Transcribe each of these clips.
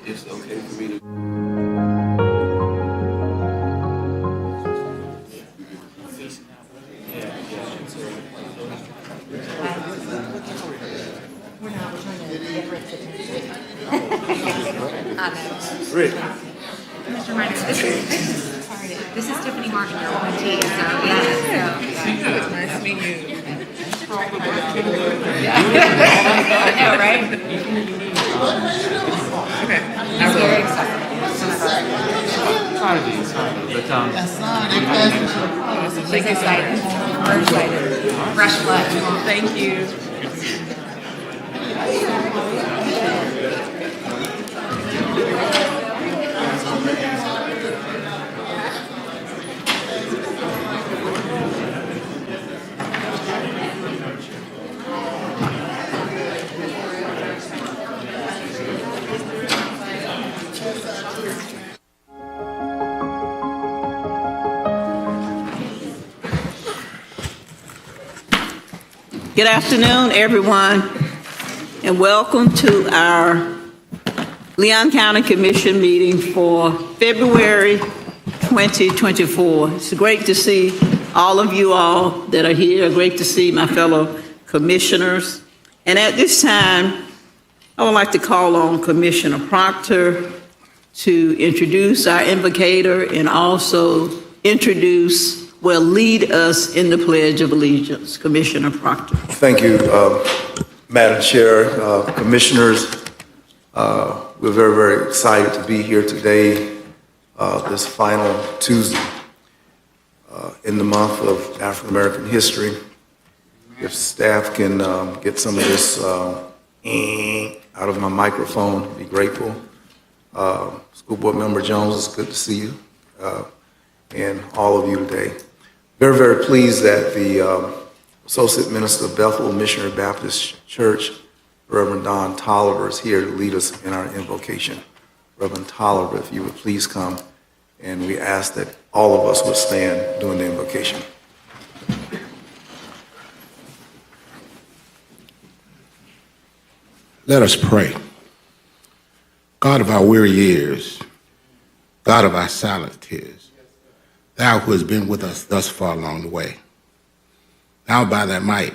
it's okay for me to. We're not, we're trying to get Rick to I know. Rick. Mr. Minor, this is Tiffany Martin, your appointee, so yeah, so. Nice to meet you. I know, right? Okay. He's very excited. Try to be excited, but He's excited. We're excited. Fresh blood. thank you. Good afternoon, everyone, and welcome to our Leon County Commission meeting for February 2024. It's great to see all of you all that are here. Great to see my fellow commissioners. And at this time, I would like to call on Commissioner Proctor to introduce our invocator and also lead us in the Pledge of Allegiance. Commissioner Proctor. Thank you, Madam Chair, Commissioners. We're very, very excited to be here today, this final Tuesday in the month of African American history. If staff can get some of this out of my microphone, I'd be grateful. School Board Member Jones, it's good to see you and all of you today. Very, very pleased that the Associate Minister of Bethel Missionary Baptist Church, Reverend Don Tolliver, is here to lead us in our invocation. Reverend Tolliver, if you would please come, and we ask that all of us would stand during the invocation. Let us pray. God of our weary years, God of our silent tears, Thou who hast been with us thus far along the way, Thou by Thy might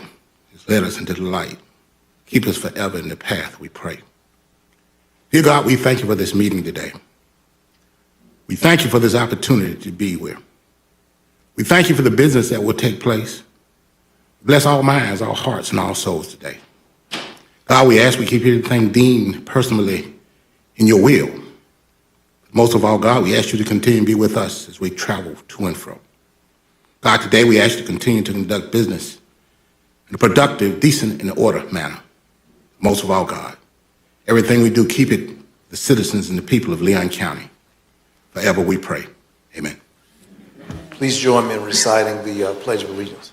hast led us into the light. Keep us forever in the path, we pray. Dear God, we thank you for this meeting today. We thank you for this opportunity to be here. We thank you for the business that will take place. Bless all minds, all hearts, and all souls today. God, we ask we keep everything deemed personally in your will. Most of all, God, we ask you to continue to be with us as we travel to and fro. God, today we ask you to continue to conduct business in a productive, decent, and order manner. Most of all, God, everything we do, keep it the citizens and the people of Leon County. Forever we pray. Amen. Please join me in reciting the Pledge of Allegiance.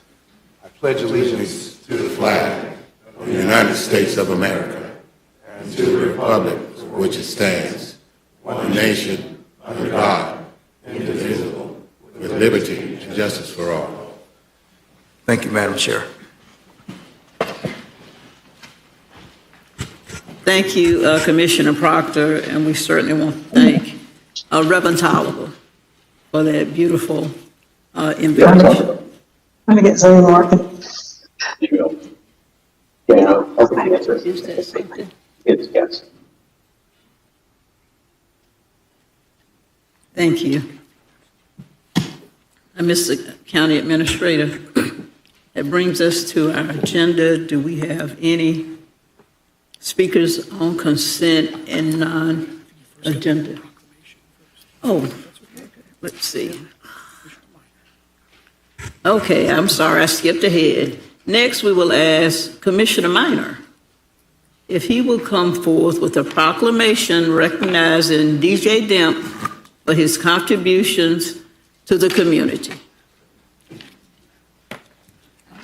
I pledge allegiance to the flag of the United States of America and to the republic for which it stands, one nation, under God, indivisible, with liberty and justice for all. Thank you, Madam Chair. Thank you, Commissioner Proctor, and we certainly want to thank Reverend Tolliver for that beautiful invitation. Trying to get Zoom working. Yeah. Is that something? Yes. Thank you. Mr. County Administrator, that brings us to our agenda. Do we have any speakers on consent and non-agenda? Oh, let's see. Okay, I'm sorry, I skipped ahead. Next, we will ask Commissioner Minor if he will come forth with a proclamation recognizing DJ Demp for his contributions to the community.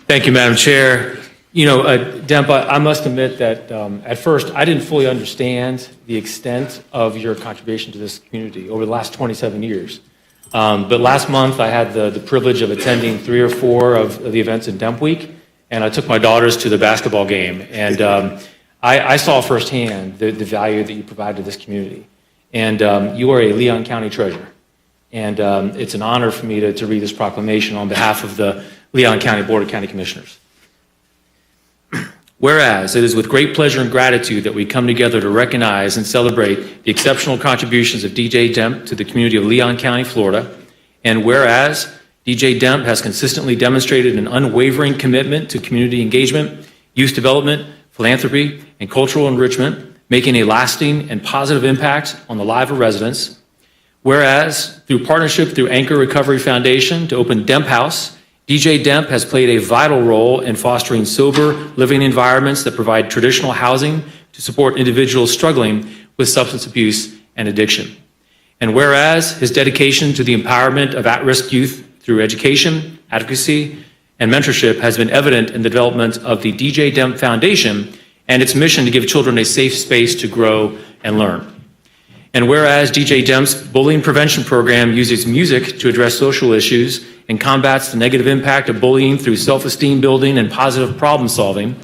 Thank you, Madam Chair. You know, Demp, I must admit that at first I didn't fully understand the extent of your contribution to this community over the last 27 years. But last month I had the privilege of attending 3 or 4 of the events in Demp Week, and I took my daughters to the basketball game, and I saw firsthand the value that you provide to this community. And you are a Leon County treasurer. And it's an honor for me to read this proclamation on behalf of the Leon County Board of County Commissioners. Whereas it is with great pleasure and gratitude that we come together to recognize and celebrate the exceptional contributions of DJ Demp to the community of Leon County, Florida. And whereas DJ Demp has consistently demonstrated an unwavering commitment to community engagement, youth development, philanthropy, and cultural enrichment, making a lasting and positive impact on the lives of residents. Whereas through partnership through Anchor Recovery Foundation to open Demp House, DJ Demp has played a vital role in fostering sober living environments that provide traditional housing to support individuals struggling with substance abuse and addiction. And whereas his dedication to the empowerment of at-risk youth through education, advocacy, and mentorship has been evident in the development of the DJ Demp Foundation and its mission to give children a safe space to grow and learn. And whereas DJ Demp's bullying prevention program uses music to address social issues and combats the negative impact of bullying through self-esteem building and positive problem solving,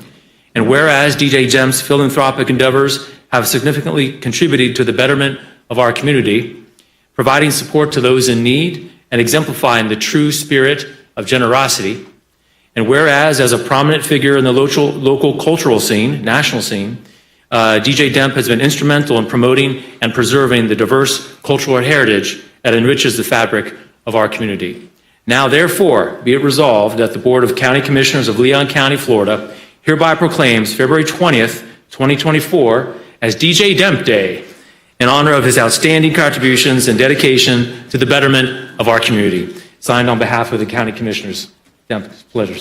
and whereas DJ Demp's philanthropic endeavors have significantly contributed to the betterment of our community, providing support to those in need and exemplifying the true spirit of generosity, and whereas as a prominent figure in the local cultural scene, national scene, DJ Demp has been instrumental in promoting and preserving the diverse cultural heritage that enriches the fabric of our community. Now, therefore, be it resolved that the Board of County Commissioners of Leon County, Florida, hereby proclaims February 20th, 2024 as DJ Demp Day in honor of his outstanding contributions and dedication to the betterment of our community. Signed on behalf of the County Commissioners. Demp, it's a pleasure.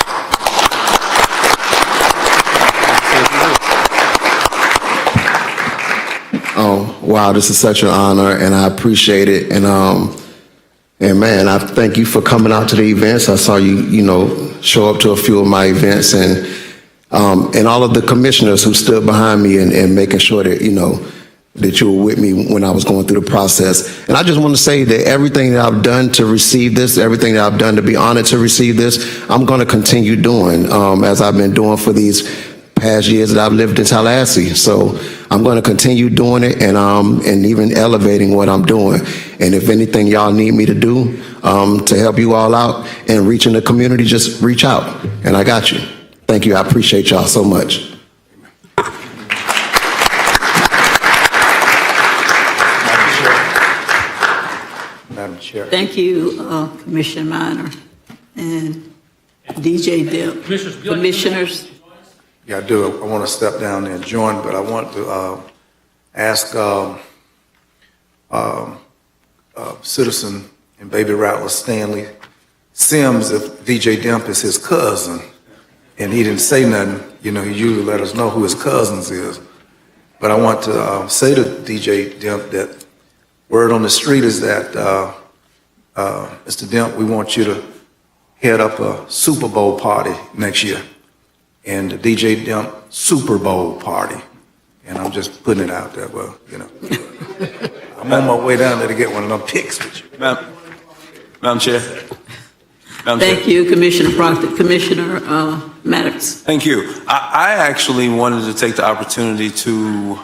Oh, wow, this is such an honor, and I appreciate it. And man, I thank you for coming out to the events. I saw you, show up to a few of my events, and all of the commissioners who stood behind me and making sure that, that you were with me when I was going through the process. And I just want to say that everything that I've done to receive this, everything that I've done to be honored to receive this, I'm going to continue doing, as I've been doing for these past years that I've lived in Tallahassee. So I'm going to continue doing it and even elevating what I'm doing. And if anything y'all need me to do to help you all out and reach in the community, just reach out and I got you. Thank you. I appreciate y'all so much. Madam Chair. Thank you, Commissioner Minor and DJ Demp. Commissioners. Yeah, I do. I want to step down there and join, but I want to ask citizen and baby rattler Stanley Sims if DJ Demp is his cousin, and he didn't say nothing. He usually let us know who his cousins is. But I want to say to DJ Demp that word on the street is that, Mr. Demp, we want you to head up a Super Bowl party next year, and the DJ Demp Super Bowl party. And I'm just putting it out there, well, I'm on my way down there to get one of them pics with you. Madam Chair. Thank you, Commissioner Proctor. Commissioner Maddox. Thank you. I actually wanted to take the opportunity to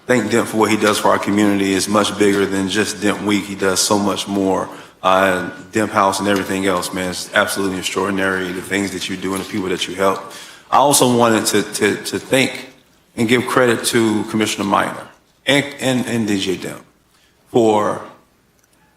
thank Demp for what he does for our community. It's much bigger than just Demp Week. He does so much more. Demp House and everything else, man, it's absolutely extraordinary, the things that you do and the people that you help. I also wanted to thank and give credit to Commissioner Minor and DJ Demp for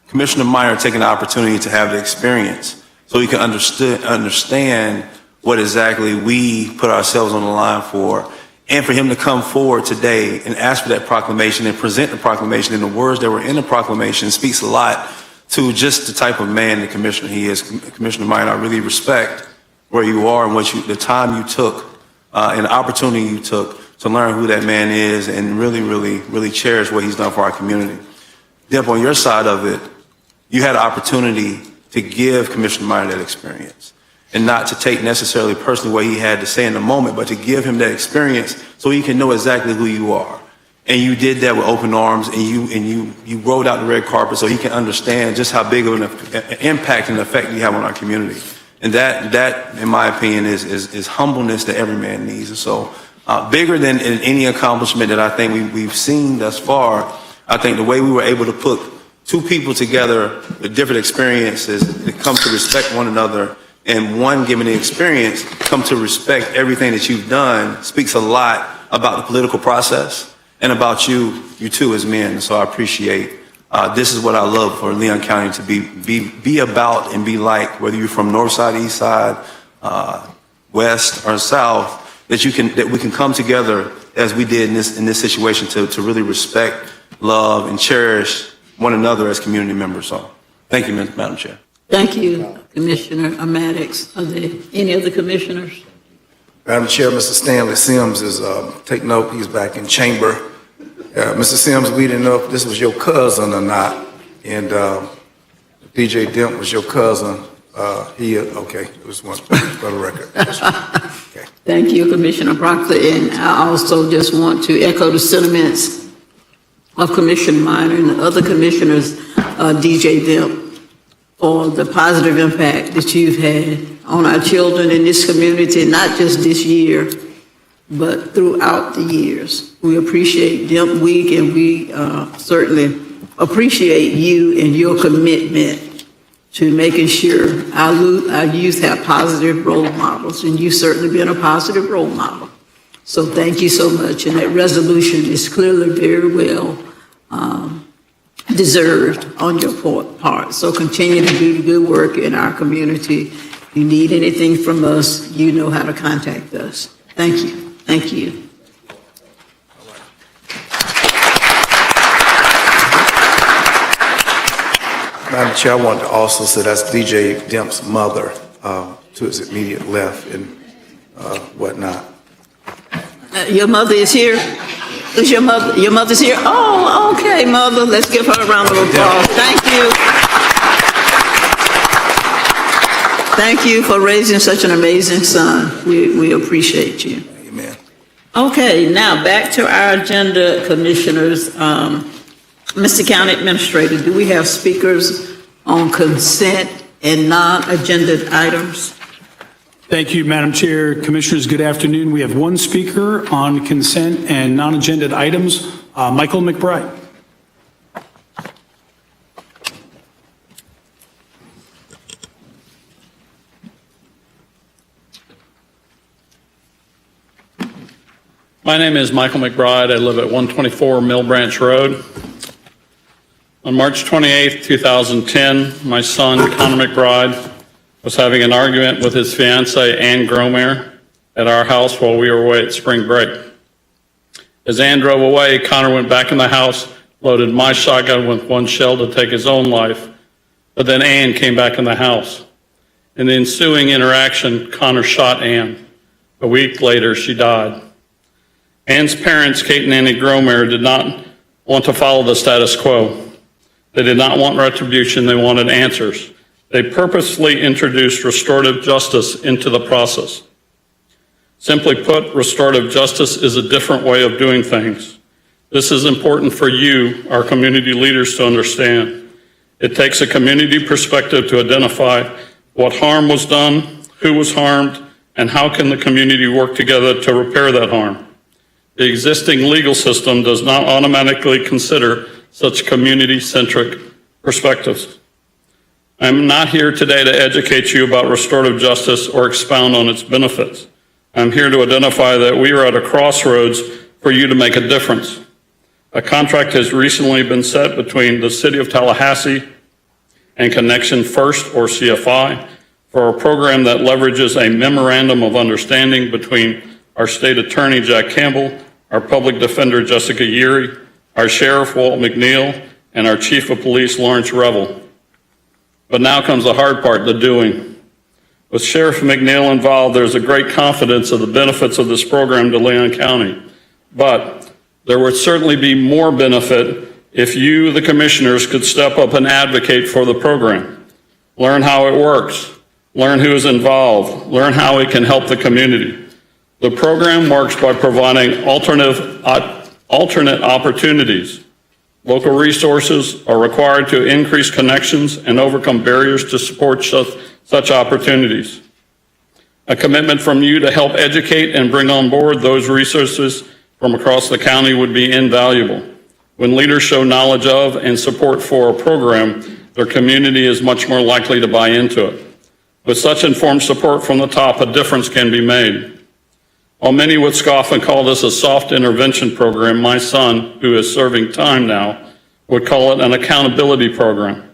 Commissioner Minor taking the opportunity to have the experience so he can understand what exactly we put ourselves on the line for, and for him to come forward today and ask for that proclamation and present the proclamation, and the words that were in the proclamation speaks a lot to just the type of man the commissioner he is. Commissioner Minor, I really respect where you are and the time you took and the opportunity you took to learn who that man is, and really, really, really cherish what he's done for our community. Demp, on your side of it, you had an opportunity to give Commissioner Minor that experience, and not to take necessarily personally what he had to say in the moment, but to give him that experience so he can know exactly who you are. And you did that with open arms, and you rolled out the red carpet so he can understand just how big of an impact and effect you have on our community. And that, in my opinion, is humbleness that every man needs. And so, bigger than any accomplishment that I think we've seen thus far, I think the way we were able to put two people together with different experiences that come to respect one another, and one given the experience come to respect everything that you've done, speaks a lot about the political process and about you too as men. So I appreciate, this is what I love for Leon County to be about and be like, whether you're from north side, east side, west or south, that we can come together as we did in this situation to really respect, love, and cherish one another as community members. So thank you, Madam Chair. Thank you, Commissioner Maddox. Are there any other commissioners? Madam Chair, Mr. Stanley Sims is, take note, he's back in chamber. Mr. Sims, we didn't know if this was your cousin or not, and DJ Demp was your cousin. Okay, it was one for the record. Okay. Thank you, Commissioner Broccoli, and I also just want to echo the sentiments of Commissioner Minor and the other commissioners, DJ Demp, for the positive impact that you've had on our children in this community, not just this year, but throughout the years. We appreciate Demp Week, and we certainly appreciate you and your commitment to making sure our youth have positive role models, and you've certainly been a positive role model. So thank you so much, and that resolution is clearly very well deserved on your part. So continue to do the good work in our community. If you need anything from us, you know how to contact us. Thank you. Thank you. Madam Chair, I wanted to also say that's DJ Demp's mother, to his immediate left and whatnot. Your mother is here? Is your mother's here? Oh, okay, mother. Let's give her a round of applause. Thank you. Thank you for raising such an amazing son. We appreciate you. Amen. Okay, now back to our agenda, commissioners. Mr. County Administrator, do we have speakers on consent and non-agenda items? Thank you, Madam Chair. Commissioners, good afternoon. We have one speaker on consent and non-agenda items, Michael McBride. My name is Michael McBride. I live at 124 Mill Branch Road. On March 28, 2010, my son, Connor McBride, was having an argument with his fiancée, Ann Gromere, at our house while we were away at spring break. As Ann drove away, Connor went back in the house, loaded my shotgun with one shell to take his own life, but then Ann came back in the house. In the ensuing interaction, Connor shot Ann. A week later, she died. Ann's parents, Kate and Annie Gromere, did not want to follow the status quo. They did not want retribution, they wanted answers. They purposely introduced restorative justice into the process. Simply put, restorative justice is a different way of doing things. This is important for you, our community leaders, to understand. It takes a community perspective to identify what harm was done, who was harmed, and how can the community work together to repair that harm. The existing legal system does not automatically consider such community-centric perspectives. I'm not here today to educate you about restorative justice or expound on its benefits. I'm here to identify that we are at a crossroads for you to make a difference. A contract has recently been set between the City of Tallahassee and Connection First, or CFI, for a program that leverages a memorandum of understanding between our state attorney, Jack Campbell, our public defender, Jessica Yeary, our sheriff, Walt McNeil, and our chief of police, Lawrence Revel. But now comes the hard part, the doing. With Sheriff McNeil involved, there's a great confidence of the benefits of this program to Leon County. But there would certainly be more benefit if you, the commissioners, could step up and advocate for the program. Learn how it works, learn who is involved, learn how it can help the community. The program works by providing alternate opportunities. Local resources are required to increase connections and overcome barriers to support such opportunities. A commitment from you to help educate and bring on board those resources from across the county would be invaluable. When leaders show knowledge of and support for a program, their community is much more likely to buy into it. With such informed support from the top, a difference can be made. While many would scoff and call this a soft intervention program, my son, who is serving time now, would call it an accountability program.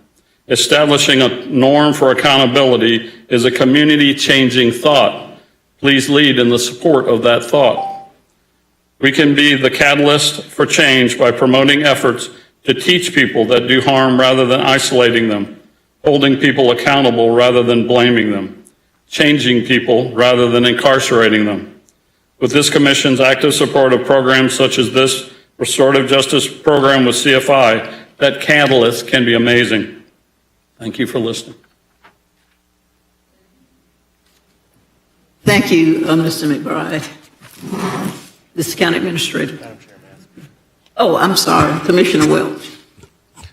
Establishing a norm for accountability is a community-changing thought. Please lead in the support of that thought. We can be the catalyst for change by promoting efforts to teach people that do harm rather than isolating them, holding people accountable rather than blaming them, changing people rather than incarcerating them. With this Commission's active support of programs such as this restorative justice program with CFI, that catalyst can be amazing. Thank you for listening. Thank you, Mr. McBride. This County Administrator. Oh, I'm sorry, Commissioner Welch.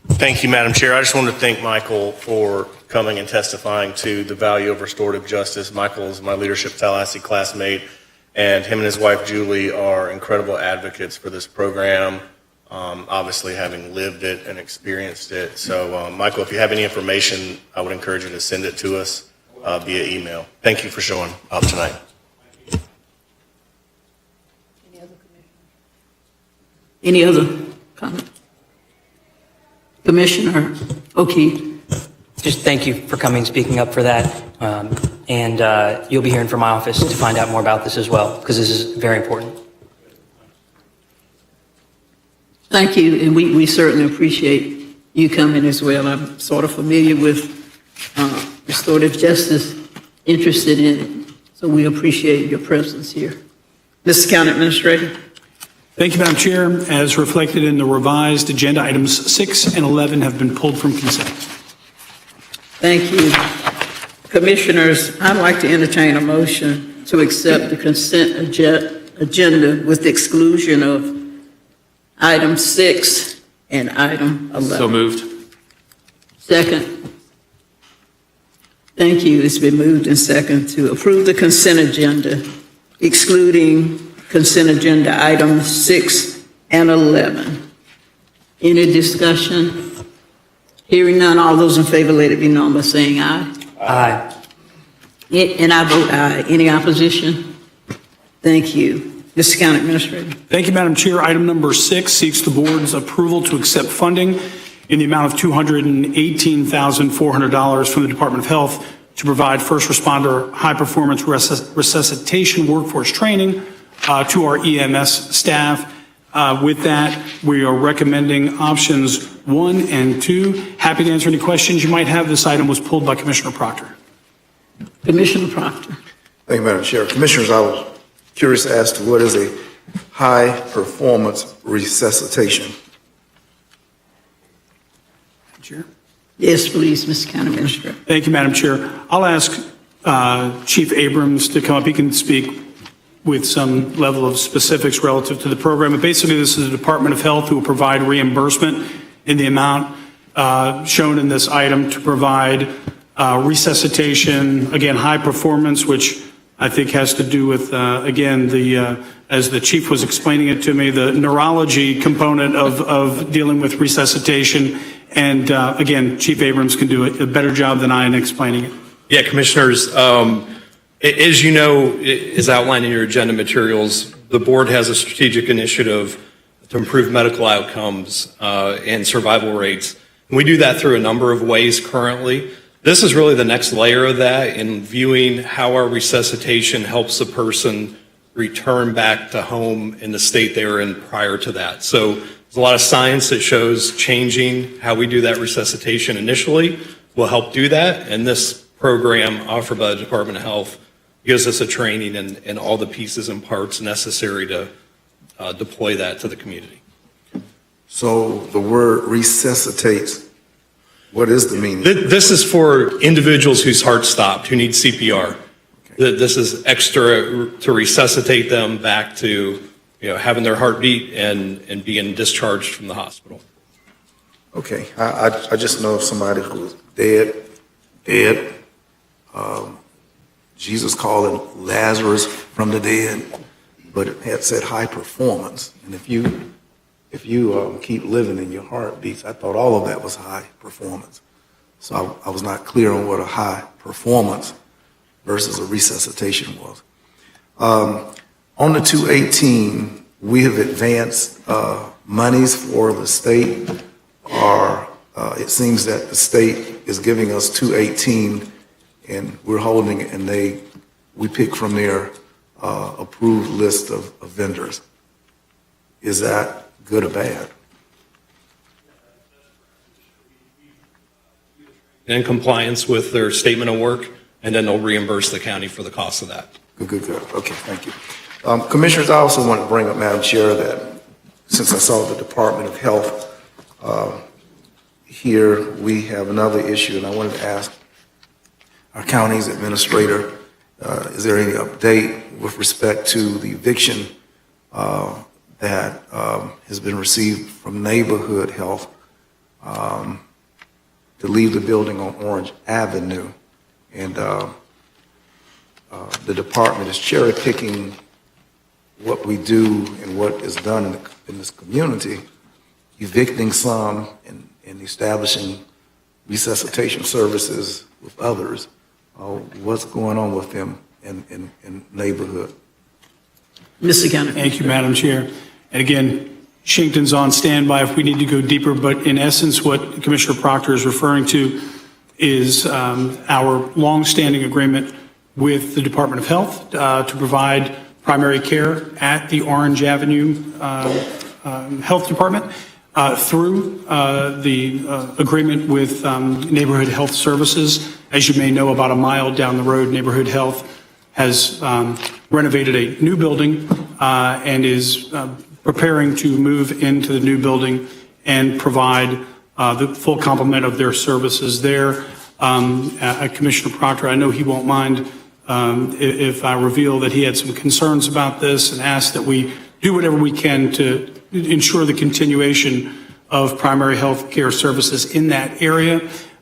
Thank you, Madam Chair. I just wanted to thank Michael for coming and testifying to the value of restorative justice. Michael is my leadership Tallahassee classmate, and him and his wife Julie are incredible advocates for this program, obviously having lived it and experienced it. So, Michael, if you have any information, I would encourage you to send it to us via email. Thank you for showing up tonight. Any other comment? Commissioner O'Keefe. Just thank you for coming, speaking up for that. And you'll be hearing from my office to find out more about this as well, because this is very important. Thank you, and we certainly appreciate you coming as well. I'm sort of familiar with restorative justice, interested in it, so we appreciate your presence here. Mr. County Administrator. Thank you, Madam Chair. As reflected in the revised agenda, items 6 and 11 have been pulled from consent. Thank you. Commissioners, I'd like to entertain a motion to accept the consent agenda with the exclusion of item 6 and item 11. So moved. Second. Thank you. It's been moved and second to approve the consent agenda, excluding consent agenda items 6 and 11. Any discussion? Hearing none, all those in favor, let it be known by saying aye. Aye. And I vote aye. Any opposition? Thank you. Mr. County Administrator. Thank you, Madam Chair. Item number 6 seeks the board's approval to accept funding in the amount of $218,400 from the Department of Health to provide first responder high-performance resuscitation workforce training to our EMS staff. With that, we are recommending options 1 and 2. Happy to answer any questions you might have. This item was pulled by Commissioner Proctor. Commissioner Proctor. Thank you, Madam Chair. Commissioners, I was curious as to what is a high-performance resuscitation. Chair. Yes, please, Mr. County Administrator. Thank you, Madam Chair. I'll ask Chief Abrams to come up. He can speak with some level of specifics relative to the program. But basically, this is the Department of Health who will provide reimbursement in the amount shown in this item to provide resuscitation, again, high performance, which I think has to do with, again, as the chief was explaining it to me, the neurology component of dealing with resuscitation. And again, Chief Abrams can do a better job than I in explaining it. Yeah, Commissioners, as you know, as outlined in your agenda materials, the board has a strategic initiative to improve medical outcomes and survival rates. And we do that through a number of ways currently. This is really the next layer of that in viewing how our resuscitation helps a person return back to home in the state they were in prior to that. So there's a lot of science that shows changing how we do that resuscitation initially will help do that. And this program offered by the Department of Health gives us a training and all the pieces and parts necessary to deploy that to the community. So the word resuscitates, what is the meaning? This is for individuals whose heart stopped, who need CPR. Okay. This is extra to resuscitate them back to having their heart beat and being discharged from the hospital. Okay, I just know of somebody who was dead. Jesus called Lazarus from the dead, but it had said high performance. And if you if you keep living and your heart beats, I thought all of that was high performance. So I was not clear on what a high performance versus a resuscitation was. On the 218, we have advanced monies for the state, or it seems that the state is giving us 218, and we're holding it, and we pick from their approved list of vendors. Is that good or bad? In compliance with their statement of work, and then they'll reimburse the county for the cost of that. Good. Okay, thank you. Commissioners, I also want to bring up, Madam Chair, that since I saw the Department of Health here, we have another issue, and I wanted to ask our county's administrator, is there any update with respect to the eviction that has been received from Neighborhood Health to leave the building on Orange Avenue? And the department is cherry picking what we do and what is done in this community, evicting some and establishing resuscitation services with others. What's going on with them in Neighborhood? Mr. County. Thank you, Madam Chair. And again, Shinkton's on standby if we need to go deeper, but in essence, what Commissioner Proctor is referring to is our longstanding agreement with the Department of Health to provide primary care at the Orange Avenue Health Department through the agreement with Neighborhood Health Services. As you may know, about a mile down the road, Neighborhood Health has renovated a new building and is preparing to move into the new building and provide the full complement of their services there. Commissioner Proctor, I know he won't mind if I reveal that he had some concerns about this and asked that we do whatever we can to ensure the continuation of primary health care services in that area.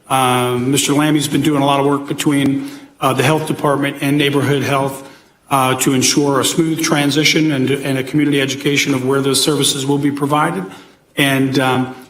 Mr. Lammy's been doing a lot of work between the health department and Neighborhood Health to ensure a smooth transition and a community education of where those services will be provided. And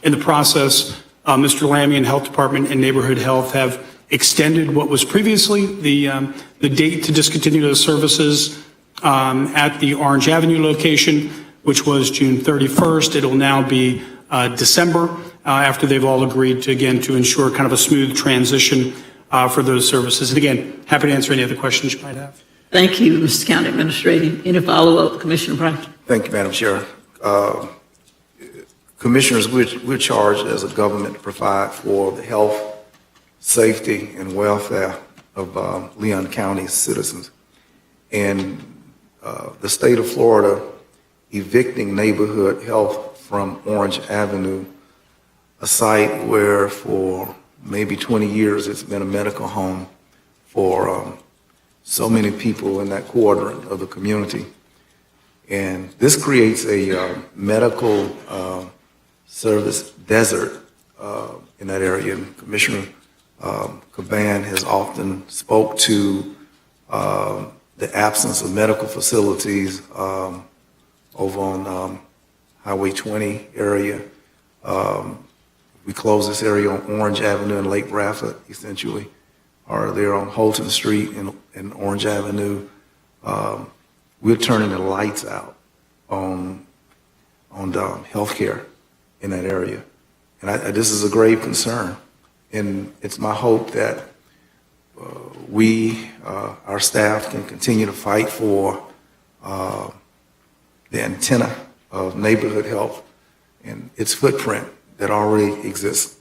in the process, Mr. Lammy and Health Department and Neighborhood Health have extended what was previously the date to discontinue those services at the Orange Avenue location, which was June 31st. It'll now be December after they've all agreed to, again, to ensure kind of a smooth transition for those services. And again, happy to answer any other questions you might have. Thank you, Mr. County Administrator. Any follow-up, Commissioner Proctor? Thank you, Madam Chair. Commissioners, we're charged as a government to provide for the health, safety, and welfare of Leon County citizens. And the state of Florida evicting Neighborhood Health from Orange Avenue, a site where for maybe 20 years it's been a medical home for so many people in that quadrant of the community. And this creates a medical service desert in that area. And Commissioner Caban has often spoke to the absence of medical facilities over on Highway 20 area. We close this area on Orange Avenue and Lake Bradford, essentially, or there on Holton Street and Orange Avenue. We're turning the lights out on healthcare in that area. And this is a grave concern. And it's my hope that we, our staff, can continue to fight for the antenna of Neighborhood Health and its footprint that already exists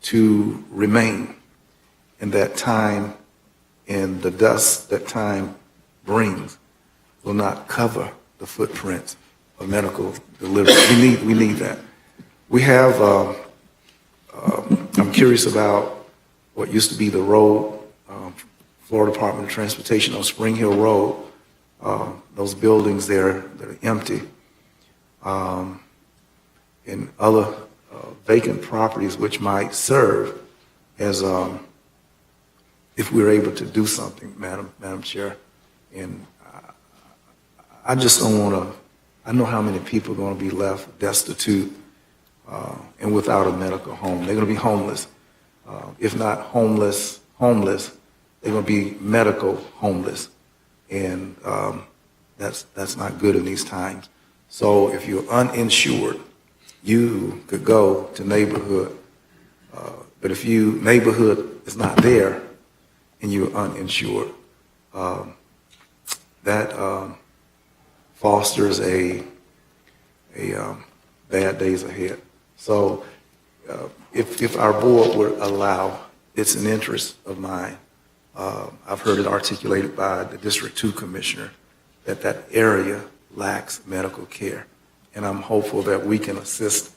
to remain. And that time and the dust that time brings will not cover the footprints of medical delivery. We need that. We have, I'm curious about what used to be the road, Florida Department of Transportation on Spring Hill Road, those buildings there that are empty, and other vacant properties which might serve as, if we're able to do something, Madam Chair. And I just don't want to I know how many people are going to be left destitute and without a medical home. They're going to be homeless. If not homeless, they're going to be medical homeless. And that's not good in these times. So if you're uninsured, you could go to neighborhood. But if neighborhood is not there and you're uninsured, that fosters a bad days ahead. So if our board would allow, it's an interest of mine. I've heard it articulated by the District 2 Commissioner that area lacks medical care. And I'm hopeful that we can assist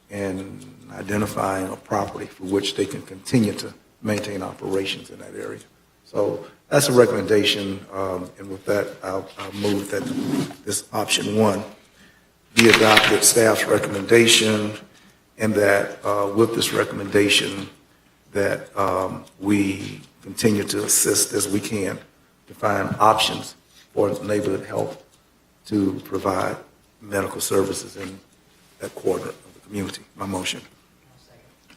in identifying a property for which they can continue to maintain operations in that area. So that's a recommendation, and with that, I'll move that this option 1 be adopted, staff's recommendation, and that with this recommendation that we continue to assist as we can to find options for neighborhood health to provide medical services in that quarter of the community. My motion.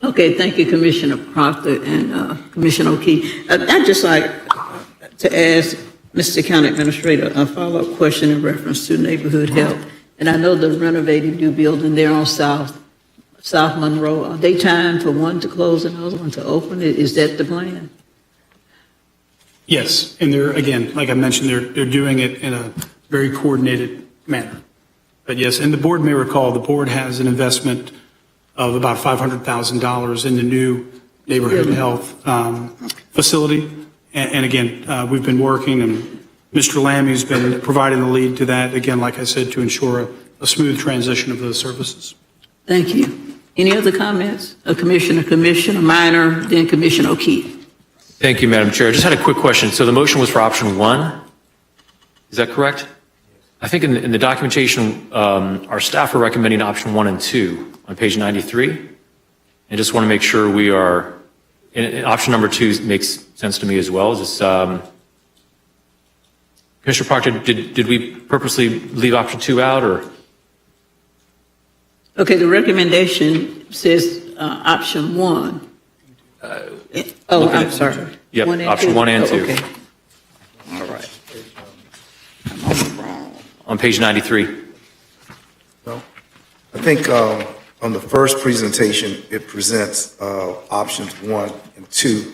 Okay, thank you, Commissioner Proctor and Commissioner O'Keefe. I'd just like to ask Mr. County Administrator a follow-up question in reference to neighborhood health. And I know the renovated new building there on South Monroe, are they timed for one to close and the other one to open? Is that the plan? Yes, and they're, again, like I mentioned, they're doing it in a very coordinated manner. But yes, and the board may recall, the board has an investment of about $500,000 in the new neighborhood health facility. And again, we've been working, and Mr. Lammy's been providing the lead to that, again, like I said, to ensure a smooth transition of those services. Thank you. Any other comments? Commissioner Minor, then Commissioner O'Keefe. Thank you, Madam Chair. I just had a quick question. So the motion was for option 1? Is that correct? I think in the documentation, our staff are recommending option 1 and 2 on page 93. I just want to make sure we are, and option number 2 makes sense to me as well. Is this, Commissioner Proctor, did we purposely leave option 2 out, or? Okay, the recommendation says option 1. I'm sorry. Yep, One and option two. 1 and 2. Okay. All right. On page 93. Well, I think on the first presentation, it presents options 1 and 2,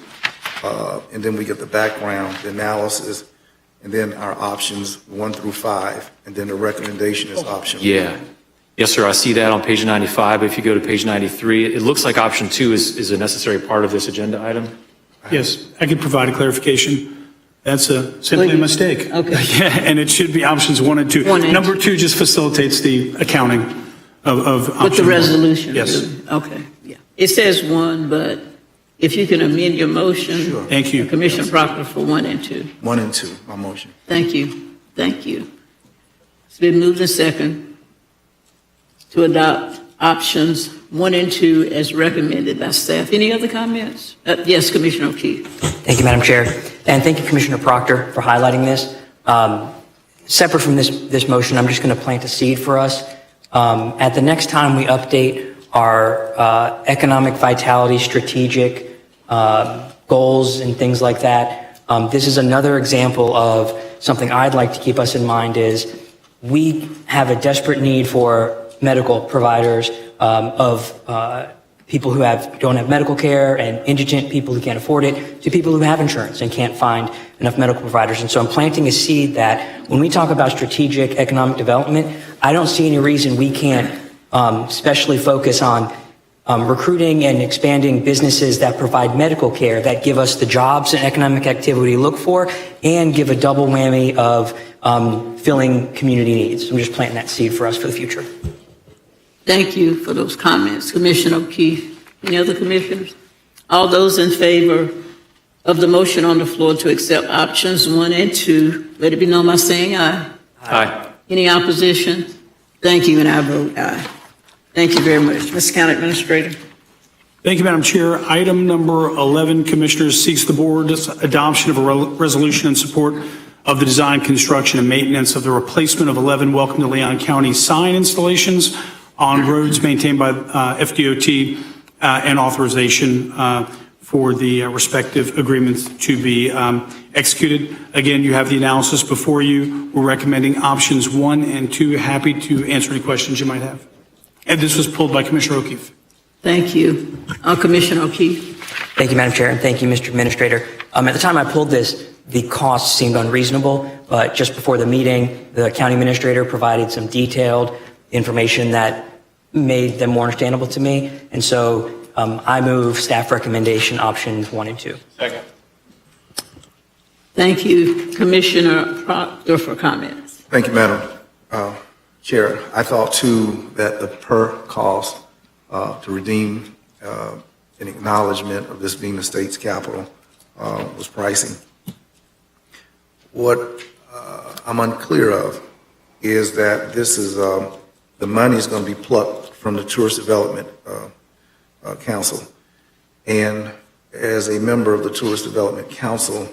and then we get the background, the analysis, and then our options 1 through 5, and then the recommendation is option 1. Yeah. Yes, sir, I see that on page 95. If you go to page 93, it looks like option 2 is a necessary part of this agenda item. Yes, I could provide a clarification. That's simply a mistake. Okay. Yeah, and it should be options 1 and 2. Number 2 just facilitates the accounting of option With the 1. resolution? Yes. Okay, yeah. It says 1, but if you can amend your motion. Sure. Thank you. Commissioner Proctor for 1 and 2. 1 and 2, my motion. Thank you. Thank you. It's been moved and second to adopt options 1 and 2 as recommended by staff. Any other comments? Yes, Commissioner O'Keefe. Thank you, Madam Chair. And thank you, Commissioner Proctor, for highlighting this. Separate from this motion, I'm just going to plant a seed for us. At the next time we update our economic vitality strategic goals and things like that, this is another example of something I'd like to keep us in mind is we have a desperate need for medical providers of people who don't have medical care, and indigent people who can't afford it, to people who have insurance and can't find enough medical providers. And so I'm planting a seed that when we talk about strategic economic development, I don't see any reason we can't especially focus on recruiting and expanding businesses that provide medical care, that give us the jobs and economic activity we look for, and give a double whammy of filling community needs. I'm just planting that seed for us for the future. Thank you for those comments. Commissioner O'Keefe. Any other commissioners? All those in favor of the motion on the floor to accept options 1 and 2, let it be known by saying aye. Aye. Any opposition? Thank you, and I vote aye. Thank you very much. Mr. County Administrator. Thank you, Madam Chair. Item number 11, Commissioners, seeks the board's adoption of a resolution in support of the design, construction, and maintenance of the replacement of 11 Welcome to Leon County sign installations on roads maintained by FDOT, and authorization for the respective agreements to be executed. Again, you have the analysis before you. We're recommending options 1 and 2. Happy to answer any questions you might have. And this was pulled by Commissioner O'Keefe. Thank you. Commissioner O'Keefe. Thank you, Madam Chair, and thank you, Mr. Administrator. At the time I pulled this, the costs seemed unreasonable, but just before the meeting, the county administrator provided some detailed information that made them more understandable to me. And so I move staff recommendation options 1 and 2. Second. Thank you, Commissioner Proctor, for comments. Thank you, Madam Chair. I thought too that the per cost to redeem an acknowledgement of this being the state's capital was pricing. What I'm unclear of is that this is, the money is going to be plucked from the Tourist Development Council. And as a member of the Tourist Development Council,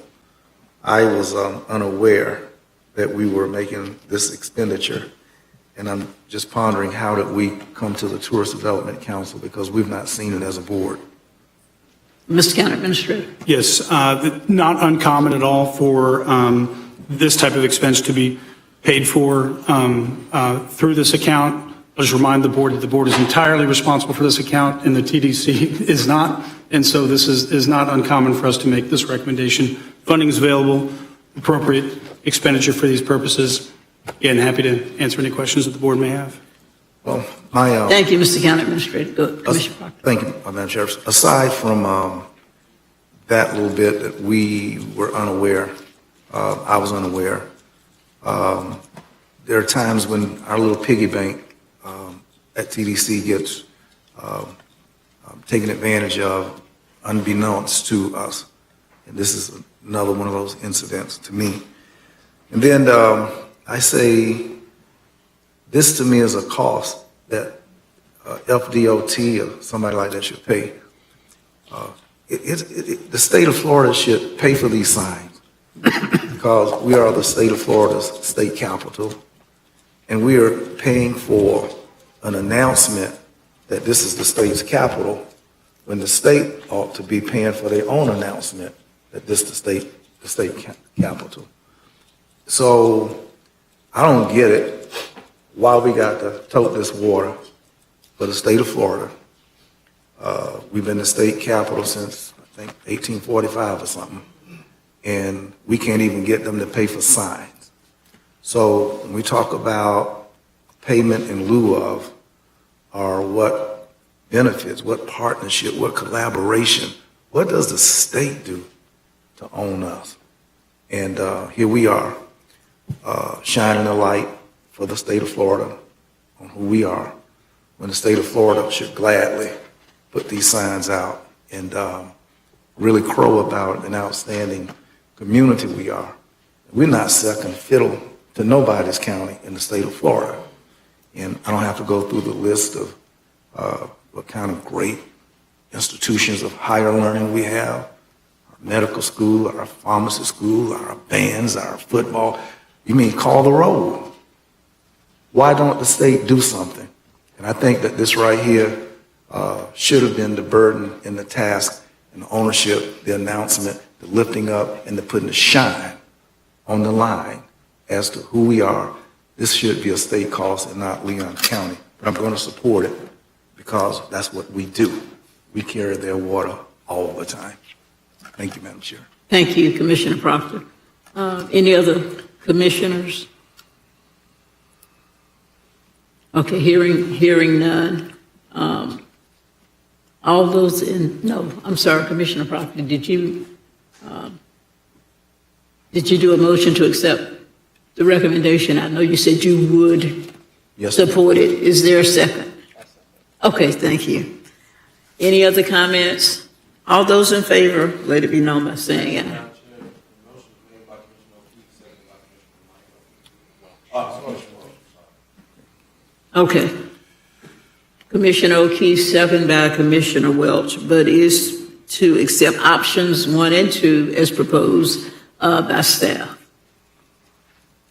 I was unaware that we were making this expenditure. And I'm just pondering, how did we come to the Tourist Development Council, because we've not seen it as a board. Mr. County Administrator. Yes, not uncommon at all for this type of expense to be paid for through this account. I'll just remind the board that the board is entirely responsible for this account and the TDC is not. And so this is not uncommon for us to make this recommendation. Funding is available, appropriate expenditure for these purposes. Again, happy to answer any questions that the board may have. Well, Thank you, Mr. County Administrator. Commissioner Proctor. thank you, Madam Chair. Aside from that little bit that we were unaware, I was unaware, there are times when our little piggy bank at TDC gets taken advantage of unbeknownst to us. And this is another one of those incidents to me. And then I say, this to me is a cost that FDOT or somebody like that should pay. The state of Florida should pay for these signs because we are the state of Florida's state capital, and we are paying for an announcement that this is the state's capital when the state ought to be paying for their own announcement that this is the state capital. So I don't get it why we got to tote this water for the state of Florida. We've been the state capital since, I think, 1845 or something, and we can't even get them to pay for signs. So when we talk about payment in lieu of, or what benefits, what partnership, what collaboration, what does the state do to own us? And here we are, shining a light for the state of Florida on who we are, when the state of Florida should gladly put these signs out and really crow about an outstanding community we are. We're not second fiddle to nobody's county in the state of Florida. And I don't have to go through the list of what kind of great institutions of higher learning we have, our medical school, our pharmacy school, our bands, our football. You mean call the roll. Why don't the state do something? And I think that this right here should have been the burden and the task and the ownership, the announcement, the lifting up, and the putting the shine on the line as to who we are. This should be a state cost and not Leon County. But I'm going to support it because that's what we do. We carry their water all the time. Thank you, Madam Chair. Thank you, Commissioner Proctor. Any other commissioners? Okay, hearing none. All those no, I'm sorry, Commissioner Proctor, did you do a motion to accept the recommendation? I know you said you would support it. Is there a second? Okay, thank you. Any other comments? All those in favor, let it be known by saying aye. Okay. Commissioner O'Keefe, second by Commissioner Welch, but is to accept options 1 and 2 as proposed by staff.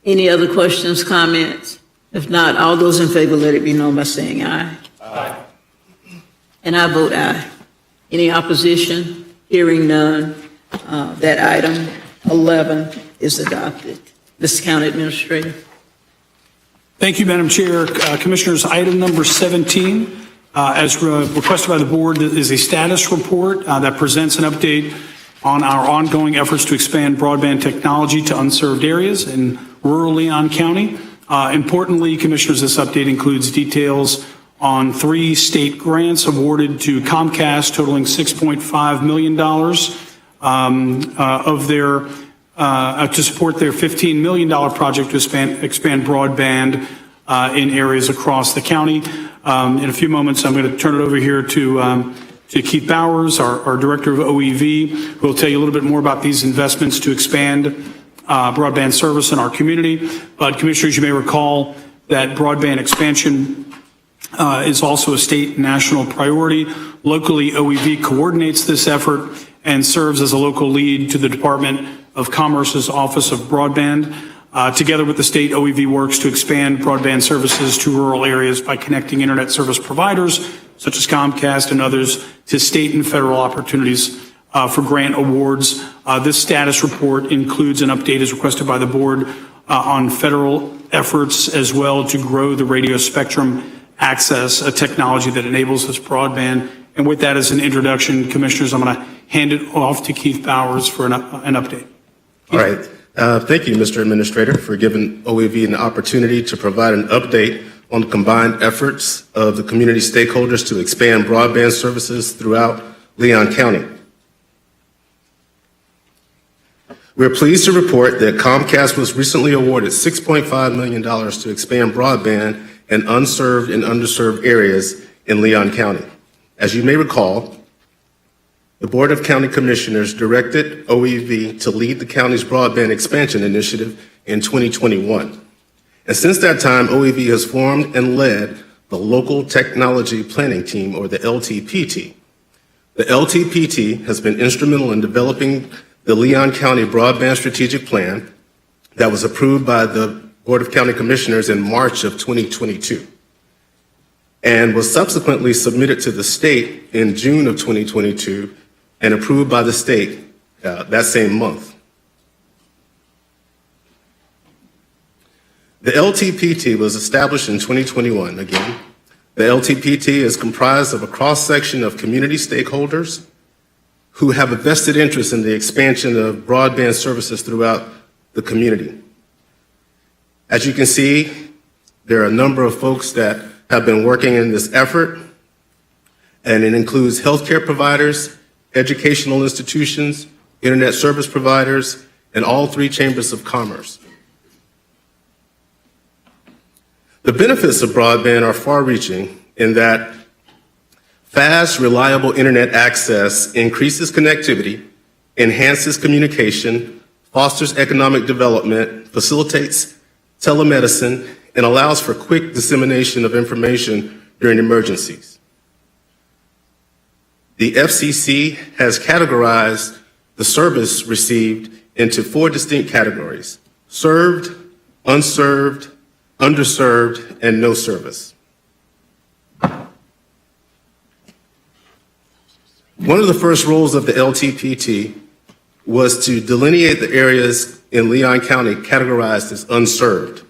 Any other questions, comments? If not, all those in favor, let it be known by saying aye. Aye. And I vote aye. Any opposition? Hearing none, that item 11 is adopted. Mr. County Administrator. Thank you, Madam Chair. Commissioners, item number 17, as requested by the board, is a status report that presents an update on our ongoing efforts to expand broadband technology to unserved areas in rural Leon County. Importantly, Commissioners, this update includes details on 3 state grants awarded to Comcast totaling $6.5 million of their to support their $15 million project to expand broadband in areas across the county. In a few moments, I'm going to turn it over here to Keith Bowers, our Director of OEV, who will tell you a little bit more about these investments to expand broadband service in our community. But Commissioners, you may recall that broadband expansion is also a state and national priority. Locally, OEV coordinates this effort and serves as a local lead to the Department of Commerce's Office of Broadband. Together with the state, OEV works to expand broadband services to rural areas by connecting internet service providers, such as Comcast and others, to state and federal opportunities for grant awards. This status report includes an update as requested by the board on federal efforts as well to grow the radio spectrum access, a technology that enables this broadband. And with that as an introduction, Commissioners, I'm going to hand it off to Keith Bowers for an update. All right. Thank you, Mr. Administrator, for giving OEV an opportunity to provide an update on the combined efforts of the community stakeholders to expand broadband services throughout Leon County. We're pleased to report that Comcast was recently awarded $6.5 million to expand broadband in unserved and underserved areas in Leon County. As you may recall, the Board of County Commissioners directed OEV to lead the county's broadband expansion initiative in 2021. And since that time, OEV has formed and led the Local Technology Planning Team, or the LTPT. The LTPT has been instrumental in developing the Leon County Broadband Strategic Plan that was approved by the Board of County Commissioners in March of 2022 and was subsequently submitted to the state in June of 2022 and approved by the state that same month. The LTPT was established in 2021 again. The LTPT is comprised of a cross-section of community stakeholders who have a vested interest in the expansion of broadband services throughout the community. As you can see, there are a number of folks that have been working in this effort, and it includes healthcare providers, educational institutions, internet service providers, and all 3 chambers of commerce. The benefits of broadband are far-reaching in that fast, reliable internet access increases connectivity, enhances communication, fosters economic development, facilitates telemedicine, and allows for quick dissemination of information during emergencies. The FCC has categorized the service received into 4 distinct categories: served, unserved, underserved, and no service. One of the first roles of the LTPT was to delineate the areas in Leon County categorized as unserved.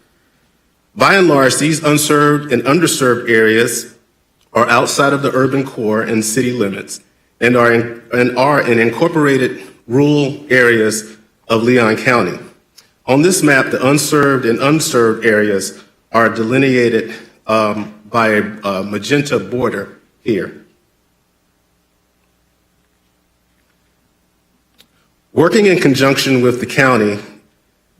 By and large, these unserved and underserved areas are outside of the urban core and city limits and are in incorporated rural areas of Leon County. On this map, the unserved and unserved areas are delineated by a magenta border here. Working in conjunction with the county,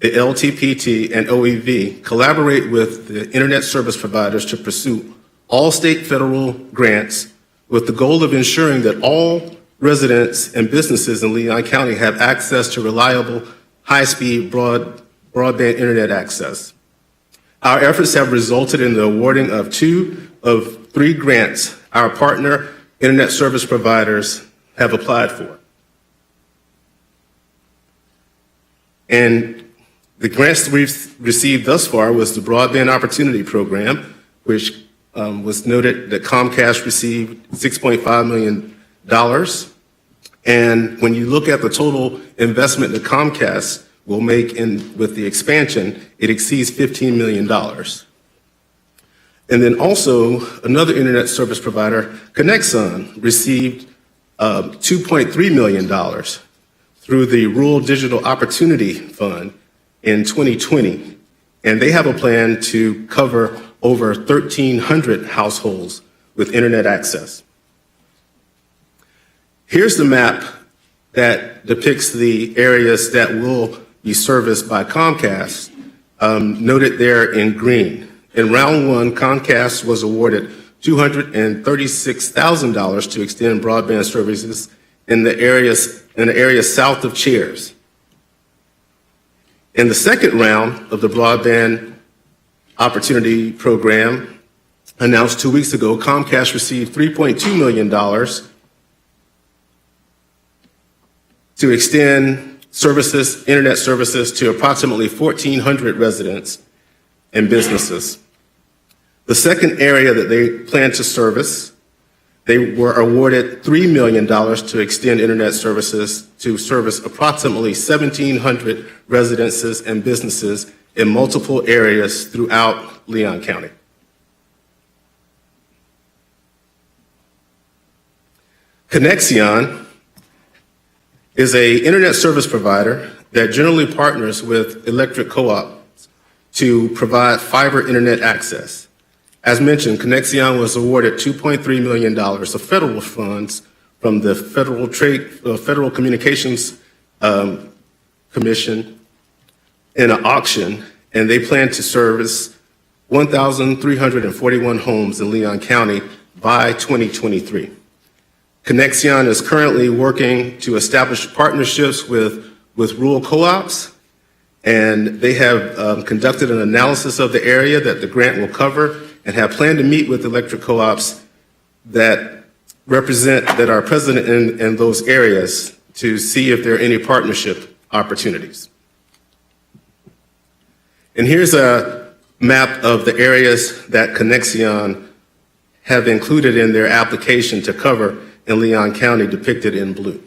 the LTPT and OEV collaborate with the internet service providers to pursue all state federal grants with the goal of ensuring that all residents and businesses in Leon County have access to reliable, high-speed broadband internet access. Our efforts have resulted in the awarding of 2 of 3 grants our partner internet service providers have applied for. And The grants we've received thus far was the Broadband Opportunity Program, which was noted that Comcast received $6.5 million. And when you look at the total investment that Comcast will make with the expansion, it exceeds $15 million. And then also, another internet service provider, Conexon, received $2.3 million through the Rural Digital Opportunity Fund in 2020. And they have a plan to cover over 1,300 households with internet access. Here's the map that depicts the areas that will be serviced by Comcast, noted there in green. In round one, Comcast was awarded $236,000 to extend broadband services in the area south of Cheers. In the second round of the Broadband Opportunity Program, announced 2 weeks ago, Comcast received $3.2 million to extend services, internet services, to approximately 1,400 residents and businesses. The second area that they plan to service, they were awarded $3 million to extend internet services to service approximately 1,700 residences and businesses in multiple areas throughout Leon County. Conexon is an internet service provider that generally partners with electric co-ops to provide fiber internet access. As mentioned, Conexon was awarded $2.3 million of federal funds from the Federal Communications Commission in an auction, and they plan to service 1,341 homes in Leon County by 2023. Conexon is currently working to establish partnerships with rural co-ops, and they have conducted an analysis of the area that the grant will cover and have planned to meet with electric co-ops that are present in those areas to see if there are any partnership opportunities. And here's a map of the areas that Conexon have included in their application to cover in Leon County, depicted in blue.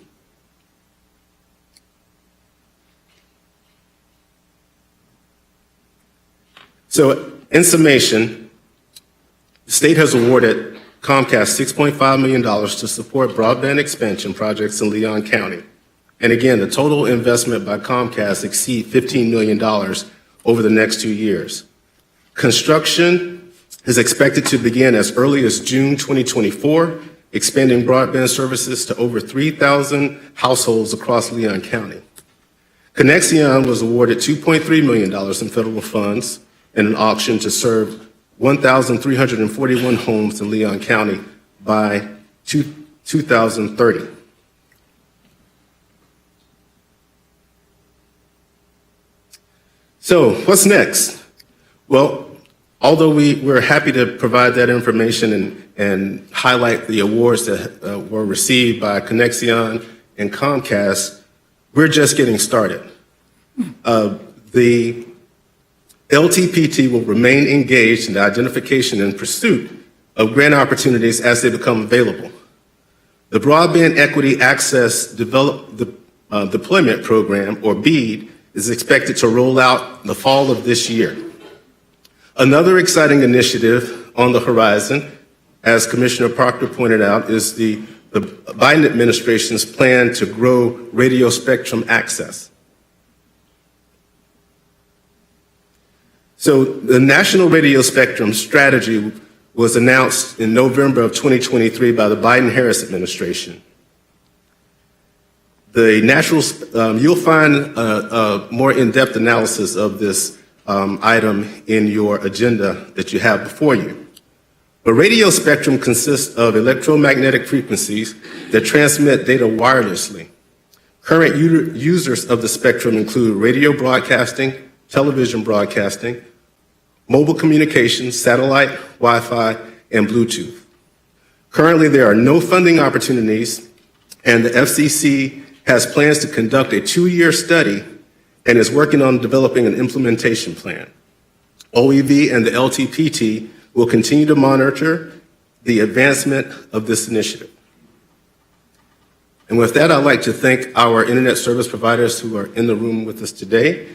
So, in summation, the state has awarded Comcast $6.5 million to support broadband expansion projects in Leon County. And again, the total investment by Comcast exceeds $15 million over the next 2 years. Construction is expected to begin as early as June 2024, expanding broadband services to over 3,000 households across Leon County. Conexon was awarded $2.3 million in federal funds in an auction to serve 1,341 homes in Leon County by 2030. So, what's next? Well, although we're happy to provide that information and highlight the awards that were received by Conexon and Comcast, we're just getting started. The LTPT will remain engaged in the identification and pursuit of grant opportunities as they become available. The Broadband Equity Access Deployment Program, or BEAD, is expected to roll out in the fall of this year. Another exciting initiative on the horizon, as Commissioner Proctor pointed out, is the Biden administration's plan to grow radio spectrum access. So the National Radio Spectrum Strategy was announced in November of 2023 by the Biden-Harris administration. You'll find a more in-depth analysis of this item in your agenda that you have before you. But radio spectrum consists of electromagnetic frequencies that transmit data wirelessly. Current users of the spectrum include radio broadcasting, television broadcasting, mobile communications, satellite, Wi-Fi, and Bluetooth. Currently, there are no funding opportunities, and the FCC has plans to conduct a 2-year study and is working on developing an implementation plan. OEV and the LTPT will continue to monitor the advancement of this initiative. And with that, I'd like to thank our internet service providers who are in the room with us today.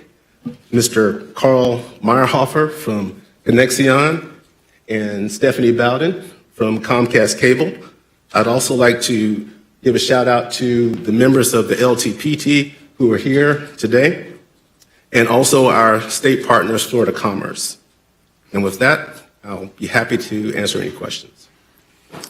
Mr. Carl Meyerhofer from Connexion and Stephanie Bowden from Comcast Cable. I'd also like to give a shout out to the members of the LTPT who are here today, and also our state partners, Florida Commerce. And with that, I'll be happy to answer any questions.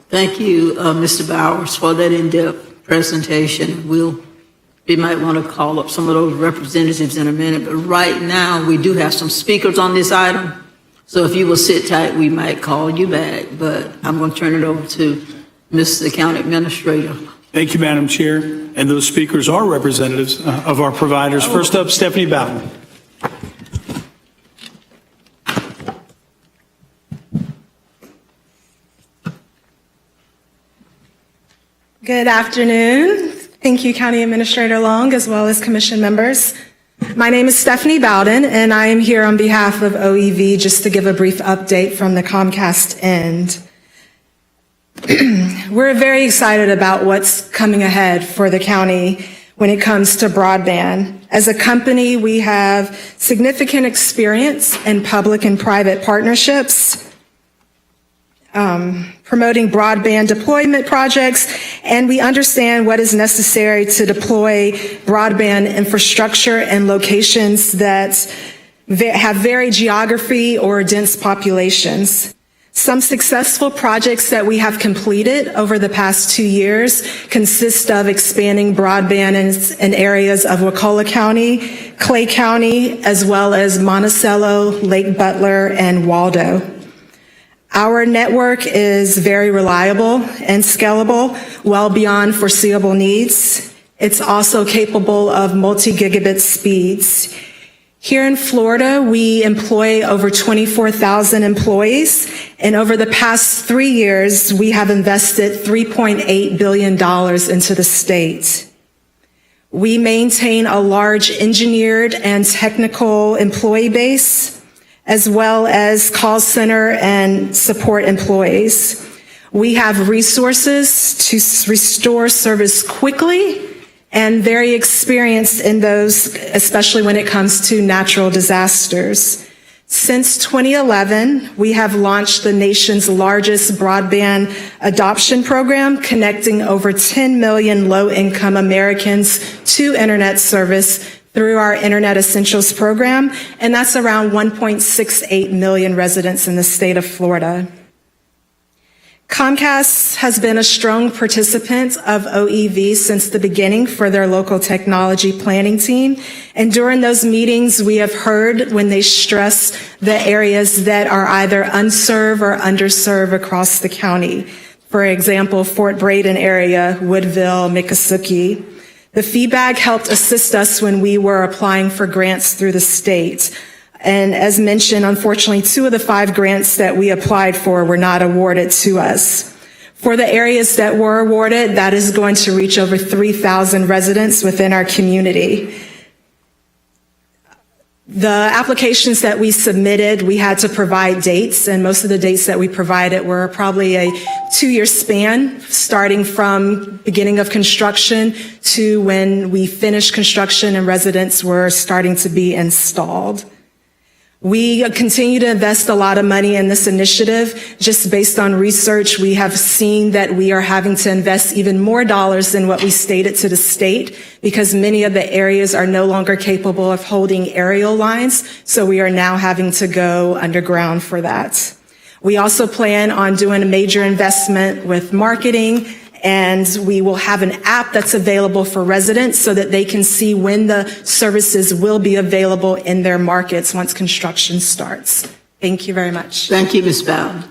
Thank you, Mr. Bowers, for that in-depth presentation. We might want to call up some of those representatives in a minute, but right now we do have some speakers on this item. So if you will sit tight, we might call you back, but I'm going to turn it over to Mr. County Administrator. Thank you, Madam Chair. And those speakers are representatives of our providers. First up, Stephanie Bowden. Good afternoon. Thank you, County Administrator Long, as well as Commission members. My name is Stephanie Bowden, and I am here on behalf of OEV just to give a brief update from the Comcast end. We're very excited about what's coming ahead for the county when it comes to broadband. As a company, we have significant experience in public and private partnerships, promoting broadband deployment projects, and we understand what is necessary to deploy broadband infrastructure in locations that have varied geography or dense populations. Some successful projects that we have completed over the past 2 years consist of expanding broadband in areas of Wakulla County, Clay County, as well as Monticello, Lake Butler, and Waldo. Our network is very reliable and scalable, well beyond foreseeable needs. It's also capable of multi-gigabit speeds. Here in Florida, we employ over 24,000 employees, and over the past 3 years, we have invested $3.8 billion into the state. We maintain a large engineered and technical employee base, as well as call center and support employees. We have resources to restore service quickly and very experienced in those, especially when it comes to natural disasters. Since 2011, we have launched the nation's largest broadband adoption program, connecting over 10 million low-income Americans to internet service through our Internet Essentials program, and that's around 1.68 million residents in the state of Florida. Comcast has been a strong participant of OEV since the beginning for their local technology planning team, and during those meetings, we have heard when they stress the areas that are either unserved or underserved across the county. For example, Fort Braden area, Woodville, Miccosukee. The feedback helped assist us when we were applying for grants through the state. And as mentioned, unfortunately, 2 of the 5 grants that we applied for were not awarded to us. For the areas that were awarded, that is going to reach over 3,000 residents within our community. The applications that we submitted, we had to provide dates, and most of the dates that we provided were probably a 2-year span, starting from beginning of construction to when we finished construction and residents were starting to be installed. We continue to invest a lot of money in this initiative. Just based on research, we have seen that we are having to invest even more dollars than what we stated to the state because many of the areas are no longer capable of holding aerial lines, so we are now having to go underground for that. We also plan on doing a major investment with marketing, and we will have an app that's available for residents so that they can see when the services will be available in their markets once construction starts. Thank you very much. Thank you, Ms. Bowden.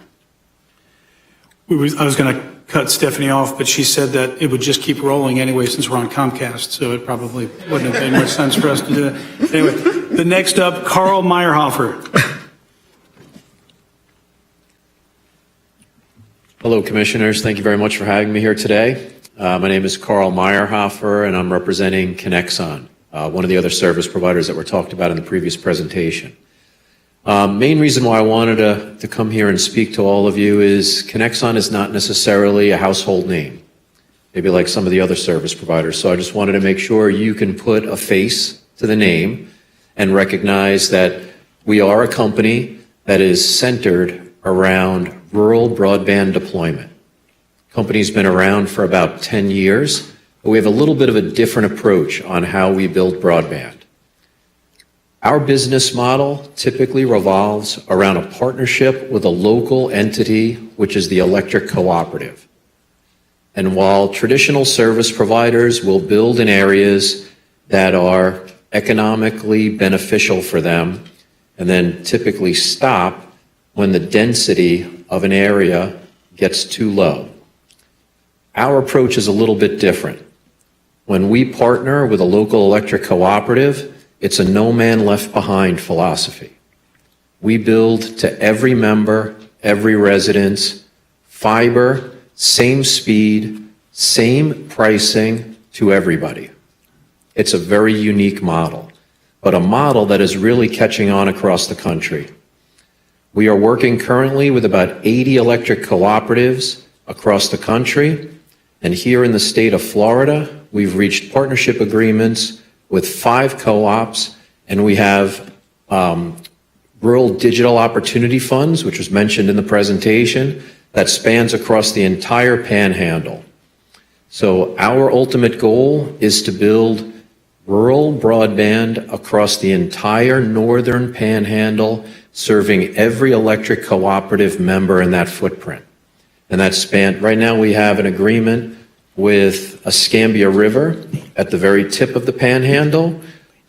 I was going to cut Stephanie off, but she said that it would just keep rolling anyway since we're on Comcast, so it probably wouldn't have made much sense for us to do that. Anyway, the next up, Carl Meyerhofer. Hello, Commissioners. Thank you very much for having me here today. My name is Carl Meyerhofer, and I'm representing Conexon. one of the other service providers that were talked about in the previous presentation. Main reason why I wanted to come here and speak to all of you is Connexon is not necessarily a household name, maybe like some of the other service providers. So I just wanted to make sure you can put a face to the name and recognize that we are a company that is centered around rural broadband deployment. Company's been around for about 10 years, but we have a little bit of a different approach on how we build broadband. Our business model typically revolves around a partnership with a local entity, which is the electric cooperative. And while traditional service providers will build in areas that are economically beneficial for them, and then typically stop when the density of an area gets too low. Our approach is a little bit different. When we partner with a local electric cooperative, it's a no man left behind philosophy. We build to every member, every residence, fiber, same speed, same pricing to everybody. It's a very unique model, but a model that is really catching on across the country. We are working currently with about 80 electric cooperatives across the country, and here in the state of Florida, we've reached partnership agreements with 5 co-ops, and we have Rural Digital Opportunity Funds, which was mentioned in the presentation, that spans across the entire panhandle. So our ultimate goal is to build rural broadband across the entire northern panhandle, serving every electric cooperative member in that footprint. And that span, right now we have an agreement with Escambia River at the very tip of the panhandle,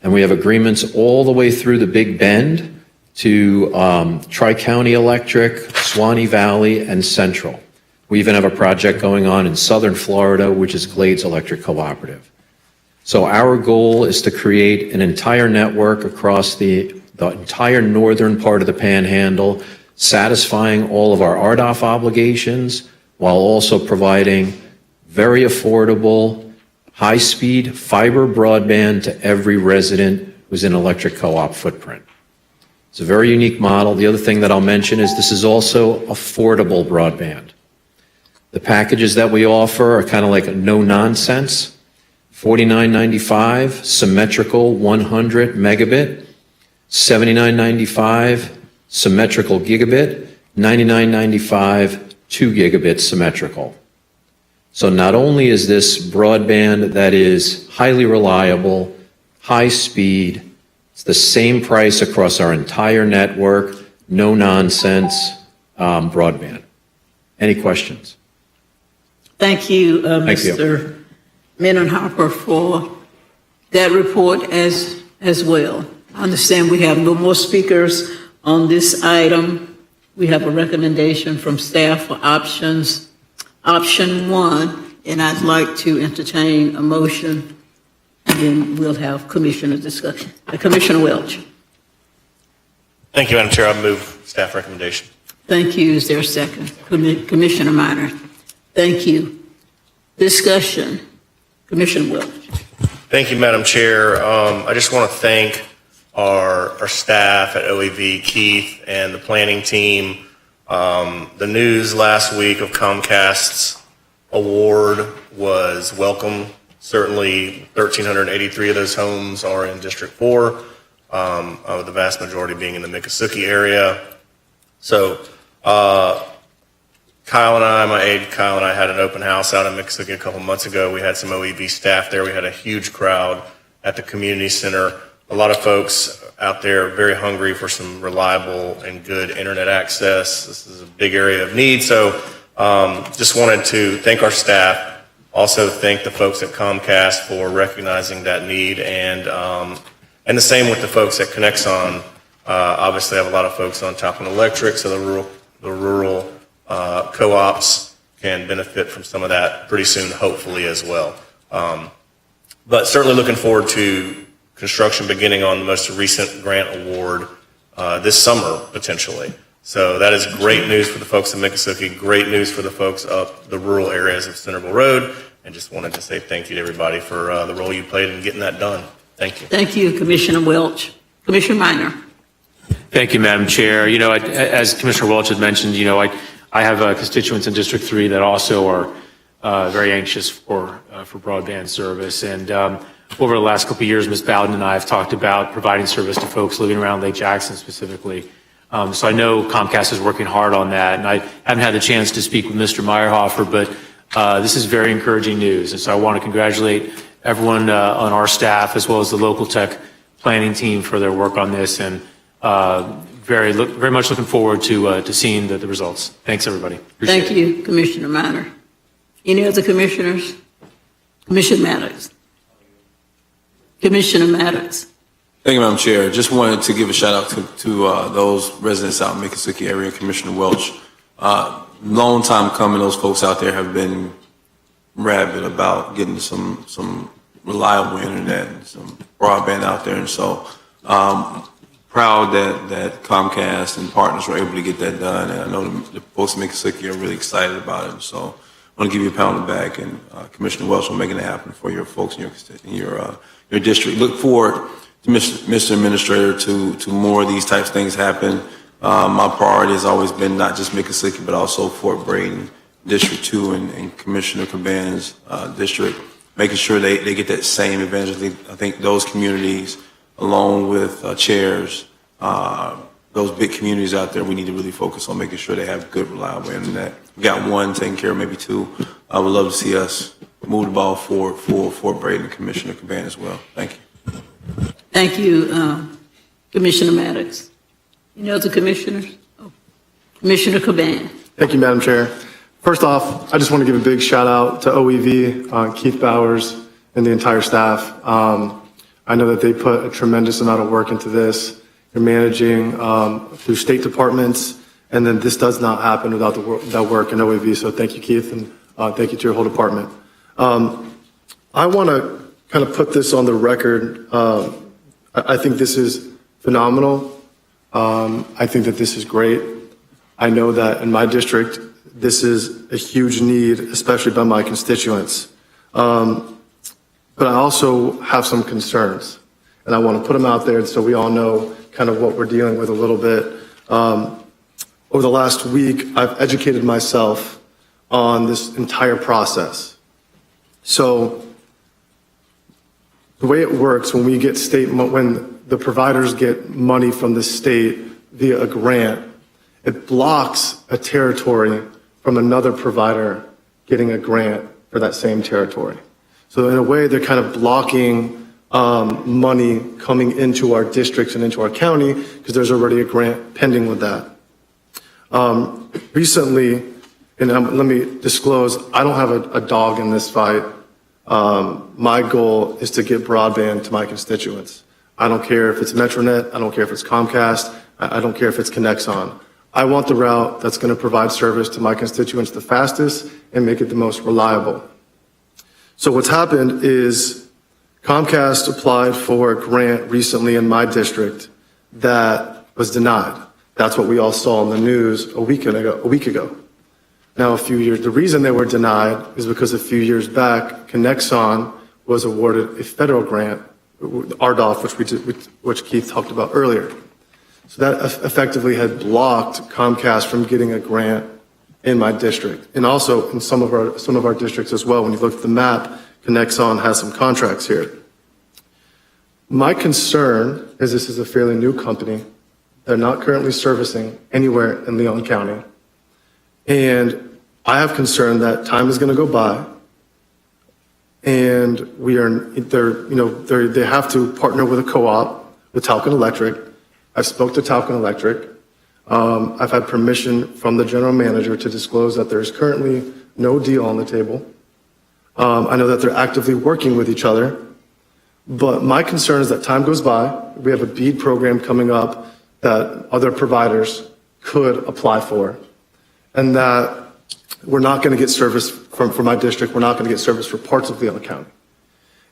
and we have agreements all the way through the Big Bend to Tri-County Electric, Swanee Valley, and Central. We even have a project going on in southern Florida, which is Glades Electric Cooperative. So our goal is to create an entire network across the entire northern part of the panhandle, satisfying all of our RDOF obligations, while also providing very affordable, high-speed fiber broadband to every resident who's in an electric co-op footprint. It's a very unique model. The other thing that I'll mention is this is also affordable broadband. The packages that we offer are kind of like a no-nonsense, $49.95, symmetrical 100 megabit, $79.95, symmetrical gigabit, $99.95, 2 gigabit symmetrical. So not only is this broadband that is highly reliable, high speed, it's the same price across our entire network, no nonsense broadband. Any questions? Thank you, Thank you. Mr. Mendenhopper, for that report as well. I understand we have no more speakers on this item. We have a recommendation from staff for option 1, and I'd like to entertain a motion, and then we'll have commissioner discussion. Commissioner Welch. Thank you, Madam Chair. I move staff recommendation. Thank you. Is there a second? Commissioner Minor. Thank you. Discussion. Commissioner Welch. Thank you, Madam Chair. I just want to thank our staff at OEV, Keith, and the planning team. The news last week of Comcast's award was welcome. Certainly, 1,383 of those homes are in District 4, the vast majority being in the Miccosukee area. So, Kyle and I, my aide Kyle and I, had an open house out in Miccosukee a couple months ago. We had some OEV staff there. We had a huge crowd at the community center. A lot of folks out there very hungry for some reliable and good internet access. This is a big area of need. So just wanted to thank our staff. Also thank the folks at Comcast for recognizing that need, and the same with the folks at Connexon. Obviously, I have a lot of folks on Top Electric, so the rural co-ops can benefit from some of that pretty soon, hopefully as well. But certainly looking forward to construction beginning on the most recent grant award this summer, potentially. So that is great news for the folks in Miccosukee, great news for the folks up the rural areas of Centerville Road, and just wanted to say thank you to everybody for the role you played in getting that done. Thank you. Thank you, Commissioner Welch. Commissioner Minor. Thank you, Madam Chair. As Commissioner Welch had mentioned, I have constituents in District 3 that also are very anxious for broadband service. And over the last couple of years, Ms. Bowden and I have talked about providing service to folks living around Lake Jackson specifically. So I know Comcast is working hard on that, and I haven't had the chance to speak with Mr. Meyerhofer, but this is very encouraging news. And so I want to congratulate everyone on our staff as well as the local tech planning team for their work on this, and very much looking forward to seeing the results. Thanks, everybody. Thank you, Commissioner Minor. Any other commissioners? Commissioner Maddox. Commissioner Maddox. Thank you, Madam Chair. Just wanted to give a shout out to those residents out in Miccosukee area, Commissioner Welch. Long time coming, those folks out there have been rabid about getting some reliable internet and some broadband out there. And so proud that Comcast and partners were able to get that done. And I know the folks in Miccosukee are really excited about it. So I want to give you a pound of back, and Commissioner Welch for making it happen for your folks in your district. Look forward to Mr. Administrator to more of these types of things happen. My priority has always been not just Miccosukee, but also Fort Brayton, District 2, and Commissioner Caban's district, making sure they get that same advantage. I think those communities, along with chairs, those big communities out there, we need to really focus on making sure they have good, reliable internet. We got one taken care of, maybe two. I would love to see us move the ball forward for Fort Brayton and Commissioner Caban as well. Thank you. Thank you, Commissioner Maddox. Any other commissioners? Oh, Commissioner Caban. Thank you, Madam Chair. First off, I just want to give a big shout out to OEV, Keith Bowers, and the entire staff. I know that they put a tremendous amount of work into this. They're managing through state departments, and then this does not happen without that work in OEV. So thank you, Keith, and thank you to your whole department. I want to kind of put this on the record. I think this is phenomenal. I think that this is great. I know that in my district, this is a huge need, especially by my constituents. But I also have some concerns, and I want to put them out there so we all know kind of what we're dealing with a little bit. Over the last week, I've educated myself on this entire process. So the way it works when we get when the providers get money from the state via a grant, it blocks a territory from another provider getting a grant for that same territory. So in a way, they're kind of blocking money coming into our districts and into our county because there's already a grant pending with that. Recently, and let me disclose, I don't have a dog in this fight. My goal is to get broadband to my constituents. I don't care if it's Metronet, I don't care if it's Comcast, I don't care if it's Connexon. I want the route that's going to provide service to my constituents the fastest and make it the most reliable. So what's happened is Comcast applied for a grant recently in my district that was denied. That's what we all saw in the news a week ago. Now, the reason they were denied is because a few years back, Connexon was awarded a federal grant, RDOF, which Keith talked about earlier. So that effectively had blocked Comcast from getting a grant in my district, and also in some of our districts as well. When you look at the map, Connexon has some contracts here. My concern is this is a fairly new company. They're not currently servicing anywhere in Leon County. And I have concern that time is going to go by, and they have to partner with a co-op, with Talcon Electric. I spoke to Talcon Electric. I've had permission from the general manager to disclose that there's currently no deal on the table. I know that they're actively working with each other, but my concern is that time goes by. We have a BEAD program coming up that other providers could apply for, and that we're not going to get service from my district. We're not going to get service for parts of Leon County.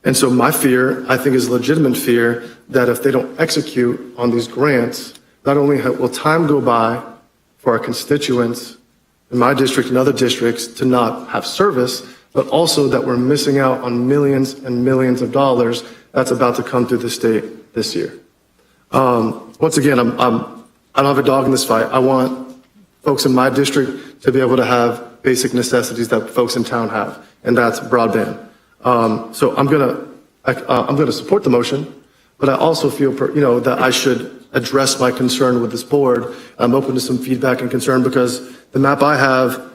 And so my fear, I think, is a legitimate fear that if they don't execute on these grants, not only will time go by for our constituents in my district and other districts to not have service, but also that we're missing out on millions and millions of dollars that's about to come through the state this year. Once again, I don't have a dog in this fight. I want folks in my district to be able to have basic necessities that folks in town have, and that's broadband. So I'm gonna support the motion, but I also feel, that I should address my concern with this board. I'm open to some feedback and concern because the map I have,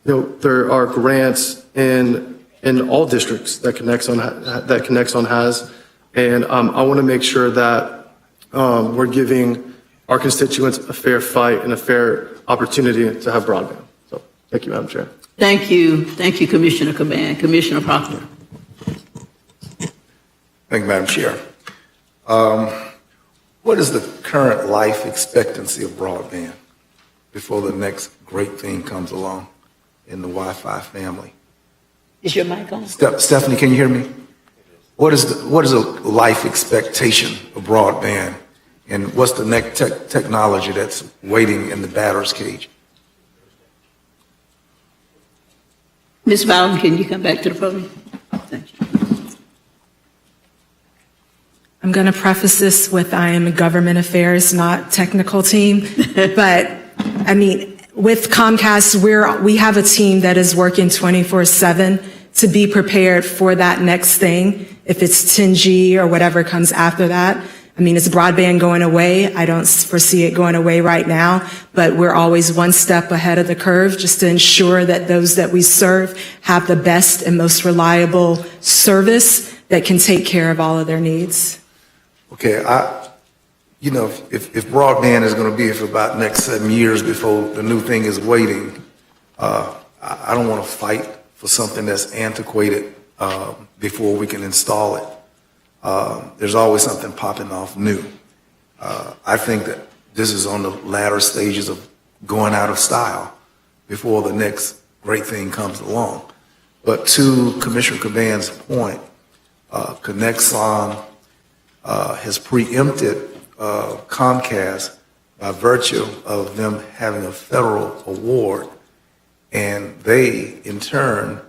there are grants in all districts that Connexon has, and I want to make sure that we're giving our constituents a fair fight and a fair opportunity to have broadband. So, thank you, Madam Chair. Thank you, Commissioner Caban. Commissioner Proctor. Thank you, Madam Chair. What is the current life expectancy of broadband before the next great thing comes along in the Wi-Fi family? Is your mic on? Stephanie, can you hear me? What is a life expectation of broadband, and what's the next technology that's waiting in the batter's cage? Ms. Bowden, can you come back to the podium? Thank you. I'm going to preface this with I am a government affairs, not technical team. But I mean, with Comcast, we have a team that is working 24/7 to be prepared for that next thing. If it's 10G or whatever comes after that. I mean, is broadband going away? I don't foresee it going away right now, but we're always one step ahead of the curve just to ensure that those that we serve have the best and most reliable service that can take care of all of their needs. Okay, if broadband is going to be here for about the next 7 years before the new thing is waiting, I don't want to fight for something that's antiquated before we can install it. There's always something popping off new. I think that this is on the latter stages of going out of style before the next great thing comes along. But to Commissioner Caban's point, Connexon has preempted Comcast by virtue of them having a federal award, and they, in turn,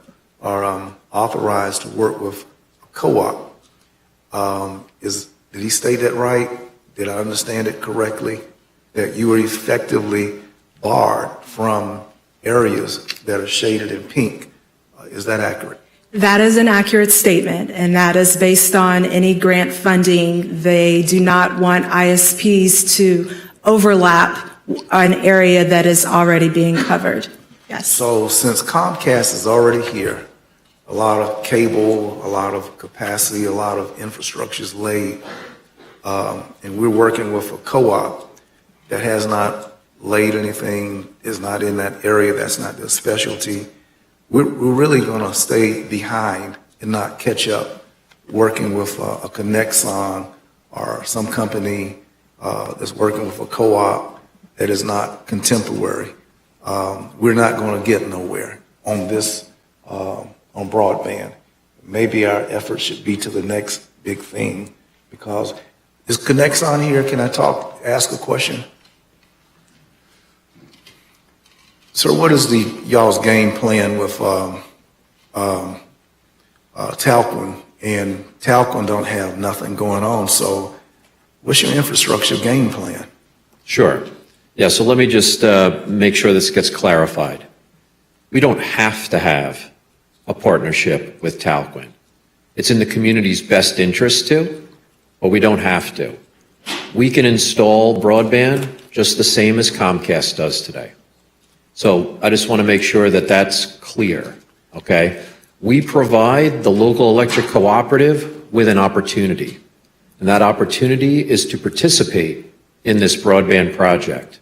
are authorized to work with a co-op. Did he state that right? Did I understand it correctly? That you were effectively barred from areas that are shaded in pink. Is that accurate? That is an accurate statement, and that is based on any grant funding. They do not want ISPs to overlap an area that is already being covered. Yes. So since Comcast is already here, a lot of cable, a lot of capacity, a lot of infrastructure is laid, and we're working with a co-op that has not laid anything, is not in that area, that's not their specialty. We're really going to stay behind and not catch up working with a Connexon or some company that's working with a co-op that is not contemporary. We're not going to get nowhere on this, on broadband. Maybe our effort should be to the next big thing, because is Connexon here? Can I ask a question? Sir, what is y'all's game plan with Talquin? And Talquin don't have nothing going on, so what's your infrastructure game plan? Sure. Yeah, so let me just make sure this gets clarified. We don't have to have a partnership with Talquin. It's in the community's best interest to, but we don't have to. We can install broadband just the same as Comcast does today. So I just want to make sure that that's clear, okay? We provide the local electric cooperative with an opportunity, and that opportunity is to participate in this broadband project.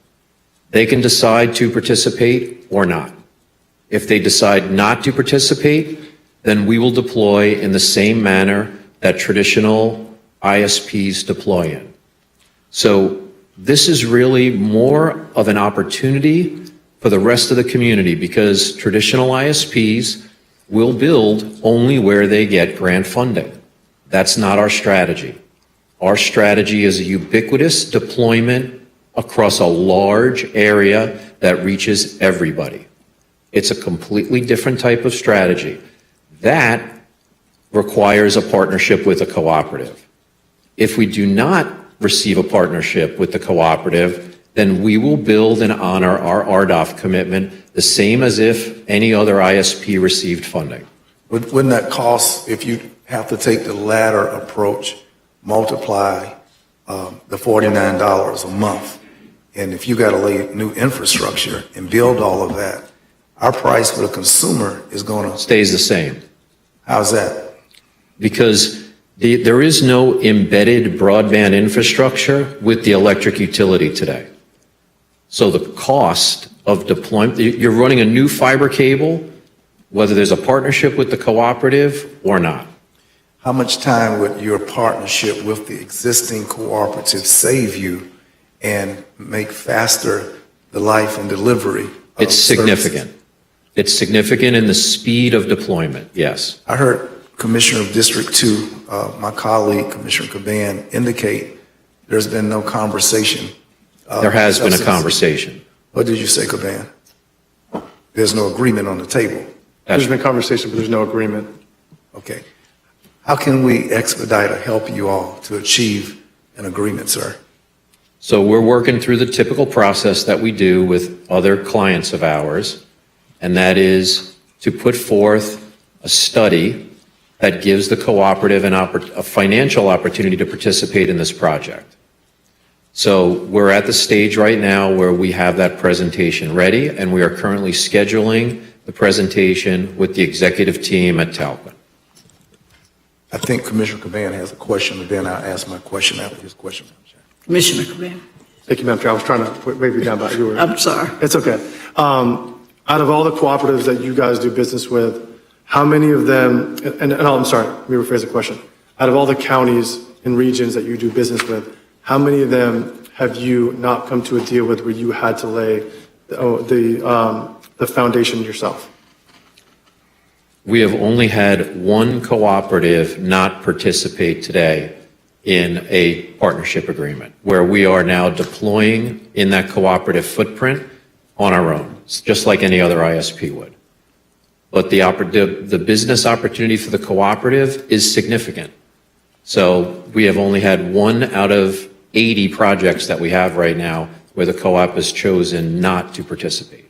They can decide to participate or not. If they decide not to participate, then we will deploy in the same manner that traditional ISPs deploy in. So this is really more of an opportunity for the rest of the community, because traditional ISPs will build only where they get grant funding. That's not our strategy. Our strategy is a ubiquitous deployment across a large area that reaches everybody. It's a completely different type of strategy. That requires a partnership with a cooperative. If we do not receive a partnership with the cooperative, then we will build and honor our RDOF commitment the same as if any other ISP received funding. Wouldn't that cost, if you have to take the latter approach, multiply the $49 a month, and if you got to lay new infrastructure and build all of that, our price for the consumer is going to... Stays the same. How's that? Because there is no embedded broadband infrastructure with the electric utility today. So the cost of deployment, you're running a new fiber cable, whether there's a partnership with the cooperative or not. How much time would your partnership with the existing cooperative save you and make faster the life and delivery of It's significant. It's significant in the speed of deployment, yes. I heard Commissioner of District 2, my colleague, Commissioner Caban, indicate there's been no conversation. There has been a conversation. What did you say, Caban? There's no agreement on the table. There's been conversation, but there's no agreement. Okay. How can we expedite or help you all to achieve an agreement, sir? So we're working through the typical process that we do with other clients of ours, and that is to put forth a study that gives the cooperative a financial opportunity to participate in this project. So we're at the stage right now where we have that presentation ready, and we are currently scheduling the presentation with the executive team at Talcott. I think Commissioner Caban has a question, and then I'll ask my question after his question. Commissioner Caban. Thank you, Madam Chair. I was trying to wave you down, but you were... I'm sorry. It's okay. Out of all the cooperatives that you guys do business with, how many of them, I'm sorry, let me rephrase the question. Out of all the counties and regions that you do business with, how many of them have you not come to a deal with where you had to lay the foundation yourself? We have only had one cooperative not participate today in a partnership agreement, where we are now deploying in that cooperative footprint on our own, just like any other ISP would. But the business opportunity for the cooperative is significant. So we have only had 1 out of 80 projects that we have right now where the co-op has chosen not to participate.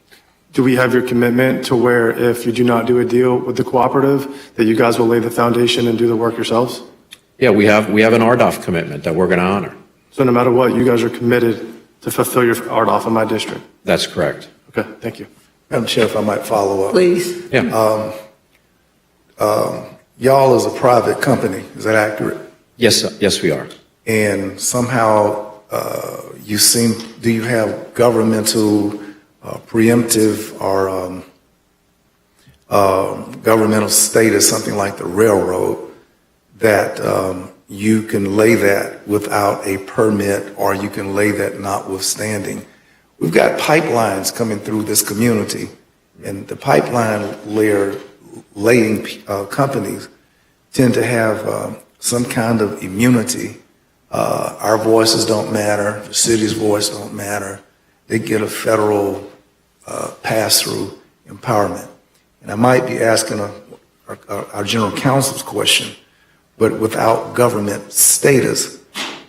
Do we have your commitment to where if you do not do a deal with the cooperative, that you guys will lay the foundation and do the work yourselves? Yeah, we have an RDOF commitment that we're going to honor. So no matter what, you guys are committed to fulfill your RDOF in my district? That's correct. Okay, thank you. Madam Chair, if I might follow up. Please. Yeah. Y'all is a private company, is that accurate? Yes, we are. And somehow do you have governmental preemptive or governmental status, something like the railroad, that you can lay that without a permit, or you can lay that notwithstanding? We've got pipelines coming through this community, and the pipeline laying companies tend to have some kind of immunity. Our voices don't matter, the city's voice don't matter. They get a federal pass-through empowerment. And I might be asking our general counsel's question, but without government status,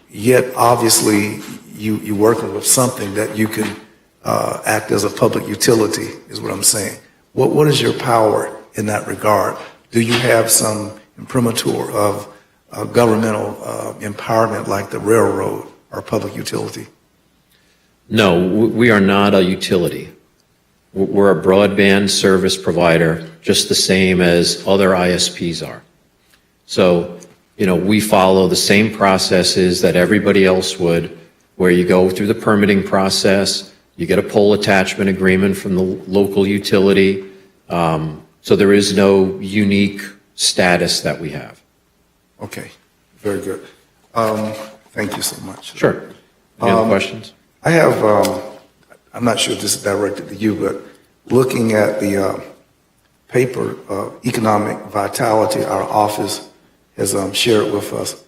yet obviously you're working with something that you can act as a public utility, is what I'm saying. What is your power in that regard? Do you have some imprimatur of governmental empowerment like the railroad or public utility? No, we are not a utility. We're a broadband service provider, just the same as other ISPs are. So, we follow the same processes that everybody else would, where you go through the permitting process, you get a pole attachment agreement from the local utility. So there is no unique status that we have. Okay, very good. Thank you so much. Sure. Any other questions? I have, I'm not sure if this is directed to you, but looking at the paper, Economic Vitality, our office has shared with us.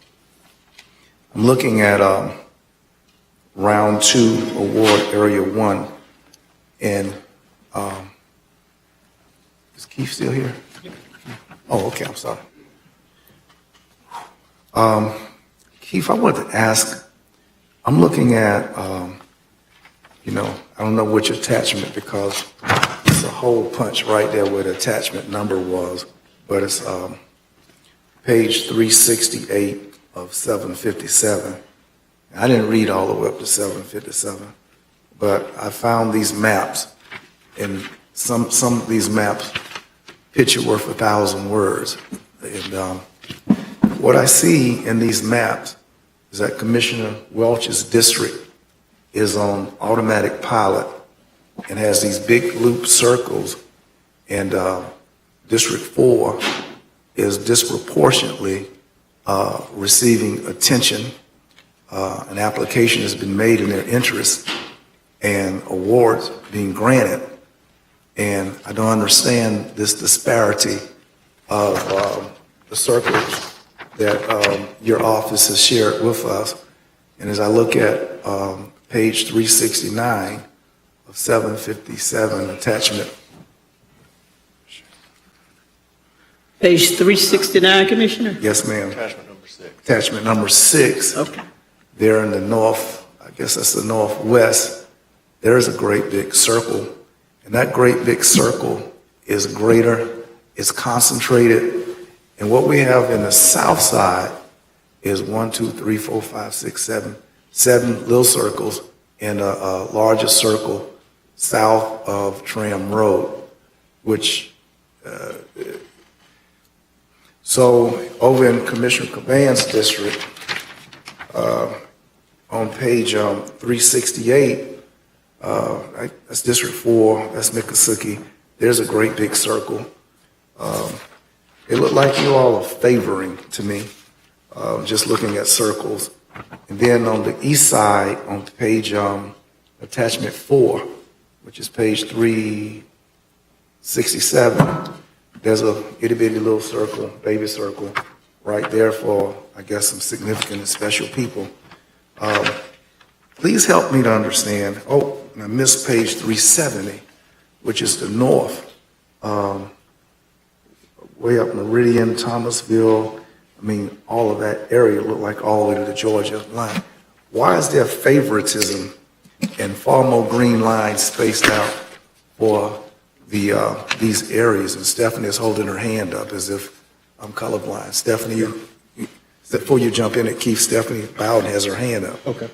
I'm looking at Round 2 Award Area 1, and is Keith still here? Oh, okay, I'm sorry. Keith, I wanted to ask, I'm looking at, I don't know which attachment because it's a hole punch right there where the attachment number was, but it's page 368 of 757. I didn't read all the way up to 757, but I found these maps, and some of these maps, picture worth 1,000 words. And what I see in these maps is that Commissioner Welch's district is on automatic pilot and has these big loop circles, and District 4 is disproportionately receiving attention. An application has been made in their interest and awards being granted. And I don't understand this disparity of the circles that your office has shared with us. And as I look at page 369 of 757, attachment. Page 369, Commissioner? Yes, ma'am. Attachment number 6. Attachment number 6. Okay. There in the north, I guess that's the northwest, there's a great big circle. And that great big circle is greater, it's concentrated. And what we have in the south side is 1, 2, 3, 4, 5, 6, 7 little circles and a larger circle south of Tram Road, which, so over in Commissioner Caban's district, on page 368, that's District 4, that's Miccosukee, there's a great big circle. It looked like you all are favoring to me, just looking at circles. And then on the east side, on page attachment 4, which is page 367, there's a itty bitty little circle, baby circle, right there for, I guess, some significant and special people. Please help me to understand. Oh, and I missed page 370, which is the north. Way up Meridian, Thomasville, I mean, all of that area looked like all the way to the Georgia line. Why is there favoritism and far more green lines spaced out for these areas? And Stephanie is holding her hand up as if I'm colorblind. Stephanie, before you jump in it, Keith, Stephanie Bowden has her hand up. Okay.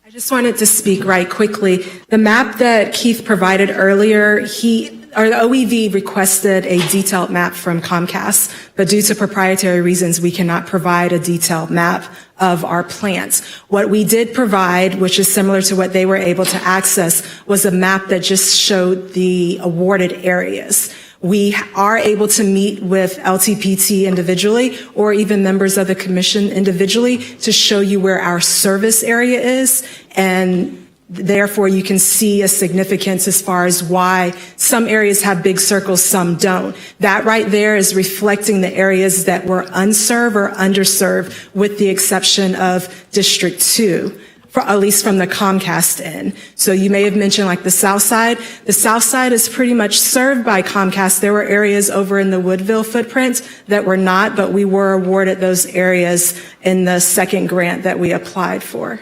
I just wanted to speak right quickly. The map that Keith provided earlier, the OEV requested a detailed map from Comcast, but due to proprietary reasons, we cannot provide a detailed map of our plants. What we did provide, which is similar to what they were able to access, was a map that just showed the awarded areas. We are able to meet with LTPT individually or even members of the commission individually to show you where our service area is, and therefore you can see a significance as far as why some areas have big circles, some don't. That right there is reflecting the areas that were unserved or underserved, with the exception of District 2. At least from the Comcast end. So you may have mentioned like the south side. The south side is pretty much served by Comcast. There were areas over in the Woodville footprint that were not, but we were awarded those areas in the second grant that we applied for.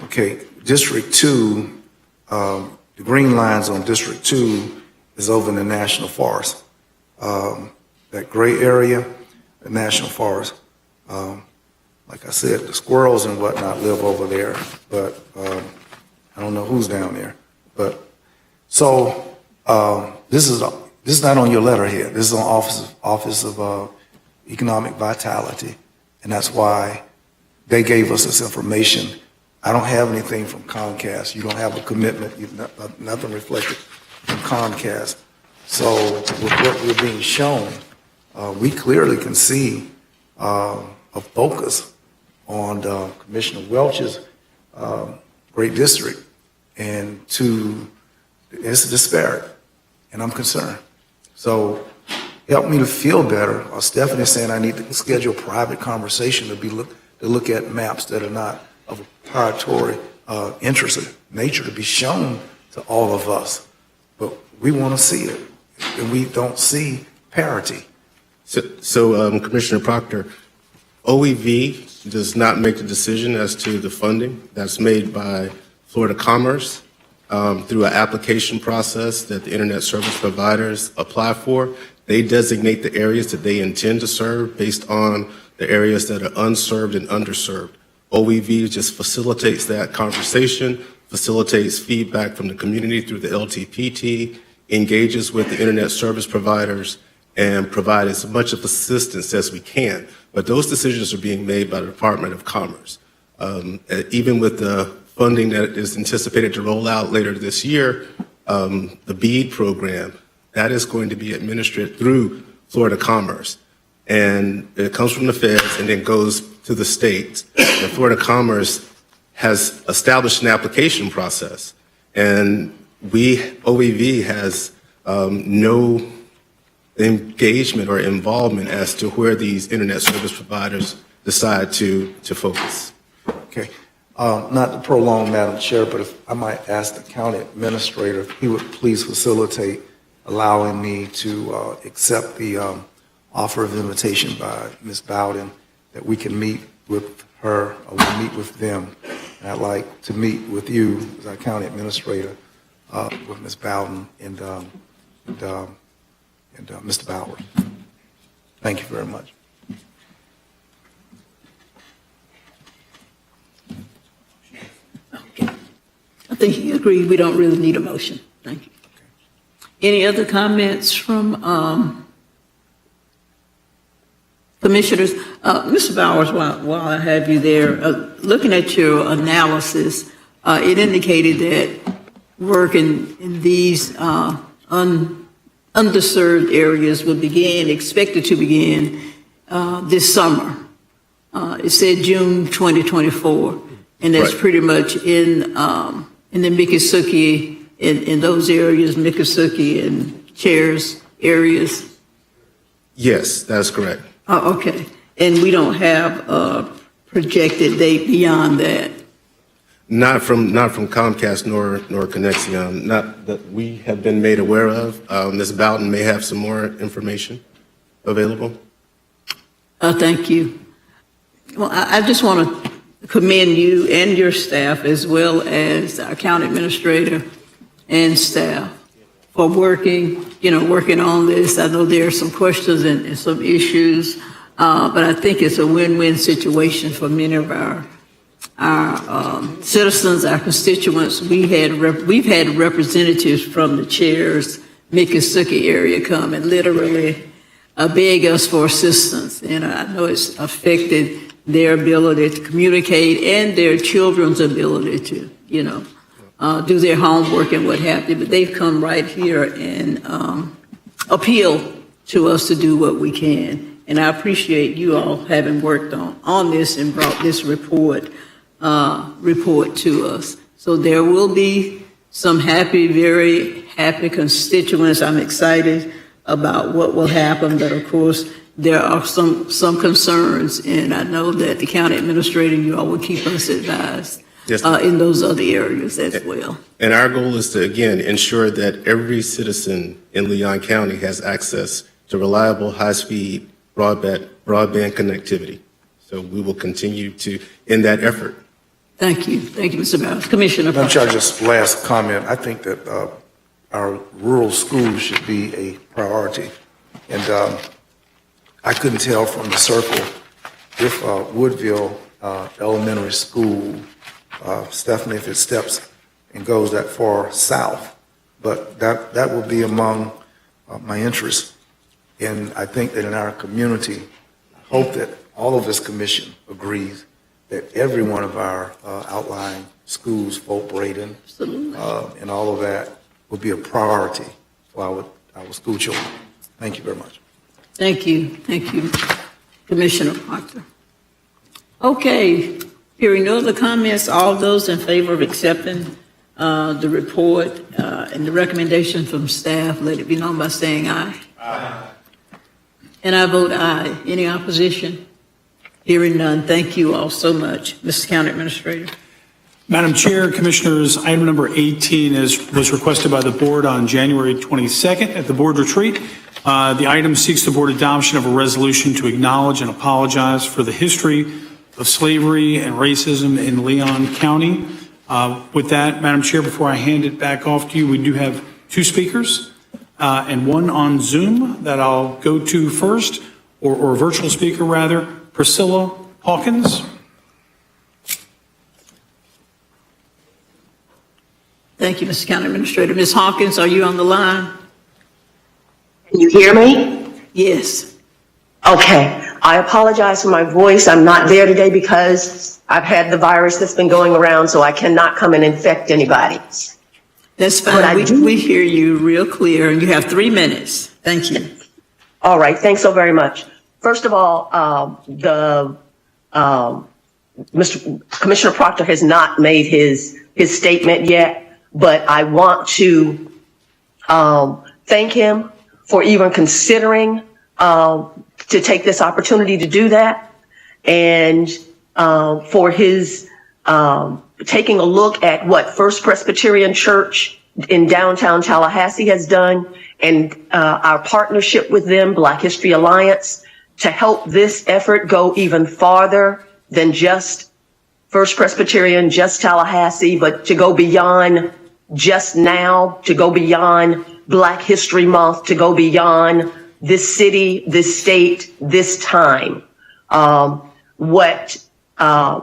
Okay, District 2, the green lines on District 2 is over in the National Forest. That gray area, the National Forest. Like I said, the squirrels and whatnot live over there, but I don't know who's down there. But so this is not on your letterhead. This is on Office of Economic Vitality, and that's why they gave us this information. I don't have anything from Comcast. You don't have a commitment. Nothing reflected from Comcast. So with what we're being shown, we clearly can see a focus on Commissioner Welch's great district, and it's disparate, and I'm concerned. So help me to feel better. Stephanie is saying I need to schedule a private conversation to look at maps that are not of a proprietary interest of nature to be shown to all of us. But we want to see it, and we don't see parity. Commissioner Proctor, OEV does not make the decision as to the funding. That's made by Florida Commerce through an application process that the internet service providers apply for. They designate the areas that they intend to serve based on the areas that are unserved and underserved. OEV just facilitates that conversation, facilitates feedback from the community through the LTPT, engages with the internet service providers, and provide as much of assistance as we can. But those decisions are being made by the Department of Commerce. Even with the funding that is anticipated to roll out later this year, the BEAD program, that is going to be administered through Florida Commerce. And it comes from the feds and then goes to the states. And Florida Commerce has established an application process. And OEV has no engagement or involvement as to where these internet service providers decide to focus. Okay. Not to prolong, Madam Chair, but if I might ask the county administrator if he would please facilitate allowing me to accept the offer of invitation by Ms. Bowden that we can meet with her or we meet with them. And I'd like to meet with you as our county administrator with Ms. Bowden and Mr. Bauer. Thank you very much. I think you agree we don't really need a motion. Thank you. Any other comments from commissioners? Mr. Bowers, while I have you there, looking at your analysis, it indicated that work in these underserved areas would expected to begin this summer. It said June 2024, and that's Right. pretty much in the Miccosukee, in those areas, Miccosukee and Chairs areas. Yes, that's correct. Oh, okay. And we don't have a projected date beyond that. Not from Comcast nor Connexion, not that we have been made aware of. Ms. Bowden may have some more information available. Thank you. Well, I just want to commend you and your staff, as well as our county administrator and staff, for working on this. I know there are some questions and some issues, but I think it's a win-win situation for many of our citizens, our constituents. We've had representatives from the Chairs, Miccosukee area come and literally beg us for assistance. And I know it's affected their ability to communicate and their children's ability to, do their homework and what have you. But they've come right here and appeal to us to do what we can. And I appreciate you all having worked on this and brought this report to us. So there will be some very happy constituents. I'm excited about what will happen, but of course, there are some concerns, and I know that the county administrator, you all will keep us advised Yes, in those other areas as well. And our goal is to, again, ensure that every citizen in Leon County has access to reliable, high-speed broadband connectivity. So we will continue in that effort. Thank you. Thank you, Mr. Bowers. Commissioner. Madam Chair, just last comment. I think that our rural schools should be a priority. And I couldn't tell from the circle if Woodville Elementary School, Stephanie, if it steps and goes that far south, but that will be among my interests. And I think that in our community, I hope that all of this commission agrees that every one of our outlying schools, Fort Braden, and all of that, will be a priority for our school children. Thank you very much. Thank you. Thank you, Commissioner Proctor. Okay, hearing no other comments, all those in favor of accepting the report and the recommendation from staff, let it be known by saying aye. Aye. And I vote aye. Any opposition? Hearing none. Thank you all so much. Mr. County Administrator. Madam Chair, Commissioners, item number 18 was requested by the board on January 22nd at the board retreat. The item seeks the board adoption of a resolution to acknowledge and apologize for the history of slavery and racism in Leon County. With that, Madam Chair, before I hand it back off to you, we do have two speakers and one on Zoom that I'll go to first, or a virtual speaker rather, Priscilla Hawkins. Thank you, Mr. County Administrator. Ms. Hawkins, are you on the line? Can you hear me? Yes. Okay. I apologize for my voice. I'm not there today because I've had the virus that's been going around, so I cannot come and infect anybody. That's fine. We hear you real clear, and you have 3 minutes. Thank you. All right. Thanks so very much. First of all, Commissioner Proctor has not made his statement yet, but I want to thank him for even considering to take this opportunity to do that, and for his taking a look at what First Presbyterian Church in downtown Tallahassee has done, and our partnership with them, Black History Alliance, to help this effort go even farther than just First Presbyterian, just Tallahassee, but to go beyond just now, to go beyond Black History Month, to go beyond this city, this state, this time. What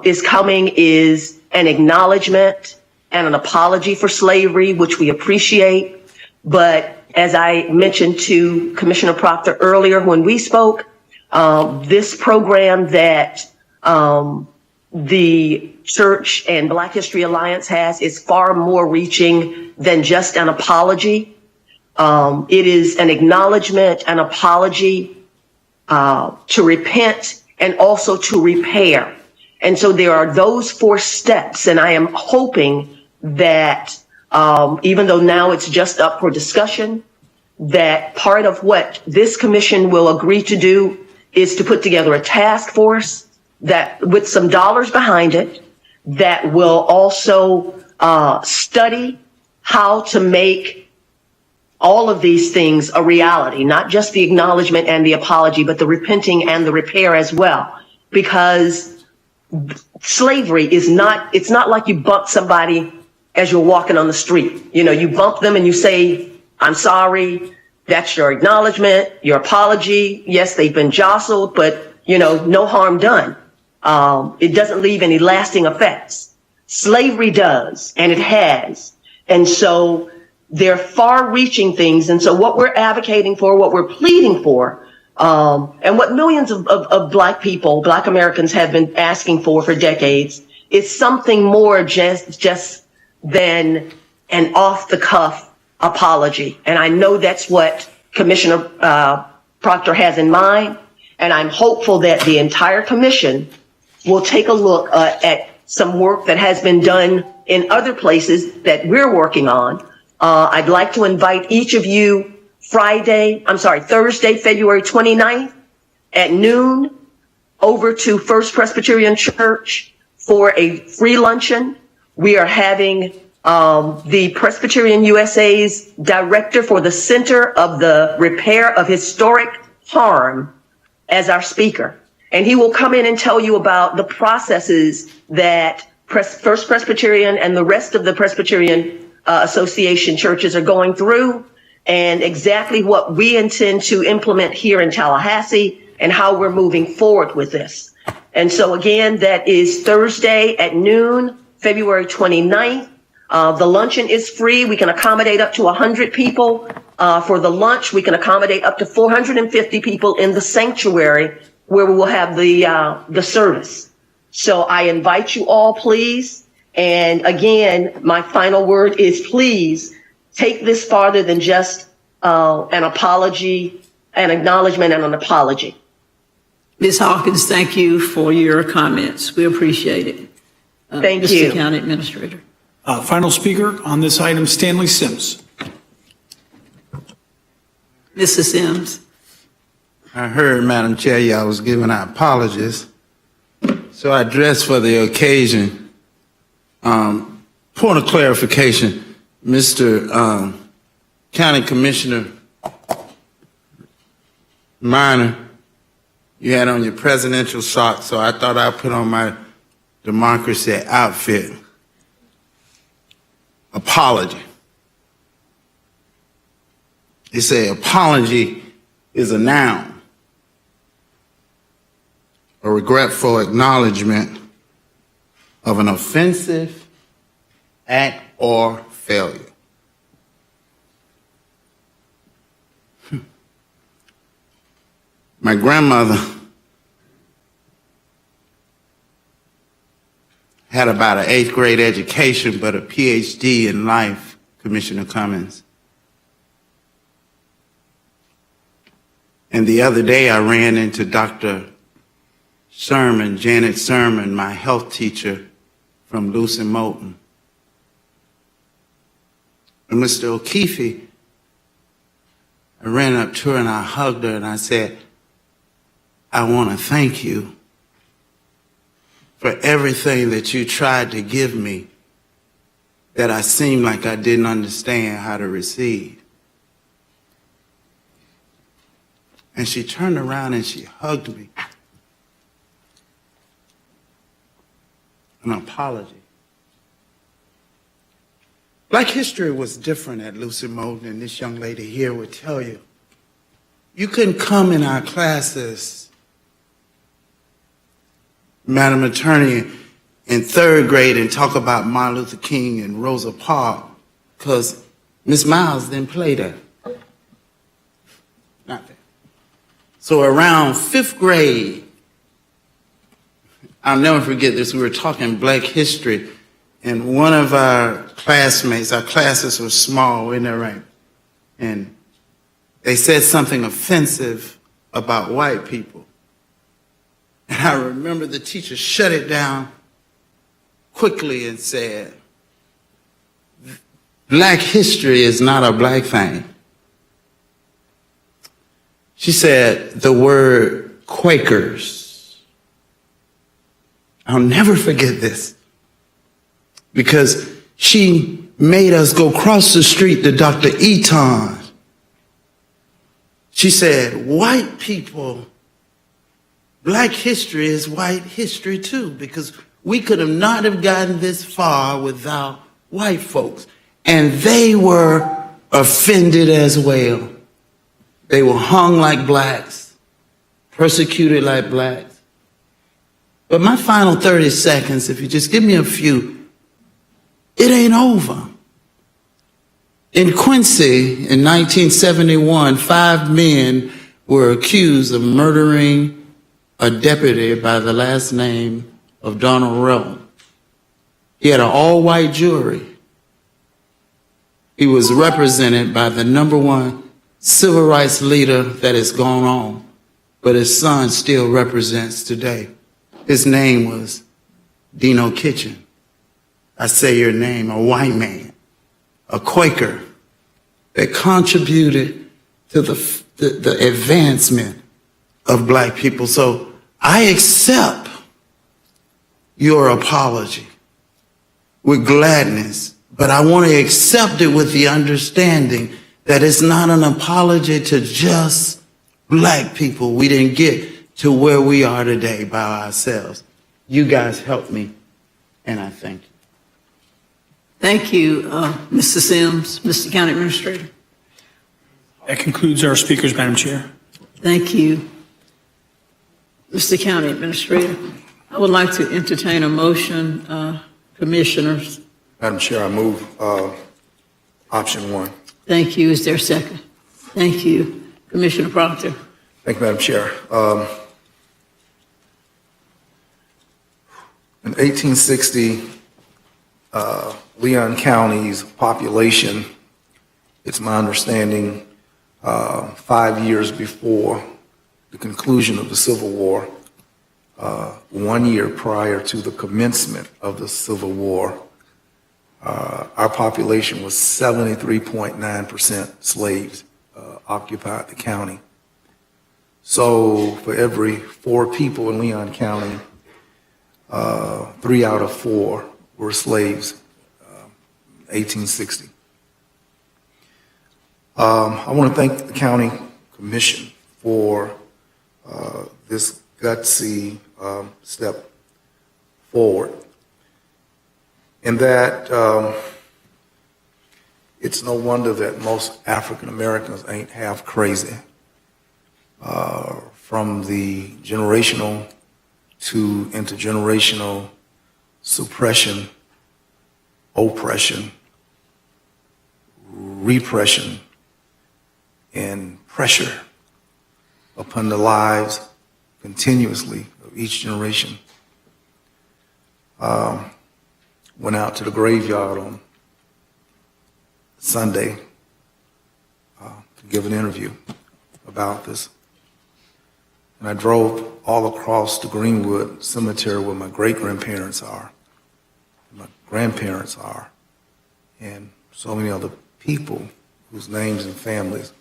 is coming is an acknowledgement and an apology for slavery, which we appreciate. But as I mentioned to Commissioner Proctor earlier when we spoke, this program that the church and Black History Alliance has is far more reaching than just an apology. It is an acknowledgement, an apology, to repent and also to repair. And so there are those 4 steps, and I am hoping that even though now it's just up for discussion, that part of what this commission will agree to do is to put together a task force that, with some dollars behind it, that will also study how to make all of these things a reality, not just the acknowledgement and the apology, but the repenting and the repair as well. Because slavery is not, it's not like you bump somebody as you're walking on the street. You know, you bump them and you say, I'm sorry. That's your acknowledgement, your apology. Yes, they've been jostled, but, you know, no harm done. It doesn't leave any lasting effects. Slavery does, and it has. And so they're far-reaching things. And so what we're advocating for, what we're pleading for, and what millions of Black people, Black Americans have been asking for decades, is something more just than an off-the-cuff apology. And I know that's what Commissioner Proctor has in mind. And I'm hopeful that the entire commission will take a look at some work that has been done in other places that we're working on. I'd like to invite each of you Thursday, February 29th at noon over to First Presbyterian Church for a free luncheon. We are having the Presbyterian USA's director for the Center of the Repair of Historic Harm as our speaker. And he will come in and tell you about the processes that First Presbyterian and the rest of the Presbyterian Association churches are going through, and exactly what we intend to implement here in Tallahassee and how we're moving forward with this. And so again, that is Thursday at noon, February 29th. The luncheon is free. We can accommodate up to 100 people. For the lunch, we can accommodate up to 450 people in the sanctuary where we will have the service. So I invite you all, please. And again, my final word is please take this farther than just an apology, an acknowledgement and an apology. Ms. Hawkins, thank you for your comments. We appreciate it. Thank Mr. you. County Administrator. Final speaker on this item, Stanley Sims. Mrs. Sims. I heard, Madam Chair, y'all was giving out apologies. So I dressed for the occasion. Point of clarification, Mr. County Commissioner Minor, you had on your presidential socks, so I thought I'd put on my democracy outfit. Apology. They say apology is a noun, a regretful acknowledgement of an offensive act or failure. My grandmother had about an 8th grade education, but a PhD in life, Commissioner Cummings. And the other day I ran into Dr. Sermon, Janet Sermon, my health teacher from Lucin Moulton. And Mr. O'Keefe, I ran up to her and I hugged her and I said, I want to thank you for everything that you tried to give me that I seemed like I didn't understand how to receive. And she turned around and she hugged me. An apology. Black history was different at Lucin Moulton, and this young lady here would tell you. You couldn't come in our classes, Madam Attorney, in 3rd grade and talk about Martin Luther King and Rosa Parks, because Miss Miles didn't play that. Not that. So around 5th grade, I'll never forget this, we were talking Black history, and one of our classmates, our classes were small, isn't that right? And they said something offensive about white people. And I remember the teacher shut it down quickly and said, Black history is not a black thing. She said the word Quakers. I'll never forget this because she made us go across the street to Dr. Eaton. She said, white people, Black history is white history too, because we could have not have gotten this far without white folks. And they were offended as well. They were hung like blacks, persecuted like blacks. But my final 30 seconds, if you just give me a few, it ain't over. In Quincy, in 1971, 5 men were accused of murdering a deputy by the last name of Donald Rowe. He had an all-white jury. He was represented by the #1 civil rights leader that has gone on, but his son still represents today. His name was Dino Kitchen. I say your name, a white man, a Quaker that contributed to the advancement of black people. So I accept your apology with gladness, but I want to accept it with the understanding that it's not an apology to just black people. We didn't get to where we are today by ourselves. You guys helped me, and I thank you. Thank you, Mr. Sims, Mr. County Administrator. That concludes our speakers, Madam Chair. Thank you, Mr. County Administrator. I would like to entertain a motion, Commissioners. Madam Chair, I move option 1. Thank you. Is there a second? Thank you. Commissioner Proctor. Thank you, Madam Chair. In 1860, Leon County's population, it's my understanding, 5 years before the conclusion of the Civil War, 1 year prior to the commencement of the Civil War, our population was 73.9% slaves occupied the county. So for every 4 people in Leon County, 3 out of 4 were slaves, 1860. I want to thank the County Commission for this gutsy step forward. In that it's no wonder that most African Americans ain't half crazy. From the generational to intergenerational suppression, oppression, repression, and pressure upon the lives continuously of each generation. Went out to the graveyard on Sunday to give an interview about this. And I drove all across the Greenwood Cemetery where my great-grandparents are, my grandparents are, and so many other people whose names and families.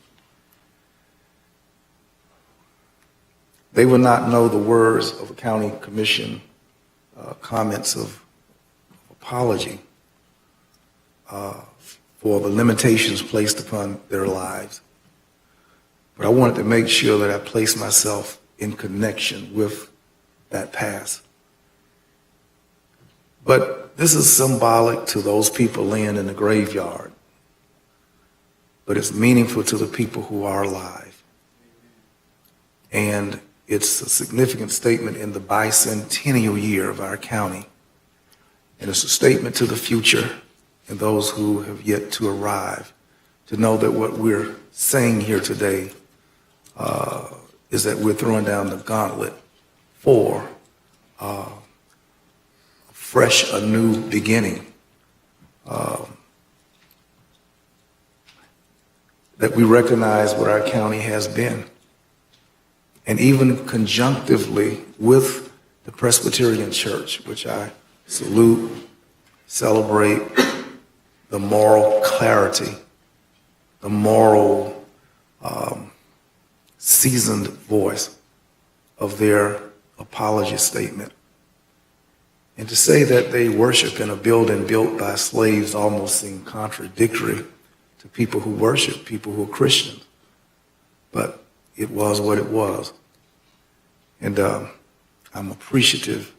They would not know the words of a county commission comments of apology for the limitations placed upon their lives. But I wanted to make sure that I placed myself in connection with that past. But this is symbolic to those people laying in the graveyard. But it's meaningful to the people who are alive. And it's a significant statement in the bicentennial year of our county. And it's a statement to the future and those who have yet to arrive to know that what we're saying here today is that we're throwing down the gauntlet for a fresh, a new beginning. That we recognize what our county has been. And even conjunctively with the Presbyterian Church, which I salute, celebrate the moral clarity, the moral seasoned voice of their apology statement. And to say that they worship in a building built by slaves almost seemed contradictory to people who worship, people who are Christians. But it was what it was. And I'm appreciative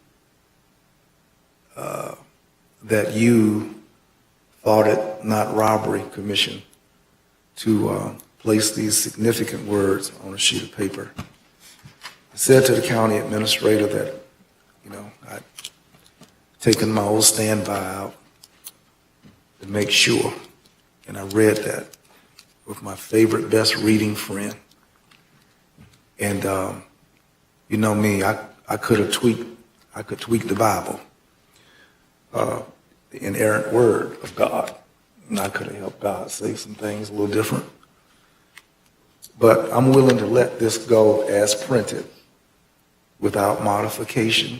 that you thought it not robbery, Commission, to place these significant words on a sheet of paper. I said to the county administrator that, I'd taken my old standby out to make sure. And I read that with my favorite, best reading friend. And you know me, I could tweak the Bible, the inerrant word of God. And I could have helped God say some things a little different. But I'm willing to let this go as printed without modification.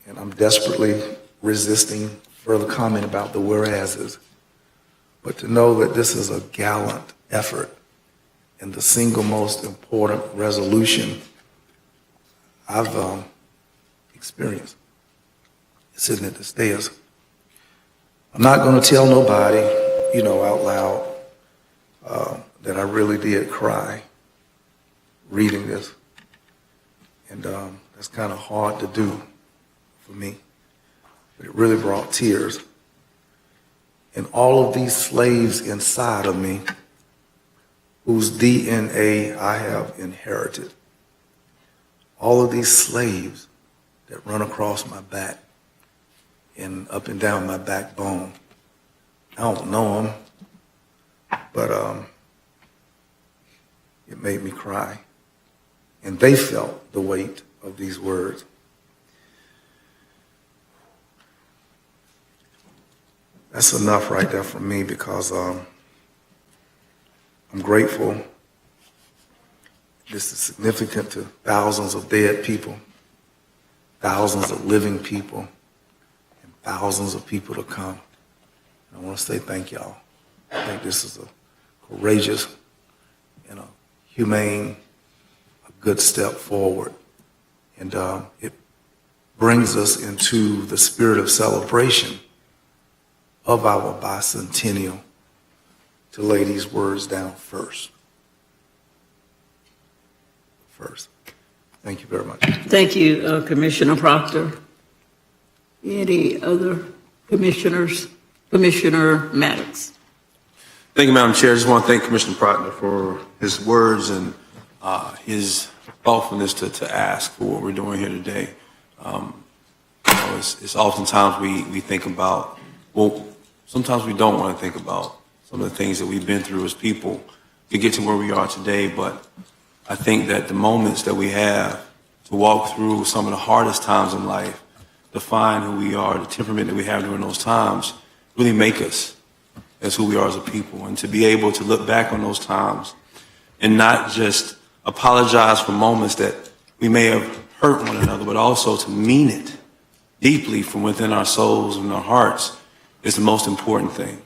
And I'm desperately resisting further comment about the whereases. But to know that this is a gallant effort and the single most important resolution I've experienced sitting at the stairs. I'm not going to tell nobody, out loud, that I really did cry reading this. And that's kind of hard to do for me. But it really brought tears. And all of these slaves inside of me, whose DNA I have inherited. All of these slaves that run across my back and up and down my backbone. I don't know them, but it made me cry. And they felt the weight of these words. That's enough right there for me because I'm grateful. This is significant to thousands of dead people, thousands of living people, and thousands of people to come. I want to say thank y'all. I think this is a courageous and a humane, a good step forward. And it brings us into the spirit of celebration of our bicentennial to lay these words down first. first. Thank you very much. Thank you, Commissioner Proctor. Any other commissioners? Commissioner Maddox. Thank you, Madam Chair. I just want to thank Commissioner Proctor for his words and his thoughtfulness to ask for what we're doing here today. It's oftentimes we think about, well, sometimes we don't want to think about some of the things that we've been through as people to get to where we are today. But I think that the moments that we have to walk through some of the hardest times in life, to find who we are, the temperament that we have during those times, really make us as who we are as a people. And to be able to look back on those times and not just apologize for moments that we may have hurt one another, but also to mean it deeply from within our souls and our hearts is the most important thing.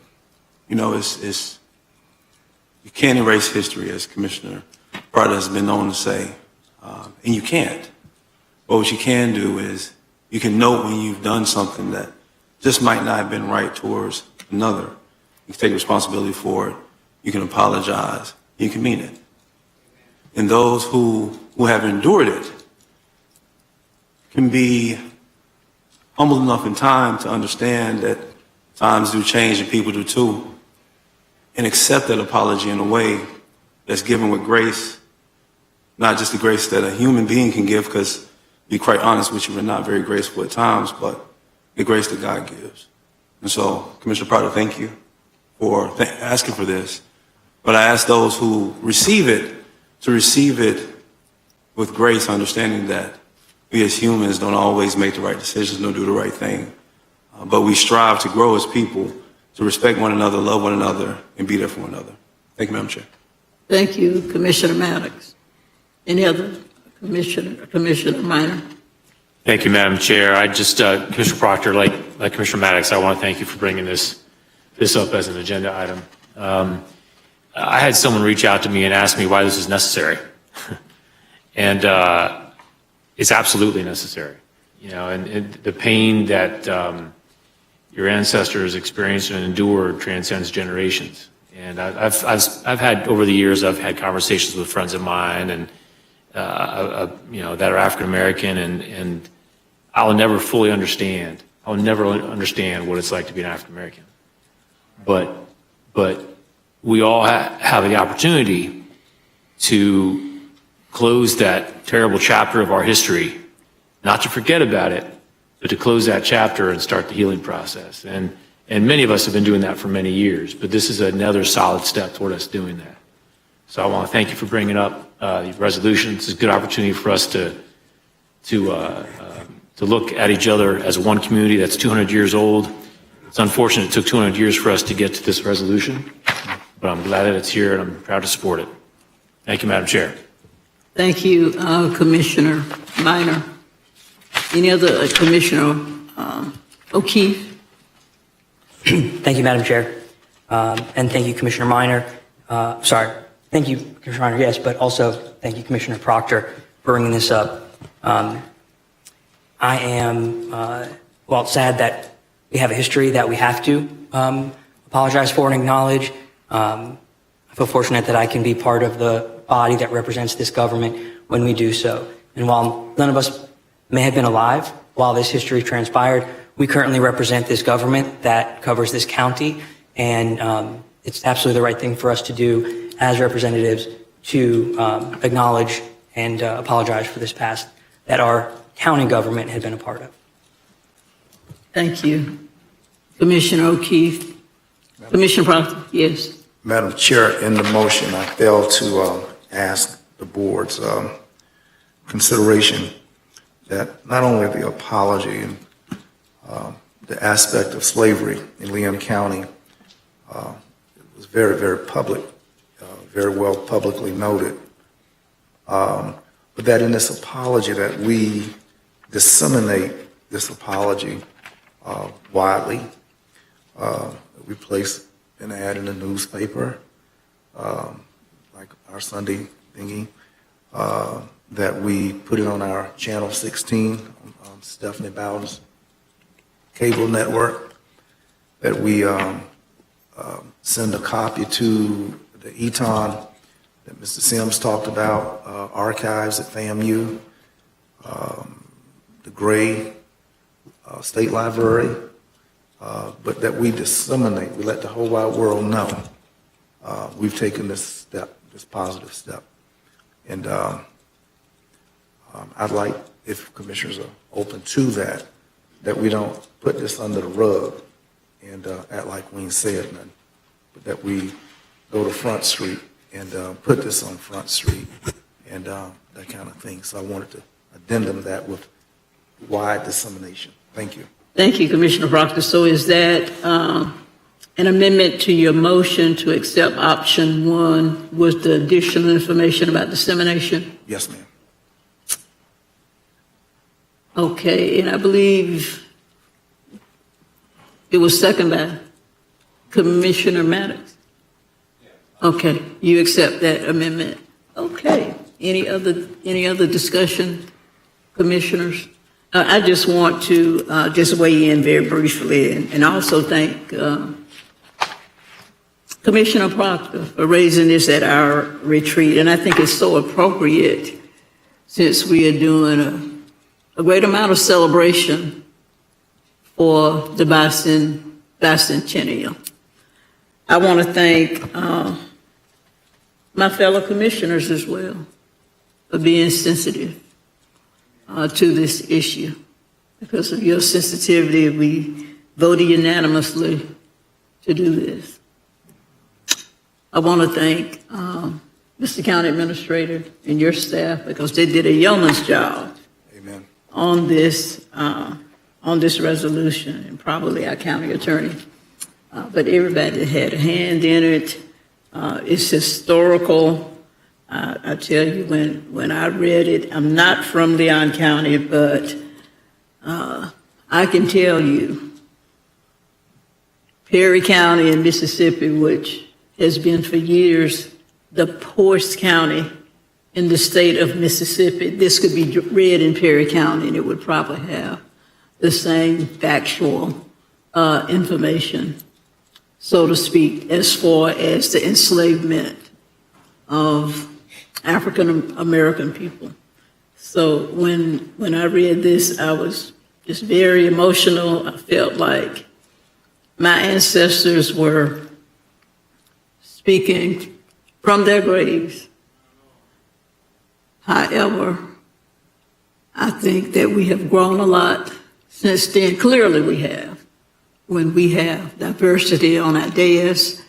You know, you can't erase history, as Commissioner Proctor has been known to say, and you can't. But what you can do is you can note when you've done something that just might not have been right towards another. You can take responsibility for it. You can apologize. You can mean it. And those who have endured it can be humble enough in time to understand that times do change and people do too, and accept that apology in a way that's given with grace, not just the grace that a human being can give, because to be quite honest with you, we're not very graceful at times, but the grace that God gives. And so, Commissioner Proctor, thank you for asking for this. But I ask those who receive it to receive it with grace, understanding that we as humans don't always make the right decisions, nor do the right thing. But we strive to grow as people, to respect one another, love one another, and be there for one another. Thank you, Madam Chair. Thank you, Commissioner Maddox. Any other Commissioner Minor? Thank you, Madam Chair. I just, Commissioner Proctor, like Commissioner Maddox, I want to thank you for bringing this up as an agenda item. I had someone reach out to me and ask me why this is necessary. And it's absolutely necessary. You know, and the pain that your ancestors experienced and endured transcends generations. And I've had, over the years, I've had conversations with friends of mine and, you know, that are African American, and I'll never fully understand. I'll never understand what it's like to be an African American. But we all have the opportunity to close that terrible chapter of our history, not to forget about it, but to close that chapter and start the healing process. And many of us have been doing that for many years, but this is another solid step toward us doing that. So I want to thank you for bringing up the resolution. It's a good opportunity for us to look at each other as one community that's 200 years old. It's unfortunate it took 200 years for us to get to this resolution, but I'm glad that it's here and I'm proud to support it. Thank you, Madam Chair. Thank you, Commissioner Minor. Any other Commissioner O'Keefe? Thank you, Madam Chair. And thank you, Commissioner Minor. Thank you, Commissioner Minor, yes, but also thank you, Commissioner Proctor, for bringing this up. I am, sad that we have a history that we have to apologize for and acknowledge. I feel fortunate that I can be part of the body that represents this government when we do so. And while none of us may have been alive while this history transpired, we currently represent this government that covers this county, and it's absolutely the right thing for us to do as representatives to acknowledge and apologize for this past that our county government had been a part of. Thank you. Commissioner O'Keefe. Commissioner Proctor, yes. Madam Chair, in the motion, I failed to ask the board's consideration that not only the apology and the aspect of slavery in Leon County was very, very public, very well publicly noted, but that in this apology that we disseminate this apology widely. We place an ad in the newspaper, like our Sunday thingy, that we put it on our Channel 16, on Stephanie Bowden's cable network, that we send a copy to the Eton, that Mr. Sims talked about, archives at FAMU, the Gray State Library, but that we disseminate, we let the whole wide world know we've taken this step, this positive step. And I'd like, if commissioners are open to that, that we don't put this under the rug and act like we ain't said nothing, but that we go to Front Street and put this on Front Street and that kind of thing. So I wanted to addendum that with wide dissemination. Thank you. Thank you, Commissioner Proctor. So is that an amendment to your motion to accept option 1 with the additional information about dissemination? Yes, ma'am. Okay, and I believe it was seconded by Commissioner Maddox. Okay, you accept that amendment. Okay, any other discussion, commissioners? I just want to just weigh in very briefly and also thank Commissioner Proctor for raising this at our retreat. And I think it's so appropriate since we are doing a great amount of celebration for the bicentennial. I want to thank my fellow commissioners as well for being sensitive to this issue. Because of your sensitivity, we voted unanimously to do this. I want to thank Mr. County Administrator and your staff because they did a yeoman's job on this resolution, and probably our county attorney. But everybody had a hand in it. It's historical. I tell you, when I read it, I'm not from Leon County, but I can tell you, Perry County in Mississippi, which has been for years the poorest county in the state of Mississippi, this could be read in Perry County and it would probably have the same factual information, so to speak, as far as the enslavement of African American people. So when I read this, I was just very emotional. I felt like my ancestors were speaking from their graves. However, I think that we have grown a lot since then. Clearly we have. When we have diversity on our dais,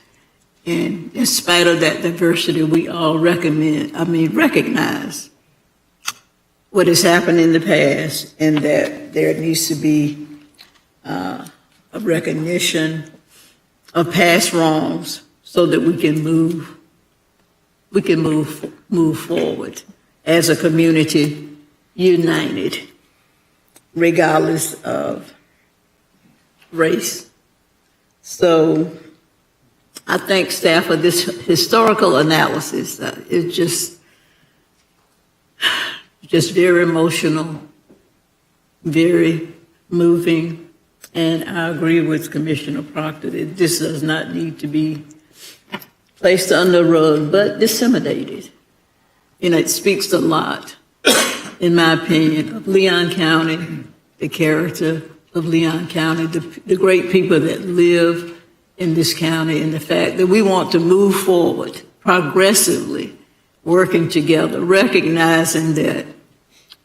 and in spite of that diversity, we all recognize what has happened in the past, and that there needs to be a recognition of past wrongs so that we can move forward as a community, united, regardless of race. So I thank staff for this historical analysis. It's just very emotional, very moving, and I agree with Commissioner Proctor that this does not need to be placed under the rug, but disseminated. And it speaks a lot, in my opinion, of Leon County, the character of Leon County, the great people that live in this county, and the fact that we want to move forward progressively, working together, recognizing that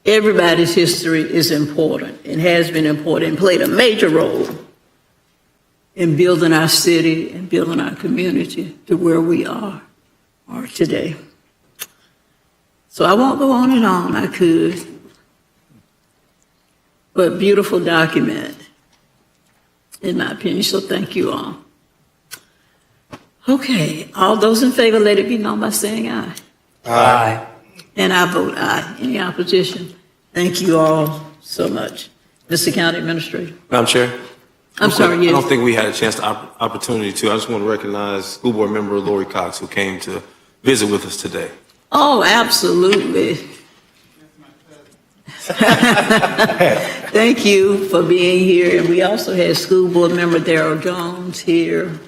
everybody's history is important and has been important and played a major role in building our city and building our community to where we are today. So I won't go on and on, I could, but beautiful document, in my opinion, so thank you all. Okay, all those in favor, let it be known by saying aye. Aye. And I vote aye. Any opposition? Thank you all so much. Mr. County Administrator. Madam Chair? I'm sorry, yes. I don't think we had a chance opportunity to. I just want to recognize School Board Member Lori Cox, who came to visit with us today. Oh, absolutely. Thank you for being here. And we also had School Board Member Darrell Jones here.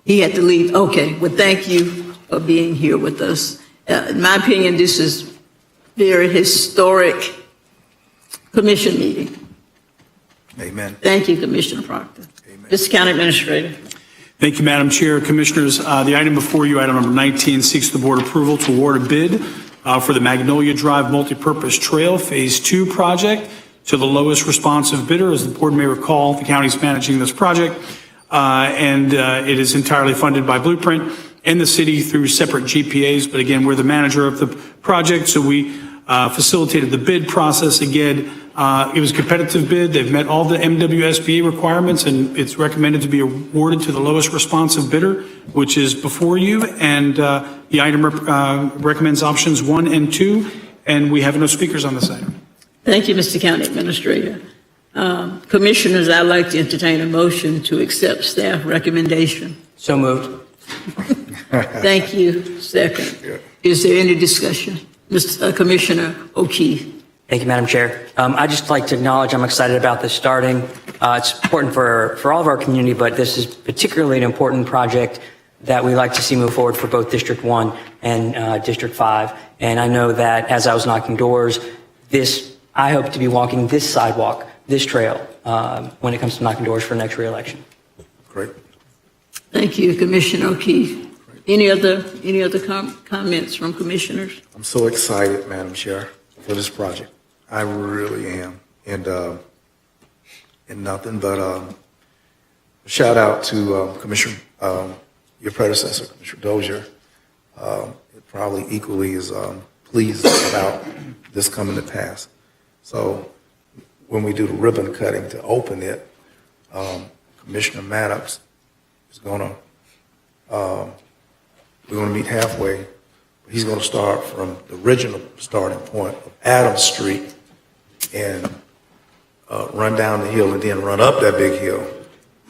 He had to leave. Okay, well, thank you for being here with us. In my opinion, this is very historic commission meeting. Amen. Thank you, Commissioner Proctor. Mr. County Administrator. Thank you, Madam Chair. Commissioners, the item before you, item number 19, seeks the board approval to award a bid for the Magnolia Drive Multipurpose Trail Phase 2 project to the lowest responsive bidder. As the board may recall, the county is managing this project, and it is entirely funded by Blueprint and the city through separate GPAs. But again, we're the manager of the project, so we facilitated the bid process. Again, it was a competitive bid. They've met all the MWSBA requirements, and it's recommended to be awarded to the lowest responsive bidder, which is before you. And the item recommends options 1 and 2, and we have no speakers on this item. Thank you, Mr. County Administrator. Commissioners, I'd like to entertain a motion to accept staff recommendation. So moved. Thank you. Second. Is there any discussion? Mr. Commissioner O'Keefe. Thank you, Madam Chair. I'd just like to acknowledge I'm excited about this starting. It's important for all of our community, but this is particularly an important project that we like to see move forward for both District 1 and District 5. And I know that as I was knocking doors, I hope to be walking this sidewalk, this trail, when it comes to knocking doors for the next reelection. Great. Thank you, Commissioner O'Keefe. Any other comments from commissioners? I'm so excited, Madam Chair, for this project. I really am. And nothing but shout out to Commissioner, your predecessor, Commissioner Dozier. Probably equally as pleased about this coming to pass. So when we do the ribbon cutting to open it, Commissioner Maddox is going to, we're going to meet halfway. He's going to start from the original starting point of Adams Street and run down the hill and then run up that big hill.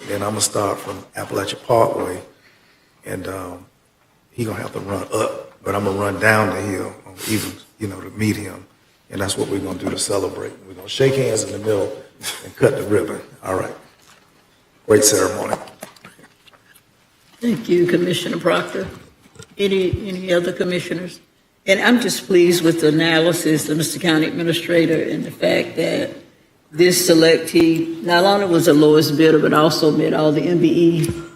Then I'm going to start from Appalachia Parkway, and he's going to have to run up, but I'm going to run down the hill, even, to meet him. And that's what we're going to do to celebrate. We're going to shake hands in the middle and cut the ribbon. All right. Great ceremony. Thank you, Commissioner Proctor. Any other commissioners? And I'm just pleased with the analysis of Mr. County Administrator and the fact that this selectee not only was the lowest bidder, but also met all the MBE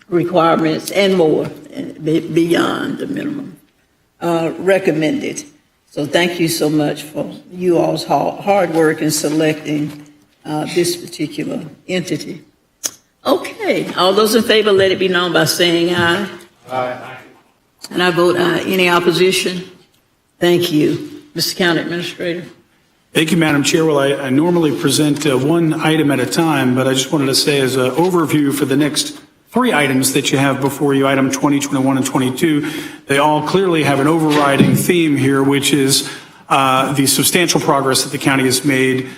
requirements and more, beyond the minimum recommended. So thank you so much for you all's hard work in selecting this particular entity. Okay, all those in favor, let it be known by saying aye. Aye. And I vote aye. Any opposition? Thank you. Mr. County Administrator. Thank you, Madam Chair. Well, I normally present one item at a time, but I just wanted to say as an overview for the next 3 items that you have before you, item 20, 21, and 22, they all clearly have an overriding theme here, which is the substantial progress that the county has made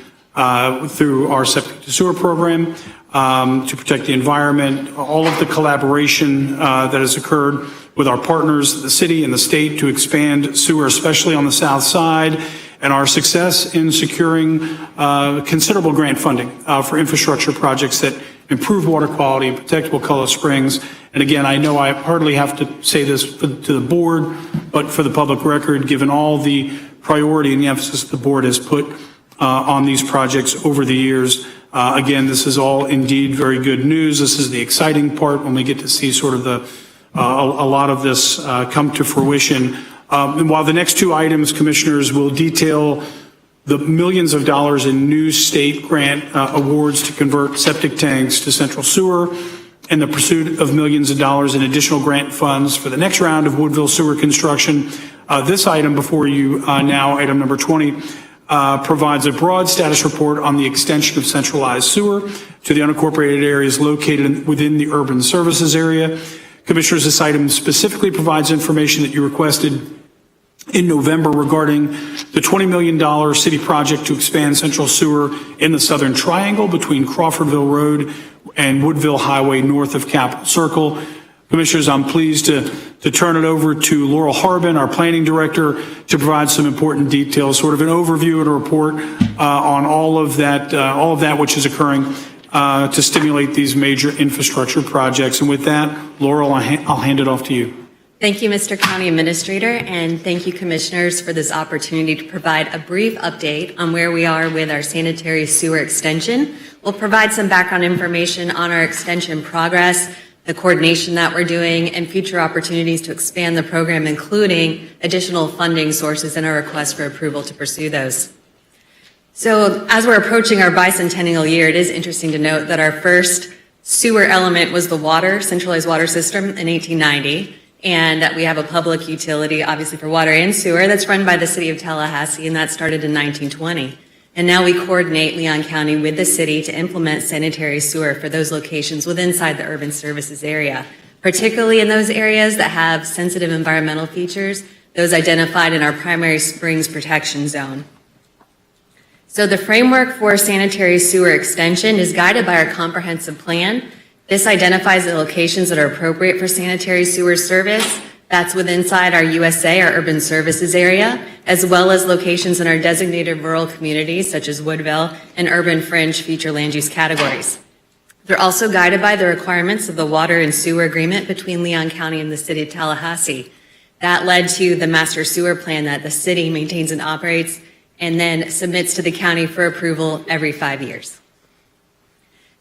through our septic to sewer program to protect the environment, all of the collaboration that has occurred with our partners, the city and the state, to expand sewer, especially on the south side, and our success in securing considerable grant funding for infrastructure projects that improve water quality and protect Wakulla Springs. And again, I know I hardly have to say this to the board, but for the public record, given all the priority and the emphasis the board has put on these projects over the years, again, this is all indeed very good news. This is the exciting part when we get to see sort of a lot of this come to fruition. And while the next 2 items, commissioners, will detail the millions of dollars in new state grant awards to convert septic tanks to central sewer, and the pursuit of millions of dollars in additional grant funds for the next round of Woodville sewer construction, this item before you now, item number 20, provides a broad status report on the extension of centralized sewer to the unincorporated areas located within the urban services area. Commissioners, this item specifically provides information that you requested in November regarding the $20 million city project to expand central sewer in the Southern Triangle between Crawfordville Road and Woodville Highway north of Capitol Circle. Commissioners, I'm pleased to turn it over to Laurel Harbin, our planning director, to provide some important details, sort of an overview and a report on all of that which is occurring to stimulate these major infrastructure projects. And with that, Laurel, I'll hand it off to you. Thank you, Mr. County Administrator, and thank you, Commissioners, for this opportunity to provide a brief update on where we are with our sanitary sewer extension. We'll provide some background information on our extension progress, the coordination that we're doing, and future opportunities to expand the program, including additional funding sources and a request for approval to pursue those. So as we're approaching our bicentennial year, it is interesting to note that our first sewer element was the water, centralized water system in 1890. And that we have a public utility, obviously for water and sewer, that's run by the city of Tallahassee, and that started in 1920. And now we coordinate Leon County with the city to implement sanitary sewer for those locations within the urban services area, particularly in those areas that have sensitive environmental features, those identified in our primary springs protection zone. So the framework for sanitary sewer extension is guided by our comprehensive plan. This identifies the locations that are appropriate for sanitary sewer service. That's within our USA, our urban services area, as well as locations in our designated rural communities such as Woodville and urban fringe feature land use categories. They're also guided by the requirements of the water and sewer agreement between Leon County and the city of Tallahassee. That led to the master sewer plan that the city maintains and operates and then submits to the county for approval every 5 years.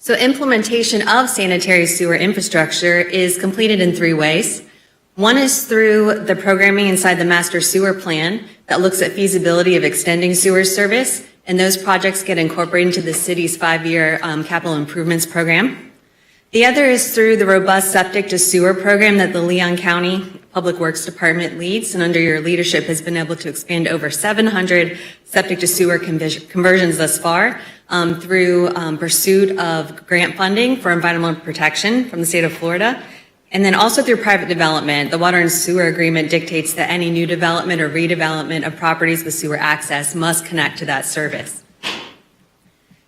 So implementation of sanitary sewer infrastructure is completed in 3 ways. One is through the programming inside the master sewer plan that looks at feasibility of extending sewer service, and those projects get incorporated into the city's 5-year capital improvements program. The other is through the robust septic to sewer program that the Leon County Public Works Department leads, and under your leadership has been able to expand over 700 septic to sewer conversions thus far through pursuit of grant funding for environmental protection from the state of Florida. And then also through private development. The water and sewer agreement dictates that any new development or redevelopment of properties with sewer access must connect to that service.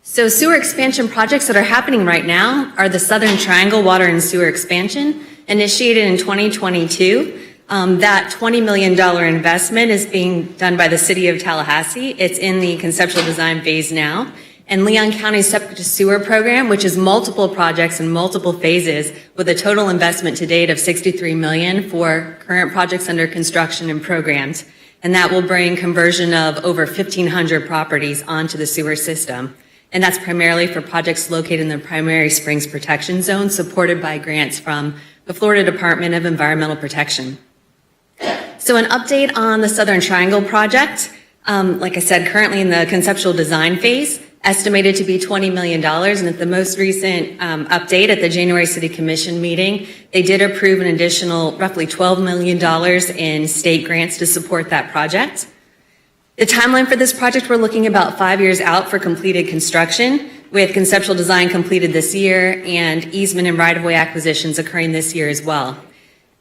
So sewer expansion projects that are happening right now are the Southern Triangle Water and Sewer Expansion, initiated in 2022. That $20 million investment is being done by the city of Tallahassee. It's in the conceptual design phase now. And Leon County's septic to sewer program, which is multiple projects in multiple phases with a total investment to date of $63 million for current projects under construction and programs. And that will bring conversion of over 1,500 properties onto the sewer system. And that's primarily for projects located in the primary springs protection zone, supported by grants from the Florida Department of Environmental Protection. So an update on the Southern Triangle project. Like I said, currently in the conceptual design phase, estimated to be $20 million. And at the most recent update at the January City Commission meeting, they did approve an additional roughly $12 million in state grants to support that project. The timeline for this project, we're looking about 5 years out for completed construction, with conceptual design completed this year and easement and right-of-way acquisitions occurring this year as well.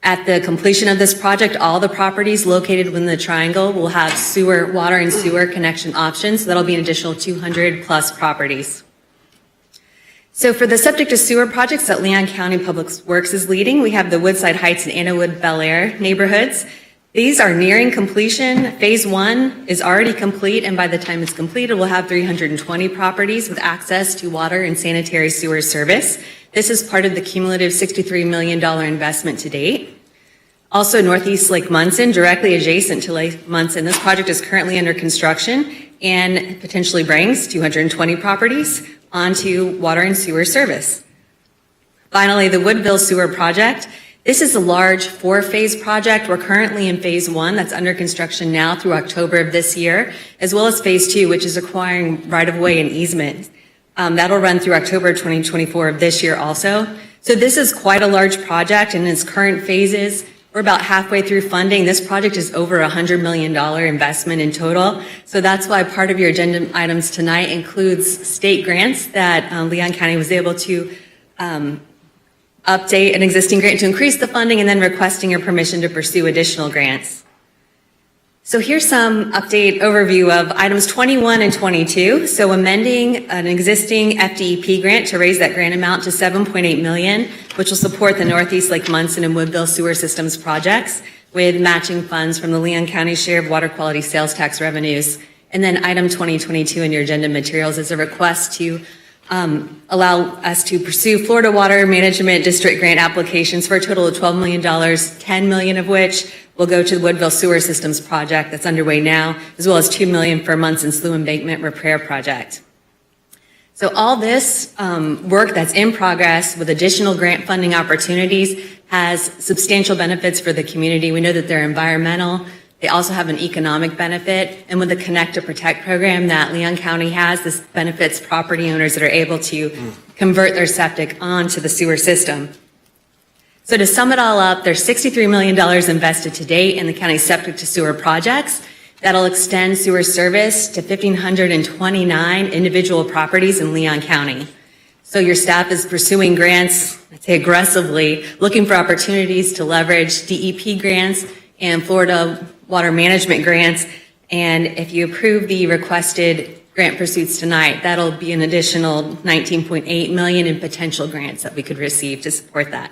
At the completion of this project, all the properties located within the triangle will have sewer, water and sewer connection options. So that'll be an additional 200 plus properties. So for the septic to sewer projects that Leon County Public Works is leading, we have the Woodside Heights and Annawood Bel Air neighborhoods. These are nearing completion. Phase 1 is already complete, and by the time it's completed, we'll have 320 properties with access to water and sanitary sewer service. This is part of the cumulative $63 million investment to date. Also, Northeast Lake Munson, directly adjacent to Lake Munson, this project is currently under construction and potentially brings 220 properties onto water and sewer service. Finally, the Woodville Sewer Project. This is a large 4-phase project. We're currently in phase 1 that's under construction now through October of this year, as well as phase 2, which is acquiring right-of-way and easement. That'll run through October 2024 of this year also. So this is quite a large project, and in its current phases, we're about halfway through funding. This project is over $100 million investment in total. So that's why part of your agenda items tonight includes state grants that Leon County was able to update an existing grant to increase the funding, and then requesting your permission to pursue additional grants. So here's some update overview of items 21 and 22. So amending an existing FDEP grant to raise that grant amount to $7.8 million, which will support the Northeast Lake Munson and Woodville sewer systems projects with matching funds from the Leon County share of water quality sales tax revenues. And then item 2022 in your agenda materials is a request to allow us to pursue Florida Water Management District grant applications for a total of $12 million, $10 million of which will go to the Woodville Sewer Systems Project that's underway now, as well as $2 million for Munson Slough Embankment Repair Project. So all this work that's in progress with additional grant funding opportunities has substantial benefits for the community. We know that they're environmental. They also have an economic benefit. And with the Connect to Protect program that Leon County has, this benefits property owners that are able to convert their septic onto the sewer system. So to sum it all up, there's $63 million invested to date in the county's septic to sewer projects that'll extend sewer service to 1,529 individual properties in Leon County. So your staff is pursuing grants, I'd say aggressively, looking for opportunities to leverage DEP grants and Florida Water Management grants. And if you approve the requested grant pursuits tonight, that'll be an additional $19.8 million in potential grants that we could receive to support that.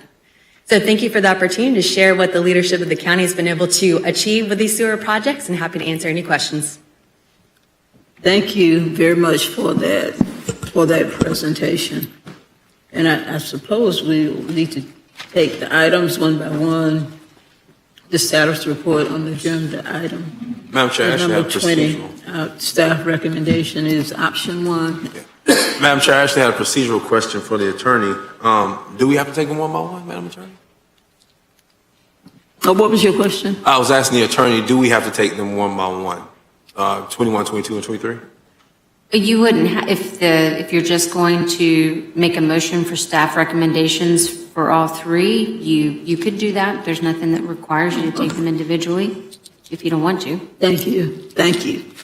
So thank you for the opportunity to share what the leadership of the county has been able to achieve with these sewer projects, and happy to answer any questions. Thank you very much for that presentation. And I suppose we need to take the items one by one. The status report on the agenda item. Madam Chair, I actually have Number 20, procedural. staff recommendation is option 1. Madam Chair, I actually had a procedural question for the attorney. Do we have to take them one by one, Madam Attorney? Oh, what was your question? I was asking the attorney, do we have to take them one by one? 21, 22, and 23? You wouldn't, if you're just going to make a motion for staff recommendations for all three, you could do that. There's nothing that requires you to take them individually if you don't want to. Thank you.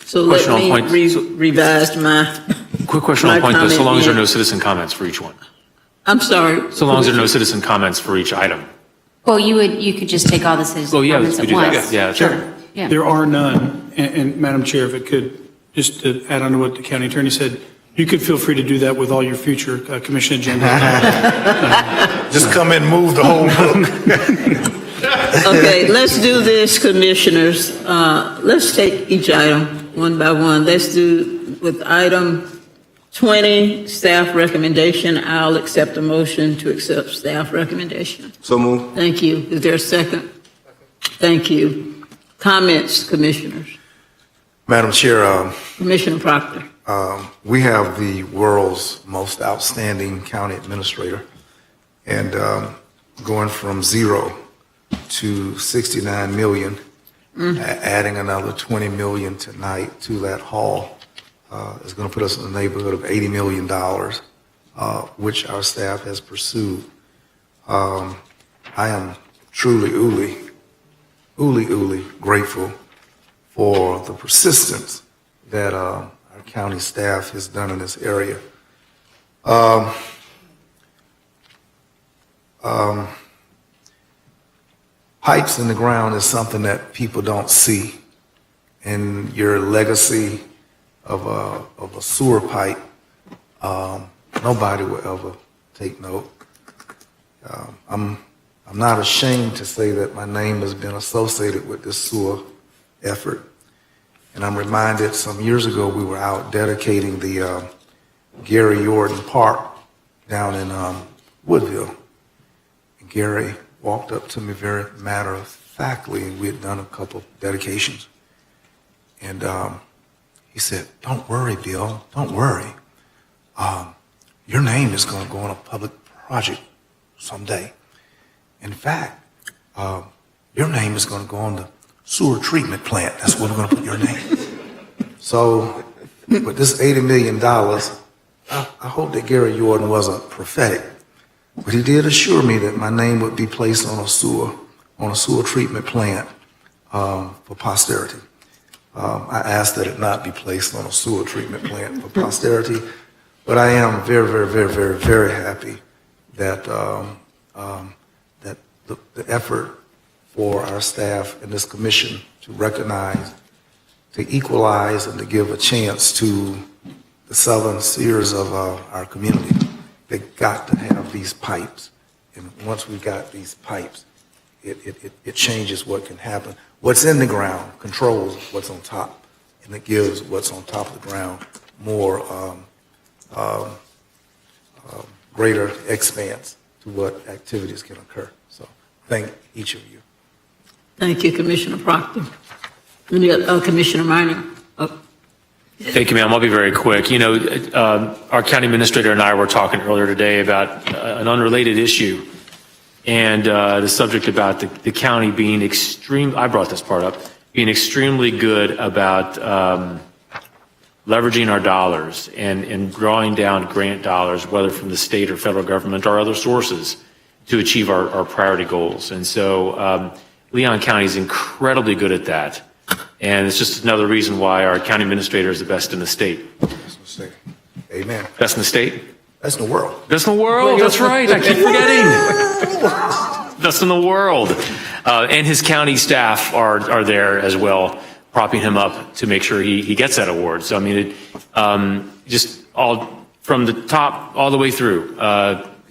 So Question let on me point. revise my. Quick question My on point, though, so comment long as there are is- no citizen comments for each one. I'm sorry. So long as there are no citizen comments for each item. Well, you could just take all the citizen Oh, yeah, comments we at do that. once. Yeah, Sure. Yeah. There are none. And Madam Chair, if it could, just to add on to what the county attorney said, you could feel free to do that with all your future commission agenda. Just come and move the whole book. Okay, let's do this, commissioners. Let's take each item one by one. Let's do with item 20, staff recommendation. I'll accept a motion to accept staff recommendation. So move. Thank you. Is there a second? Thank you. Comments, commissioners? Madam Chair, Commissioner Proctor. we have the world's most outstanding county administrator, and going from 0 to 69 million, adding another 20 million tonight to that haul is going to put us in the neighborhood of $80 million, which our staff has pursued. I am truly, grateful for the persistence that our county staff has done in this area. Pipes in the ground is something that people don't see, and your legacy of a sewer pipe, nobody will ever take note. I'm not ashamed to say that my name has been associated with this sewer effort. And I'm reminded some years ago we were out dedicating the Gary Jordan Park down in Woodville. And Gary walked up to me very matter-of-factly, and we had done a couple dedications. And he said, "Don't worry, Bill, don't worry. Your name is going to go on a public project someday. In fact, your name is going to go on the sewer treatment plant. That's where we're going to put your name." So with this $80 million, I hope that Gary Jordan wasn't prophetic, but he did assure me that my name would be placed on a sewer treatment plant for posterity. I asked that it not be placed on a sewer treatment plant for posterity, but I am very happy that that the effort for our staff and this commission to recognize, to equalize, and to give a chance to the southern seers of our community. They got to have these pipes, and once we got these pipes, it changes what can happen. What's in the ground controls what's on top, and it gives what's on top of the ground more greater expanse to what activities can occur. So thank each of you. Thank you, Commissioner Proctor. Commissioner Minor. Thank you, ma'am. I'll be very quick. You know, our county administrator and I were talking earlier today about an unrelated issue, and the subject about the county being I brought this part up, being extremely good about leveraging our dollars and drawing down grant dollars, whether from the state or federal government or other sources, to achieve our priority goals. And so Leon County is incredibly good at that. And it's just another reason why our county administrator is the best in the state. Amen. Best in the state? Best in the world. Best in the world, that's right. I keep forgetting. Best in the world. And his county staff are there as well, propping him up to make sure he gets that award. So, I mean, just all from the top all the way through.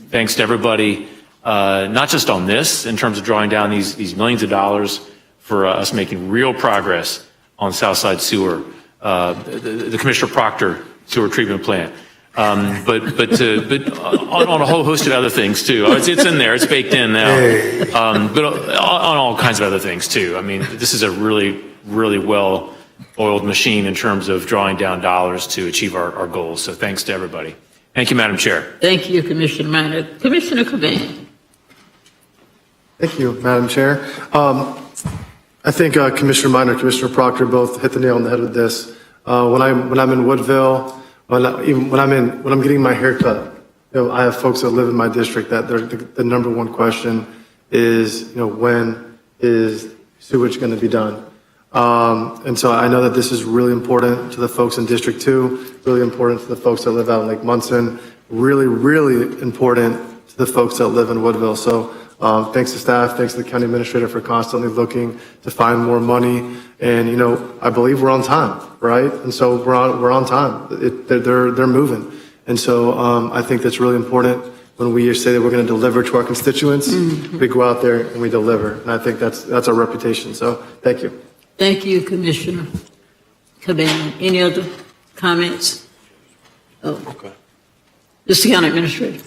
Thanks to everybody, not just on this, in terms of drawing down these millions of dollars, for us making real progress on Southside Sewer, the Commissioner Proctor Sewer Treatment Plant, but on a whole host of other things too. It's in there, it's baked in now, but on all kinds of other things too. I mean, this is a really, really well-oiled machine in terms of drawing down dollars to achieve our goals. So thanks to everybody. Thank you, Madam Chair. Thank you, Commissioner Minor. Commissioner Caban. Thank you, Madam Chair. I think Commissioner Minor, Commissioner Proctor both hit the nail on the head with this. When I'm in Woodville, when I'm getting my hair cut, I have folks that live in my district that the number one question is, when is sewage going to be done? And so I know that this is really important to the folks in District 2, really important to the folks that live out in Lake Munson, really, really important to the folks that live in Woodville. So thanks to staff, thanks to the county administrator for constantly looking to find more money. And, I believe we're on time, right? And so we're on time. They're moving. And so I think that's really important when we say that we're going to deliver to our constituents. Mm-hmm. We go out there and we deliver. And I think that's our reputation. So thank you. Thank you, Commissioner Caban. Any other comments? Okay. Mr. County Administrator.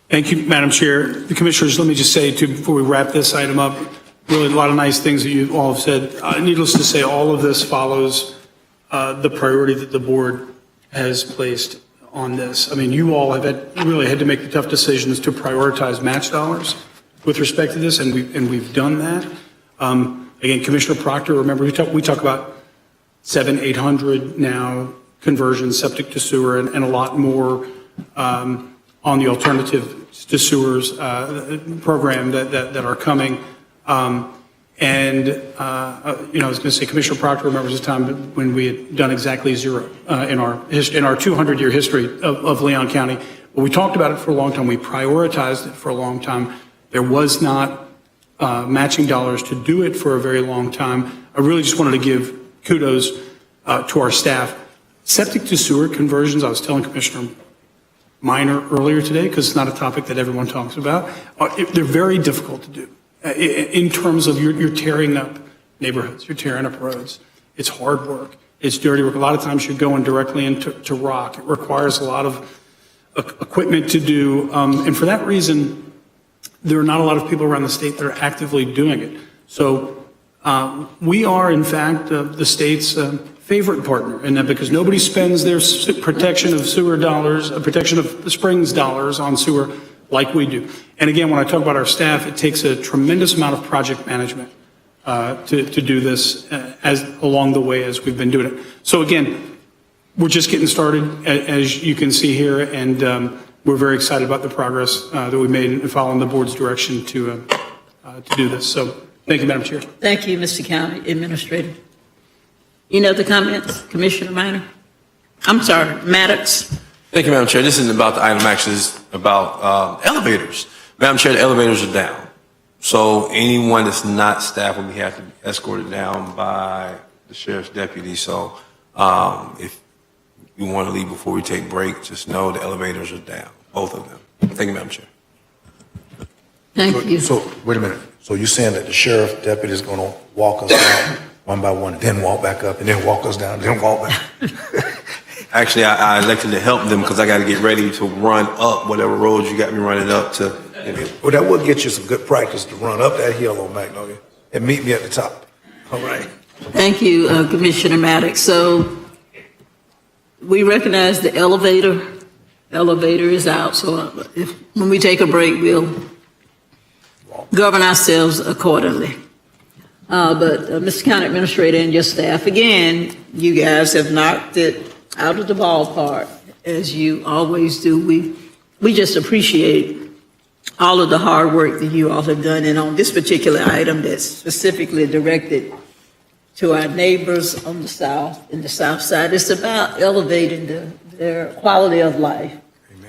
Thank you, Madam Chair. The Commissioners, let me just say, too, before we wrap this item up, really a lot of nice things that you all have said. Needless to say, all of this follows the priority that the board has placed on this. I mean, you all have really had to make the tough decisions to prioritize match dollars with respect to this, and we've done that. Again, Commissioner Proctor, remember, we talk about 800 now conversions, septic to sewer, and a lot more on the alternative to sewers program that are coming. I was going to say, Commissioner Proctor remembers a time when we had done exactly zero in our 200-year history of Leon County. But we talked about it for a long time. We prioritized it for a long time. There was not matching dollars to do it for a very long time. I really just wanted to give kudos to our staff. Septic to sewer conversions, I was telling Commissioner Minor earlier today, because it's not a topic that everyone talks about. They're very difficult to do in terms of you're tearing up neighborhoods, you're tearing up roads. It's hard work. It's dirty work. A lot of times you're going directly into rock. It requires a lot of equipment to do. And for that reason, there are not a lot of people around the state that are actively doing it. So we are, in fact, the state's favorite partner in that, because nobody spends their protection of sewer dollars, protection of the springs dollars on sewer like we do. And again, when I talk about our staff, it takes a tremendous amount of project management to do this as along the way as we've been doing it. So again, we're just getting started, as you can see here, and we're very excited about the progress that we made in following the board's direction to do this. So thank you, Madam Chair. Thank you, Mr. County Administrator. Any other comments? Commissioner Minor? I'm sorry, Maddox. Thank you, Madam Chair. This isn't about the item, actually, it's about elevators. Madam Chair, the elevators are down. So anyone that's not staff will have to be escorted down by the sheriff's deputy. So if you want to leave before we take break, just know the elevators are down, both of them. Thank you, Madam Chair. Thank you. So wait a minute. So you're saying that the sheriff deputy is going to walk us down one by one, then walk back up, and then walk us down, then walk back? Actually, I elected to help them because I got to get ready to run up whatever roads you got me running up to. Well, that would get you some good practice to run up that hill on Magnolia and meet me at the top. All right. Thank you, Commissioner Maddox. So we recognize the elevator. Elevator is out, so when we take a break, we'll govern ourselves accordingly. But Mr. County Administrator and your staff, again, you guys have knocked it out of the ballpark, as you always do. We just appreciate all of the hard work that you all have done. And on this particular item that's specifically directed to our neighbors on the south, in the south side, it's about elevating their quality of life.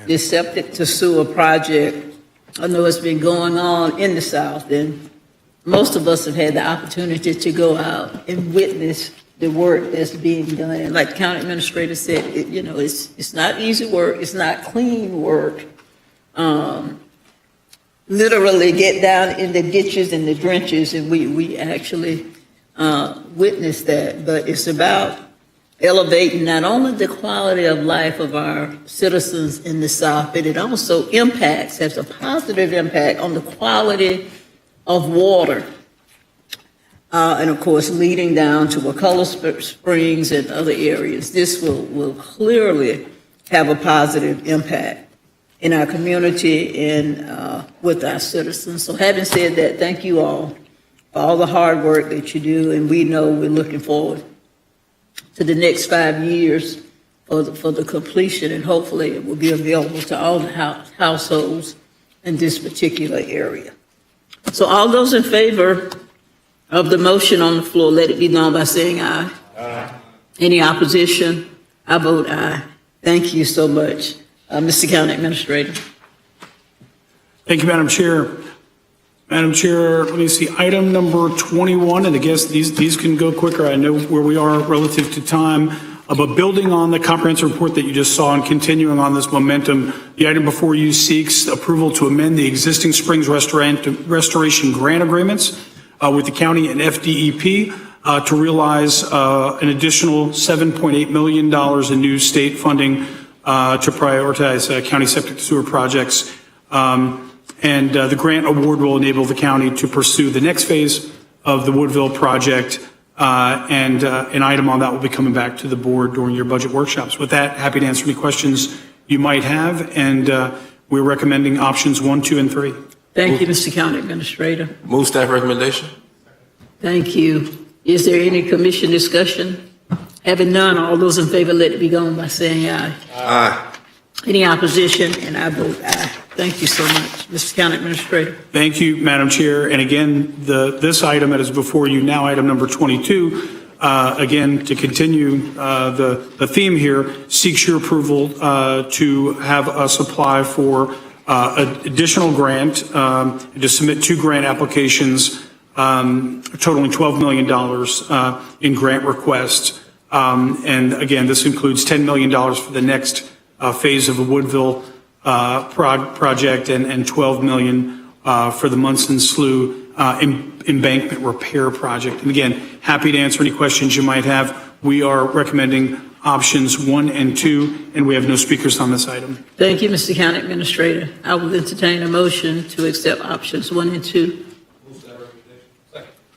The septic to sewer project, I know it's been going on in the south, and most of us have had the opportunity to go out and witness the work that's being done. And like the county administrator said, it's not easy work, it's not clean work. Literally get down in the ditches and the drenches, and we actually witness that. But it's about elevating not only the quality of life of our citizens in the South, but it also has a positive impact on the quality of water. And of course, leading down to McCullough Springs and other areas. This will clearly have a positive impact in our community and with our citizens. So having said that, thank you all for all the hard work that you do, and we know we're looking forward to the next 5 years for the completion, and hopefully it will be available to all the households in this particular area. So all those in favor of the motion on the floor, let it be known by saying aye. Aye. Any opposition? I vote aye. Thank you so much. Mr. County Administrator. Thank you, Madam Chair. Madam Chair, let me see, item number 21, and I guess these can go quicker. I know where we are relative to time, but building on the comprehensive report that you just saw and continuing on this momentum, the item before you seeks approval to amend the existing Springs Restoration Grant Agreements with the county and FDEP to realize an additional $7.8 million in new state funding to prioritize county septic sewer projects. And the grant award will enable the county to pursue the next phase of the Woodville project, and an item on that will be coming back to the board during your budget workshops. With that, happy to answer any questions you might have, and we're recommending options 1, 2, and 3. Thank you, Mr. County Administrator. Move staff recommendation. Thank you. Is there any commission discussion? Having none, all those in favor, let it be known by saying aye. Aye. Any opposition? And I vote aye. Thank you so much, Mr. County Administrator. Thank you, Madam Chair. And again, this item that is before you now, item number 22, again, to continue the theme here, seeks your approval to have us apply for additional grant, to submit 2 grant applications totaling $12 million in grant requests. And again, this includes $10 million for the next phase of the Woodville project and $12 million for the Munson Slough embankment repair project. And again, happy to answer any questions you might have. We are recommending options 1 and 2, and we have no speakers on this item. Thank you, Mr. County Administrator. I will entertain a motion to accept options 1 and 2.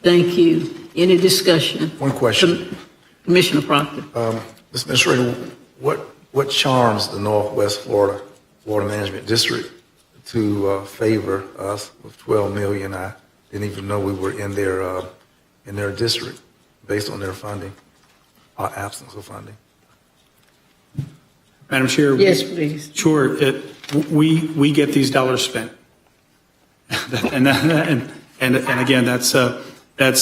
Thank you. Any discussion? One question. Commissioner Proctor. Mr. Administrator, what charms the Northwest Florida Water Management District to favor us with $12 million? I didn't even know we were in their district based on their funding, or absence of funding. Madam Chair? Yes, please. Sure. We get these dollars spent. and again, that's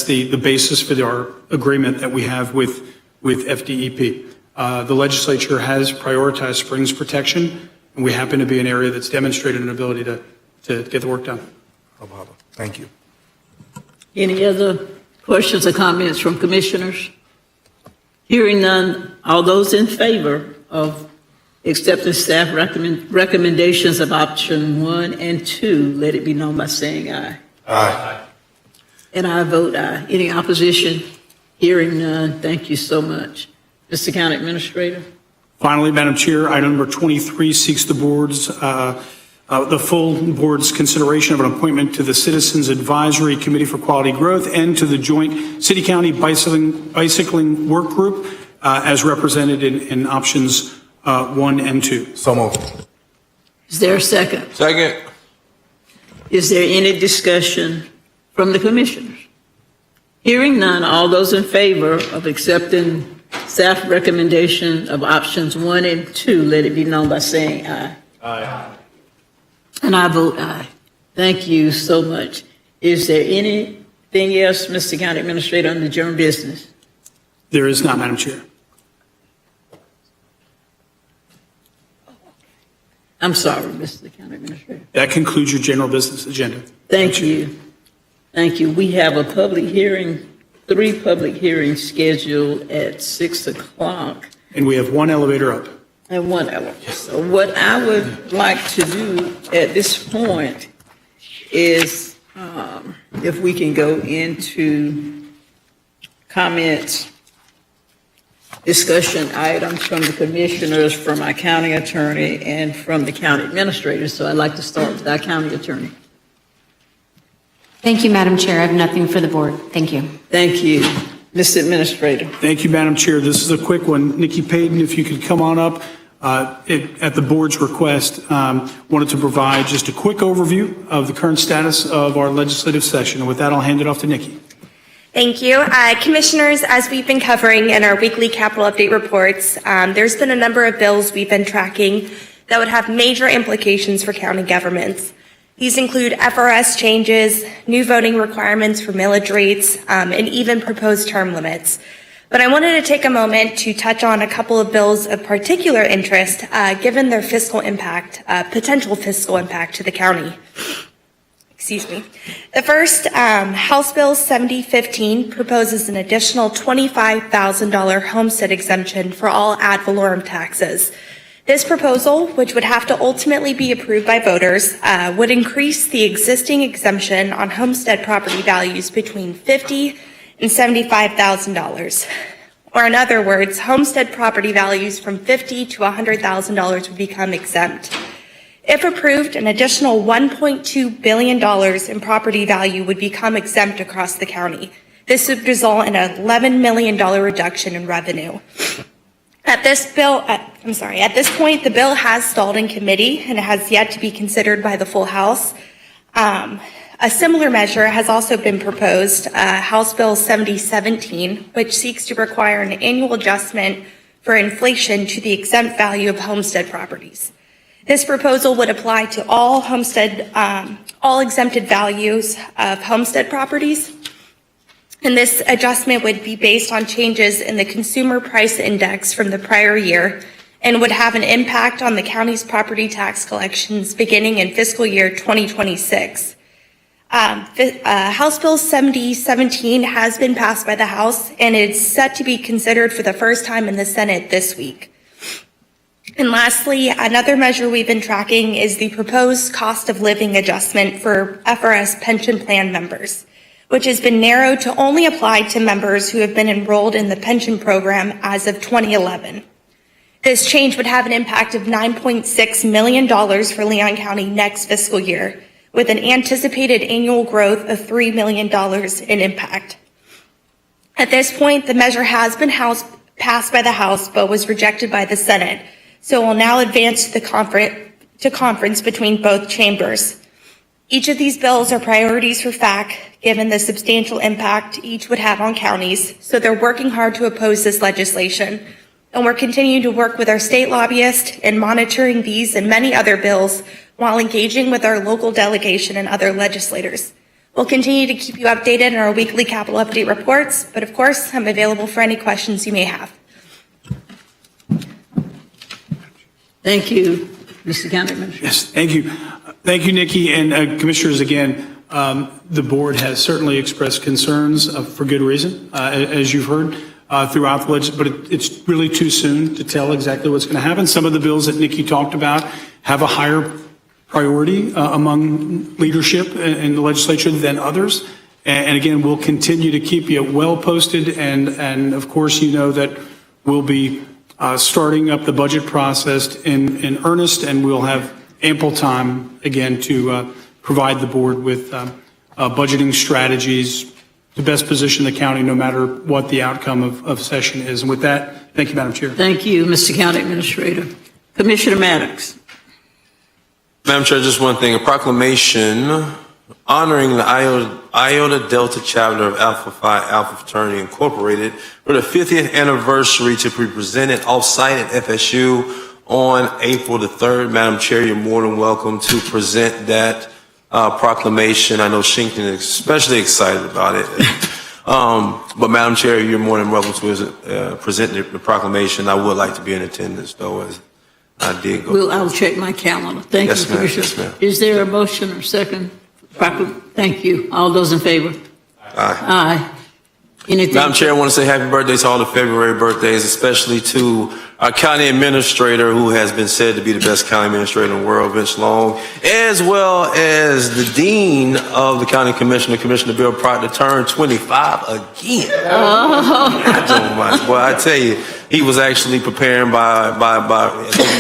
the basis for our agreement that we have with FDEP. The legislature has prioritized springs protection, and we happen to be an area that's demonstrated an ability to get the work done. No problem. Thank you. Any other questions or comments from commissioners? Hearing none, all those in favor of accepting staff recommendations of option 1 and 2, let it be known by saying aye. Aye. And I vote aye. Any opposition? Hearing none, thank you so much. Mr. County Administrator. Finally, Madam Chair, item number 23 seeks the full board's consideration of an appointment to the Citizens Advisory Committee for Quality Growth and to the Joint City-County Bicycling Work Group as represented in options 1 and 2. So moved. Is there a second? Second. Is there any discussion from the commissioners? Hearing none, all those in favor of accepting staff recommendation of options 1 and 2, let it be known by saying aye. Aye. And I vote aye. Thank you so much. Is there anything else, Mr. County Administrator, on the general business? There is not, Madam Chair. I'm sorry, Mr. County Administrator. That concludes your general business agenda. Thank you. Thank you. We have a public hearing, 3 public hearings scheduled at 6 o'clock. And we have 1 elevator up. And 1 hour. So what I would like to do at this point is, if we can go into comments, discussion items from the commissioners, from our county attorney, and from the county administrator. So I'd like to start with our county attorney. Thank you, Madam Chair. I have nothing for the board. Thank you. Thank you. Mr. Administrator. Thank you, Madam Chair. This is a quick one. Nikki Payton, if you could come on up. At the board's request, wanted to provide just a quick overview of the current status of our legislative session. And with that, I'll hand it off to Nikki. Thank you. Commissioners, as we've been covering in our weekly capital update reports, there's been a number of bills we've been tracking that would have major implications for county governments. These include FRS changes, new voting requirements for millage rates, and even proposed term limits. But I wanted to take a moment to touch on a couple of bills of particular interest, given their fiscal impact, potential fiscal impact to the county. Excuse me. The first, House Bill 7015 proposes an additional $25,000 homestead exemption for all ad valorem taxes. This proposal, which would have to ultimately be approved by voters, would increase the existing exemption on homestead property values between $50,000 and $75,000. Or in other words, homestead property values from $50,000 to $100,000 would become exempt. If approved, an additional $1.2 billion in property value would become exempt across the county. This would result in an $11 million reduction in revenue. At this point, the bill has stalled in committee and has yet to be considered by the full House. A similar measure has also been proposed, House Bill 7017, which seeks to require an annual adjustment for inflation to the exempt value of homestead properties. This proposal would apply to all exempted values of homestead properties. And this adjustment would be based on changes in the consumer price index from the prior year and would have an impact on the county's property tax collections beginning in fiscal year 2026. House Bill 7017 has been passed by the House and is set to be considered for the first time in the Senate this week. And lastly, another measure we've been tracking is the proposed cost of living adjustment for FRS pension plan members, which has been narrowed to only apply to members who have been enrolled in the pension program as of 2011. This change would have an impact of $9.6 million for Leon County next fiscal year, with an anticipated annual growth of $3 million in impact. At this point, the measure has been passed by the House, but was rejected by the Senate, so will now advance to conference between both chambers. Each of these bills are priorities for FAC, given the substantial impact each would have on counties, so they're working hard to oppose this legislation. And we're continuing to work with our state lobbyists in monitoring these and many other bills while engaging with our local delegation and other legislators. We'll continue to keep you updated in our weekly capital update reports, but of course, I'm available for any questions you may have. Thank you, Mr. County Administrator. Yes, thank you. Thank you, Nikki. And Commissioners, again, the board has certainly expressed concerns for good reason, as you've heard throughout the legislature, but it's really too soon to tell exactly what's going to happen. Some of the bills that Nikki talked about have a higher priority among leadership in the legislature than others. And again, we'll continue to keep you well posted. And of course, you know that we'll be starting up the budget process in earnest, and we'll have ample time, again, to provide the board with budgeting strategies to best position the county no matter what the outcome of session is. And with that, thank you, Madam Chair. Thank you, Mr. County Administrator. Commissioner Maddox. Madam Chair, just one thing, a proclamation honoring the Iota Delta chapter of Alpha Phi Alpha Fraternity Incorporated for the 50th anniversary to be presented off-site at FSU on April the 3rd. Madam Chair, you're more than welcome to present that proclamation. I know Shinkton is especially excited about it. But Madam Chair, you're more than welcome to present the proclamation. I would like to be in attendance, though, as I did go. I'll check my calendar. Thank you, Commissioner. Yes, ma'am. Is there a motion or second? Thank you. All those in favor? Aye. Anything? Madam Chair, I want to say happy birthday to all the February birthdays, especially to our county administrator, who has been said to be the best county administrator in the world, Vince Long, as well as the dean of the county commissioner, Commissioner Bill Proctor, turned 25 again. Well, I tell you, he was actually preparing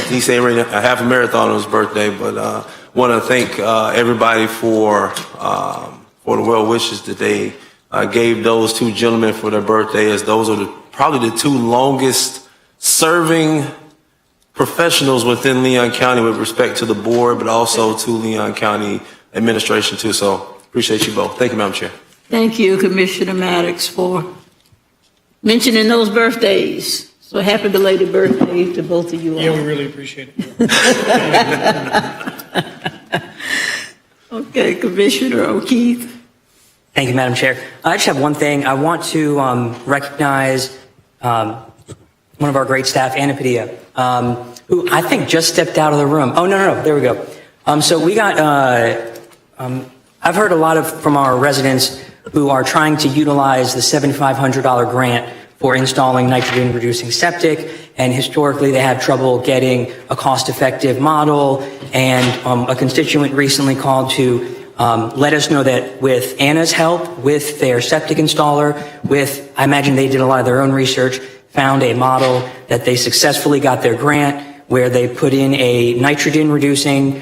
he's saying a half a marathon on his birthday, but want to thank everybody for the well wishes that they gave those two gentlemen for their birthday, as those are probably the two longest serving professionals within Leon County with respect to the board, but also to Leon County administration too. So appreciate you both. Thank you, Madam Chair. Thank you, Commissioner Maddox, for mentioning those birthdays. So happy belated birthday to both of you all. Yeah, we really appreciate it. Okay, Commissioner O'Keefe. Thank you, Madam Chair. I just have one thing. I want to recognize one of our great staff, Anna Padilla, who I think just stepped out of the room. Oh, no, there we go. So we got, I've heard a lot from our residents who are trying to utilize the $7,500 grant for installing nitrogen-reducing septic, and historically they have trouble getting a cost-effective model, and a constituent recently called to let us know that with Anna's help, with their septic installer, I imagine they did a lot of their own research, found a model that they successfully got their grant where they put in a nitrogen-reducing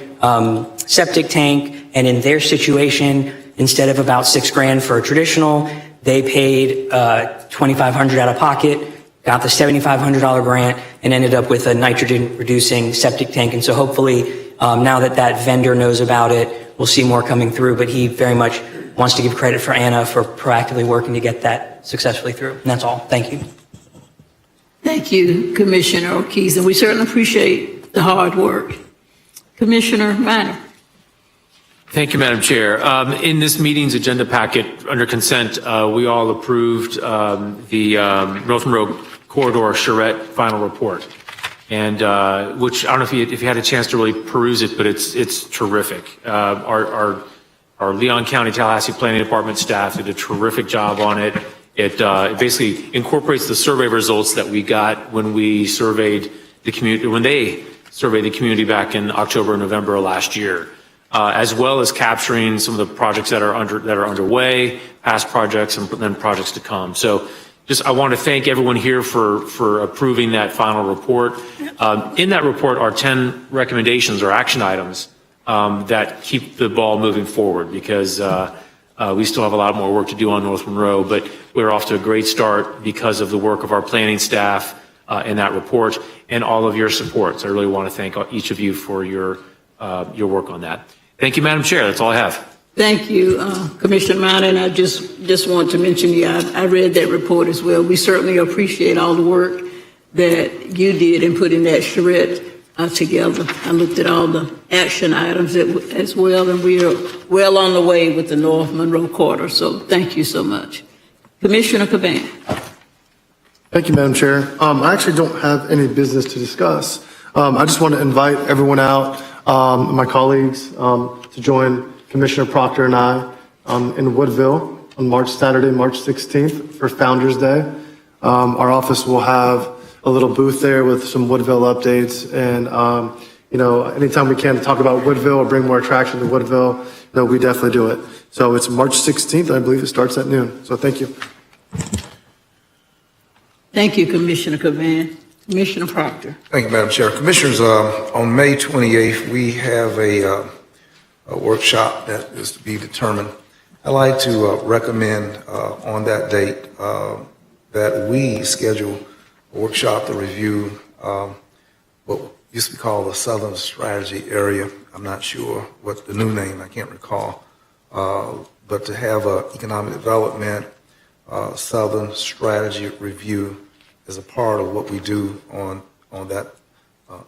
septic tank, and in their situation, instead of about $6,000 for a traditional, they paid $2,500 out of pocket, got the $7,500 grant, and ended up with a nitrogen-reducing septic tank. And so hopefully, now that vendor knows about it, we'll see more coming through. But he very much wants to give credit for Anna for proactively working to get that successfully through. And that's all. Thank you. Thank you, Commissioner O'Keefe, and we certainly appreciate the hard work. Commissioner Minor. Thank you, Madam Chair. In this meeting's agenda packet, under consent, we all approved the North Monroe Corridor Charrette final report, and which I don't know if you had a chance to really peruse it, but it's terrific. Our Leon County Tallahassee Planning Department staff did a terrific job on it. It basically incorporates the survey results that we got when we surveyed the community, when they surveyed the community back in October and November of last year. As well as capturing some of the projects that are underway, past projects, and then projects to come. So I want to thank everyone here for approving that final report. In that report are 10 recommendations or action items that keep the ball moving forward, because we still have a lot more work to do on North Monroe, but we're off to a great start because of the work of our planning staff in that report and all of your support. So I really want to thank each of you for your work on that. Thank you, Madam Chair. That's all I have. Thank you, Commissioner Minor, and I just want to mention I read that report as well. We certainly appreciate all the work that you did in putting that charrette together. I looked at all the action items as well, and we are well on the way with the North Monroe Corridor, so thank you so much. Commissioner Caban. Thank you, Madam Chair. I actually don't have any business to discuss. I just want to invite everyone out, my colleagues, to join Commissioner Proctor and I in Woodville on Saturday, March 16th for Founders Day. Our office will have a little booth there with some Woodville updates, and anytime we can talk about Woodville or bring more attraction to Woodville, we definitely do it. So it's March 16th, I believe it starts at noon. So thank you. Thank you, Commissioner Caban. Commissioner Proctor. Thank you, Madam Chair. Commissioners, on May 28th, we have a workshop that is to be determined. I'd like to recommend on that date that we schedule a workshop to review what used to be called the Southern Strategy Area. I'm not sure what the new name, I can't recall, but to have an economic development Southern Strategy Review as a part of what we do on that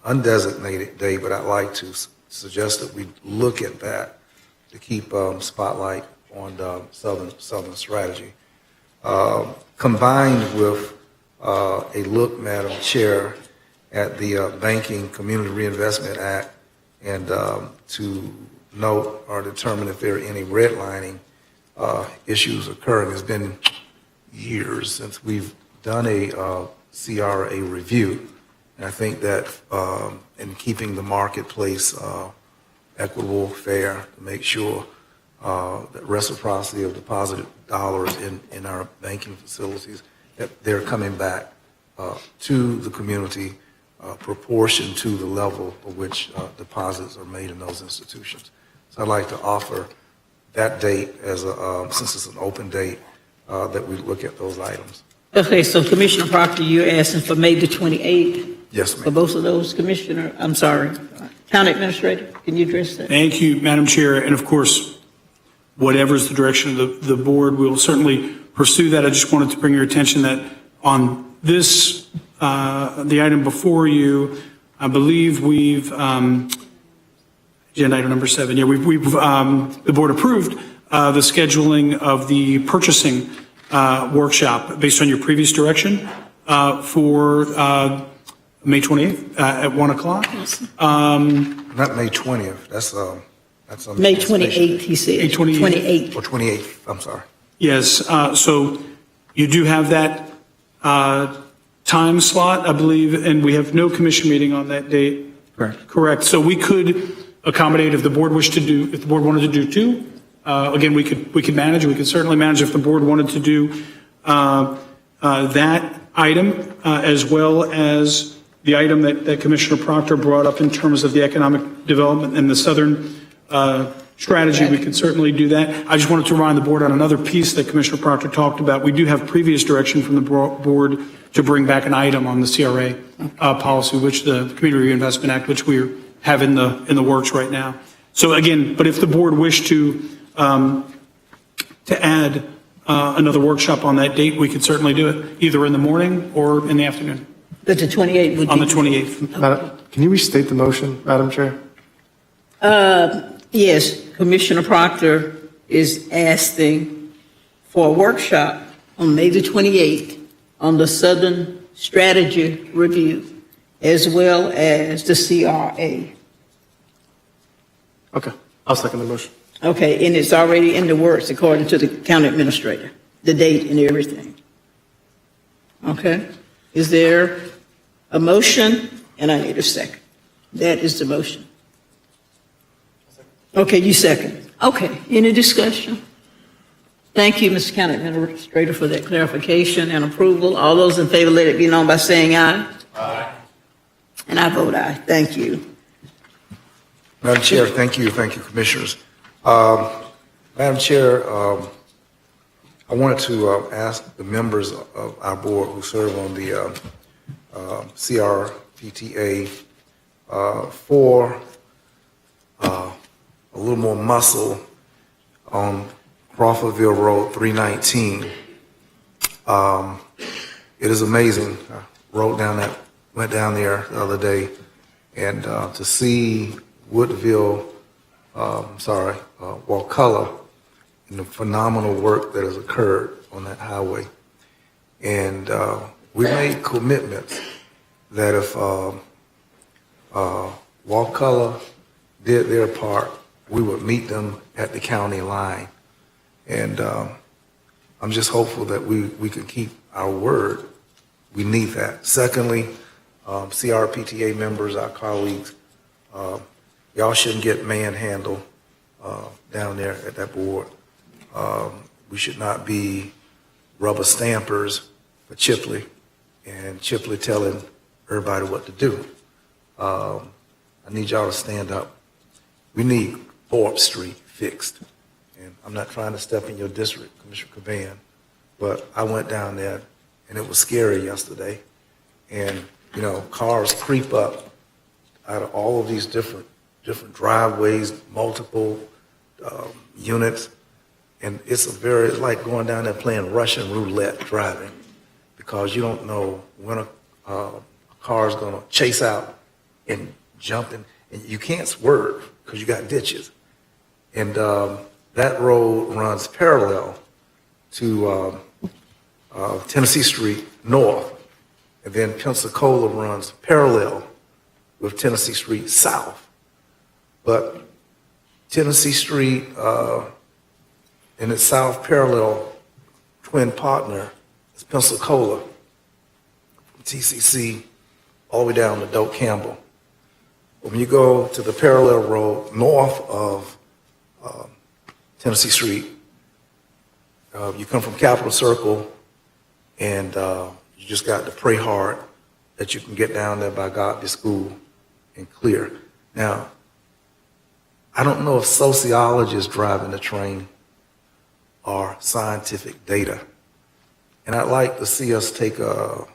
undesignated day, but I'd like to suggest that we look at that to keep spotlight on the Southern Strategy. Combined with a look, Madam Chair, at the Banking Community Reinvestment Act and to note or determine if there are any redlining issues occurring. It's been years since we've done a CRA review. And I think that in keeping the marketplace equitable, fair, to make sure that reciprocity of deposited dollars in our banking facilities, that they're coming back to the community proportion to the level of which deposits are made in those institutions. So I'd like to offer that date as a, since it's an open date, that we look at those items. Okay, so Commissioner Proctor, you're asking for May the 28th? Yes, ma'am. For both of those, Commissioner, I'm sorry, County Administrator, can you address that? Thank you, Madam Chair. And of course, whatever is the direction of the board, we'll certainly pursue that. I just wanted to bring your attention that on this, the item before you, I believe we've, agenda item number 7, yeah, the board approved the scheduling of the purchasing workshop based on your previous direction for May 28th at 1 o'clock. Not May 20th, that's on May 28th, he said. May 28th. Or 28th, I'm sorry. Yes, so you do have that time slot, I believe, and we have no commission meeting on that date. Correct. Correct. So we could accommodate if the board wished to do, if the board wanted to do two. Again, we could manage, we could certainly manage if the board wanted to do that item as well as the item that Commissioner Proctor brought up in terms of the economic development and the Southern strategy. We could certainly do that. I just wanted to remind the board on another piece that Commissioner Proctor talked about. We do have previous direction from the board to bring back an item on the CRA policy, which the Community Reinvestment Act, which we have in the works right now. So again, but if the board wished to add another workshop on that date, we could certainly do it, either in the morning or in the afternoon. But the 28th would be. On the 28th. Madam, can you restate the motion, Madam Chair? Yes, Commissioner Proctor is asking for a workshop on May the 28th on the Southern Strategy Review, as well as the CRA. Okay, I'll second the motion. Okay, and it's already in the works according to the county administrator, the date and everything. Okay, is there a motion? And I need a second. That is the motion. Okay, you second. Okay, any discussion? Thank you, Mr. County Administrator, for that clarification and approval. All those in favor, let it be known by saying aye. Aye. And I vote aye. Thank you. Madam Chair, thank you, Commissioners. Madam Chair, I wanted to ask the members of our board who serve on the CRPTA for a little more muscle on Crawfordville Road 319. It is amazing. I went down there the other day, and to see Woodville, Wakulla, and the phenomenal work that has occurred on that highway. And we made commitments that if Wakulla did their part, we would meet them at the county line. And I'm just hopeful that we can keep our word. We need that. Secondly, CRPTA members, our colleagues, y'all shouldn't get manhandled down there at that board. We should not be rubber stampers for Chipley, and Chipley telling everybody what to do. I need y'all to stand up. We need Forbes Street fixed. And I'm not trying to step in your district, Commissioner Caban, but I went down there and it was scary yesterday. And, you know, cars creep up out of all of these different driveways, multiple units. And it's like going down there playing Russian roulette driving, because you don't know when a car is going to chase out and jump in. And you can't swerve because you got ditches. And that road runs parallel to Tennessee Street North. And then Pensacola runs parallel with Tennessee Street South. But Tennessee Street and its south parallel twin partner is Pensacola, from TCC all the way down to Doak Campbell. When you go to the parallel road north of Tennessee Street, you come from Capitol Circle, and you just got to pray hard that you can get down there by Godby School and clear. Now, I don't know if sociology is driving the train or scientific data. And I'd like to see us take a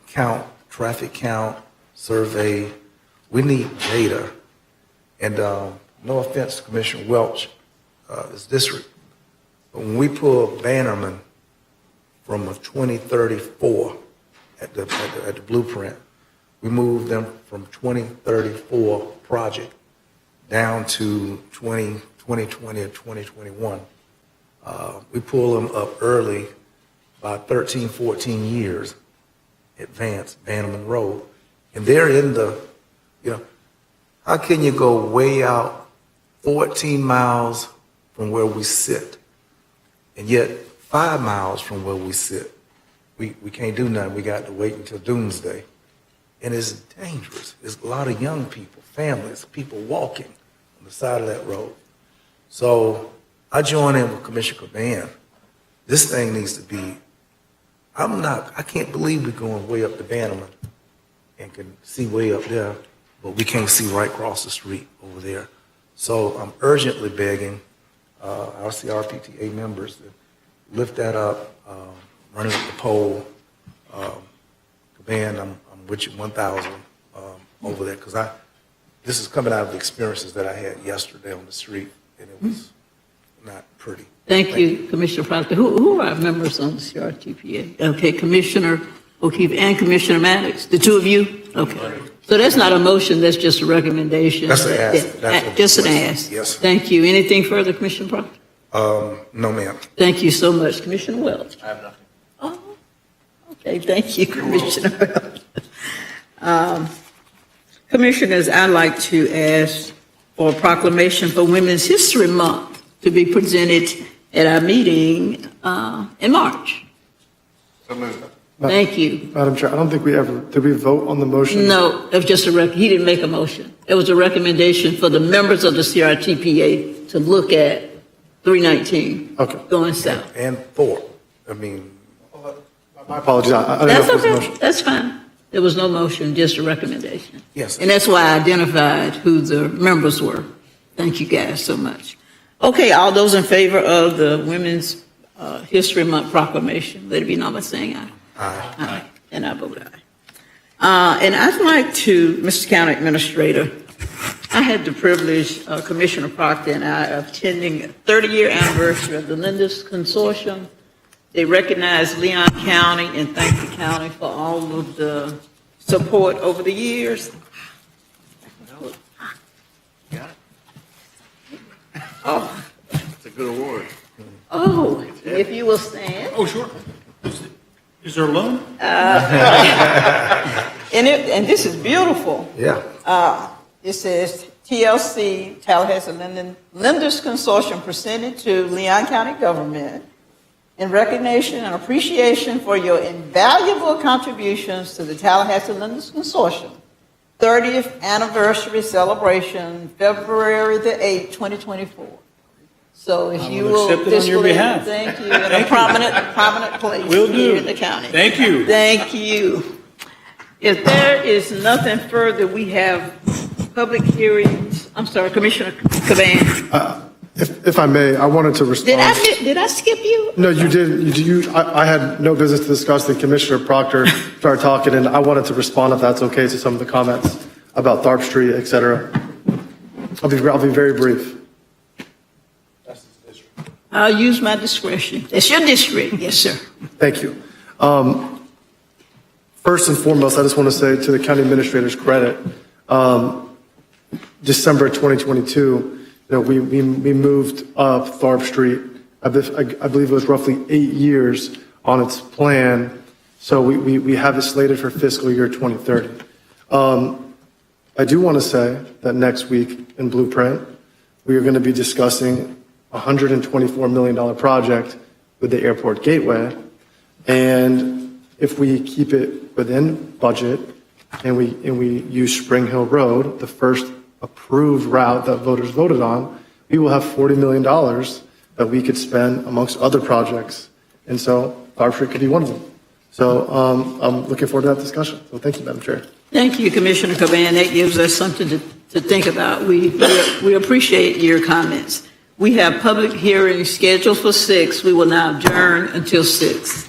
count, traffic count, survey. We need data. And no offense to Commissioner Welch, this district, but when we pull Bannerman from a 2034 at the blueprint, we moved them from 2034 project down to 2020 or 2021. We pull them up early by 13, 14 years, advanced Bannerman Road. And they're in the, how can you go way out 14 miles from where we sit, and yet 5 miles from where we sit, we can't do nothing. We got to wait until doomsday. And it's dangerous. There's a lot of young people, families, people walking on the side of that road. So I join in with Commissioner Caban. This thing needs to be, I can't believe we're going way up to Bannerman and can see way up there, but we can't see right across the street over there. So I'm urgently begging our CRPTA members to lift that up, running up the pole. Caban, I'm with you 1,000 over there, because this is coming out of the experiences that I had yesterday on the street, and it was not pretty. Thank you, Commissioner Proctor. Who are our members on the CRTPA? Okay, Commissioner O'Keefe and Commissioner Maddox, the two of you? Okay. So that's not a motion, that's just a recommendation? That's an ask. Yeah, just an ask? Yes. Thank you. Anything further, Commissioner Proctor? No, ma'am. Thank you so much. Commissioner Welch? I have nothing. Oh, okay, thank you, Commissioner Welch. Commissioners, I'd like to ask for a proclamation for Women's History Month to be presented at our meeting in March. So moved. Thank you. Madam Chair, I don't think did we vote on the motion? No, it was just he didn't make a motion. It was a recommendation for the members of the CRTPA to look at 319 going south. And 4. I mean. My apologies. I didn't know if there was a motion. That's fine. There was no motion, just a recommendation. Yes. And that's why I identified who the members were. Thank you guys so much. Okay, all those in favor of the Women's History Month proclamation, let it be known by saying aye. Aye. Aye. And I vote aye. And I'd like to, Mr. County Administrator, I had the privilege, Commissioner Proctor and I, of attending a 30-year anniversary of the Linda's Consortium. They recognized Leon County and thanked the county for all of the support over the years. Got it. Oh, It's a good award. oh, if you will stand. Oh, sure. Is there a loan? And this is beautiful. Yeah. It says TLC, Tallahassee Lenders Consortium, presented to Leon County government in recognition and appreciation for your invaluable contributions to the Tallahassee Lenders Consortium. 30th anniversary celebration, February the 8th, 2024. So if I you will will accept it on your display- behalf. Thank you, in a prominent place Will do. here in the county. Thank you. Thank you. If there is nothing further, we have public hearings. I'm sorry, Commissioner Caban. If I may, I wanted to respond. Did I skip you? No, you did. I had no business to discuss. The Commissioner Proctor started talking, and I wanted to respond, if that's okay, to some of the comments about Tharp Street, et cetera. I'll be very brief. I'll use my discretion. It's your district. Yes, sir. Thank you. First and foremost, I just want to say to the county administrator's credit, December 2022, we moved up Tharp Street. I believe it was roughly 8 years on its plan. So we have it slated for fiscal year 2030. I do want to say that next week in Blueprint, we are going to be discussing a $124 million project with the airport gateway. And if we keep it within budget and we use Spring Hill Road, the first approved route that voters voted on, we will have $40 million that we could spend amongst other projects. And so Tharp Street could be one of them. So I'm looking forward to that discussion. So thank you, Madam Chair. Thank you, Commissioner Caban. That gives us something to think about. We appreciate your comments. We have public hearings scheduled for 6. We will now adjourn until 6.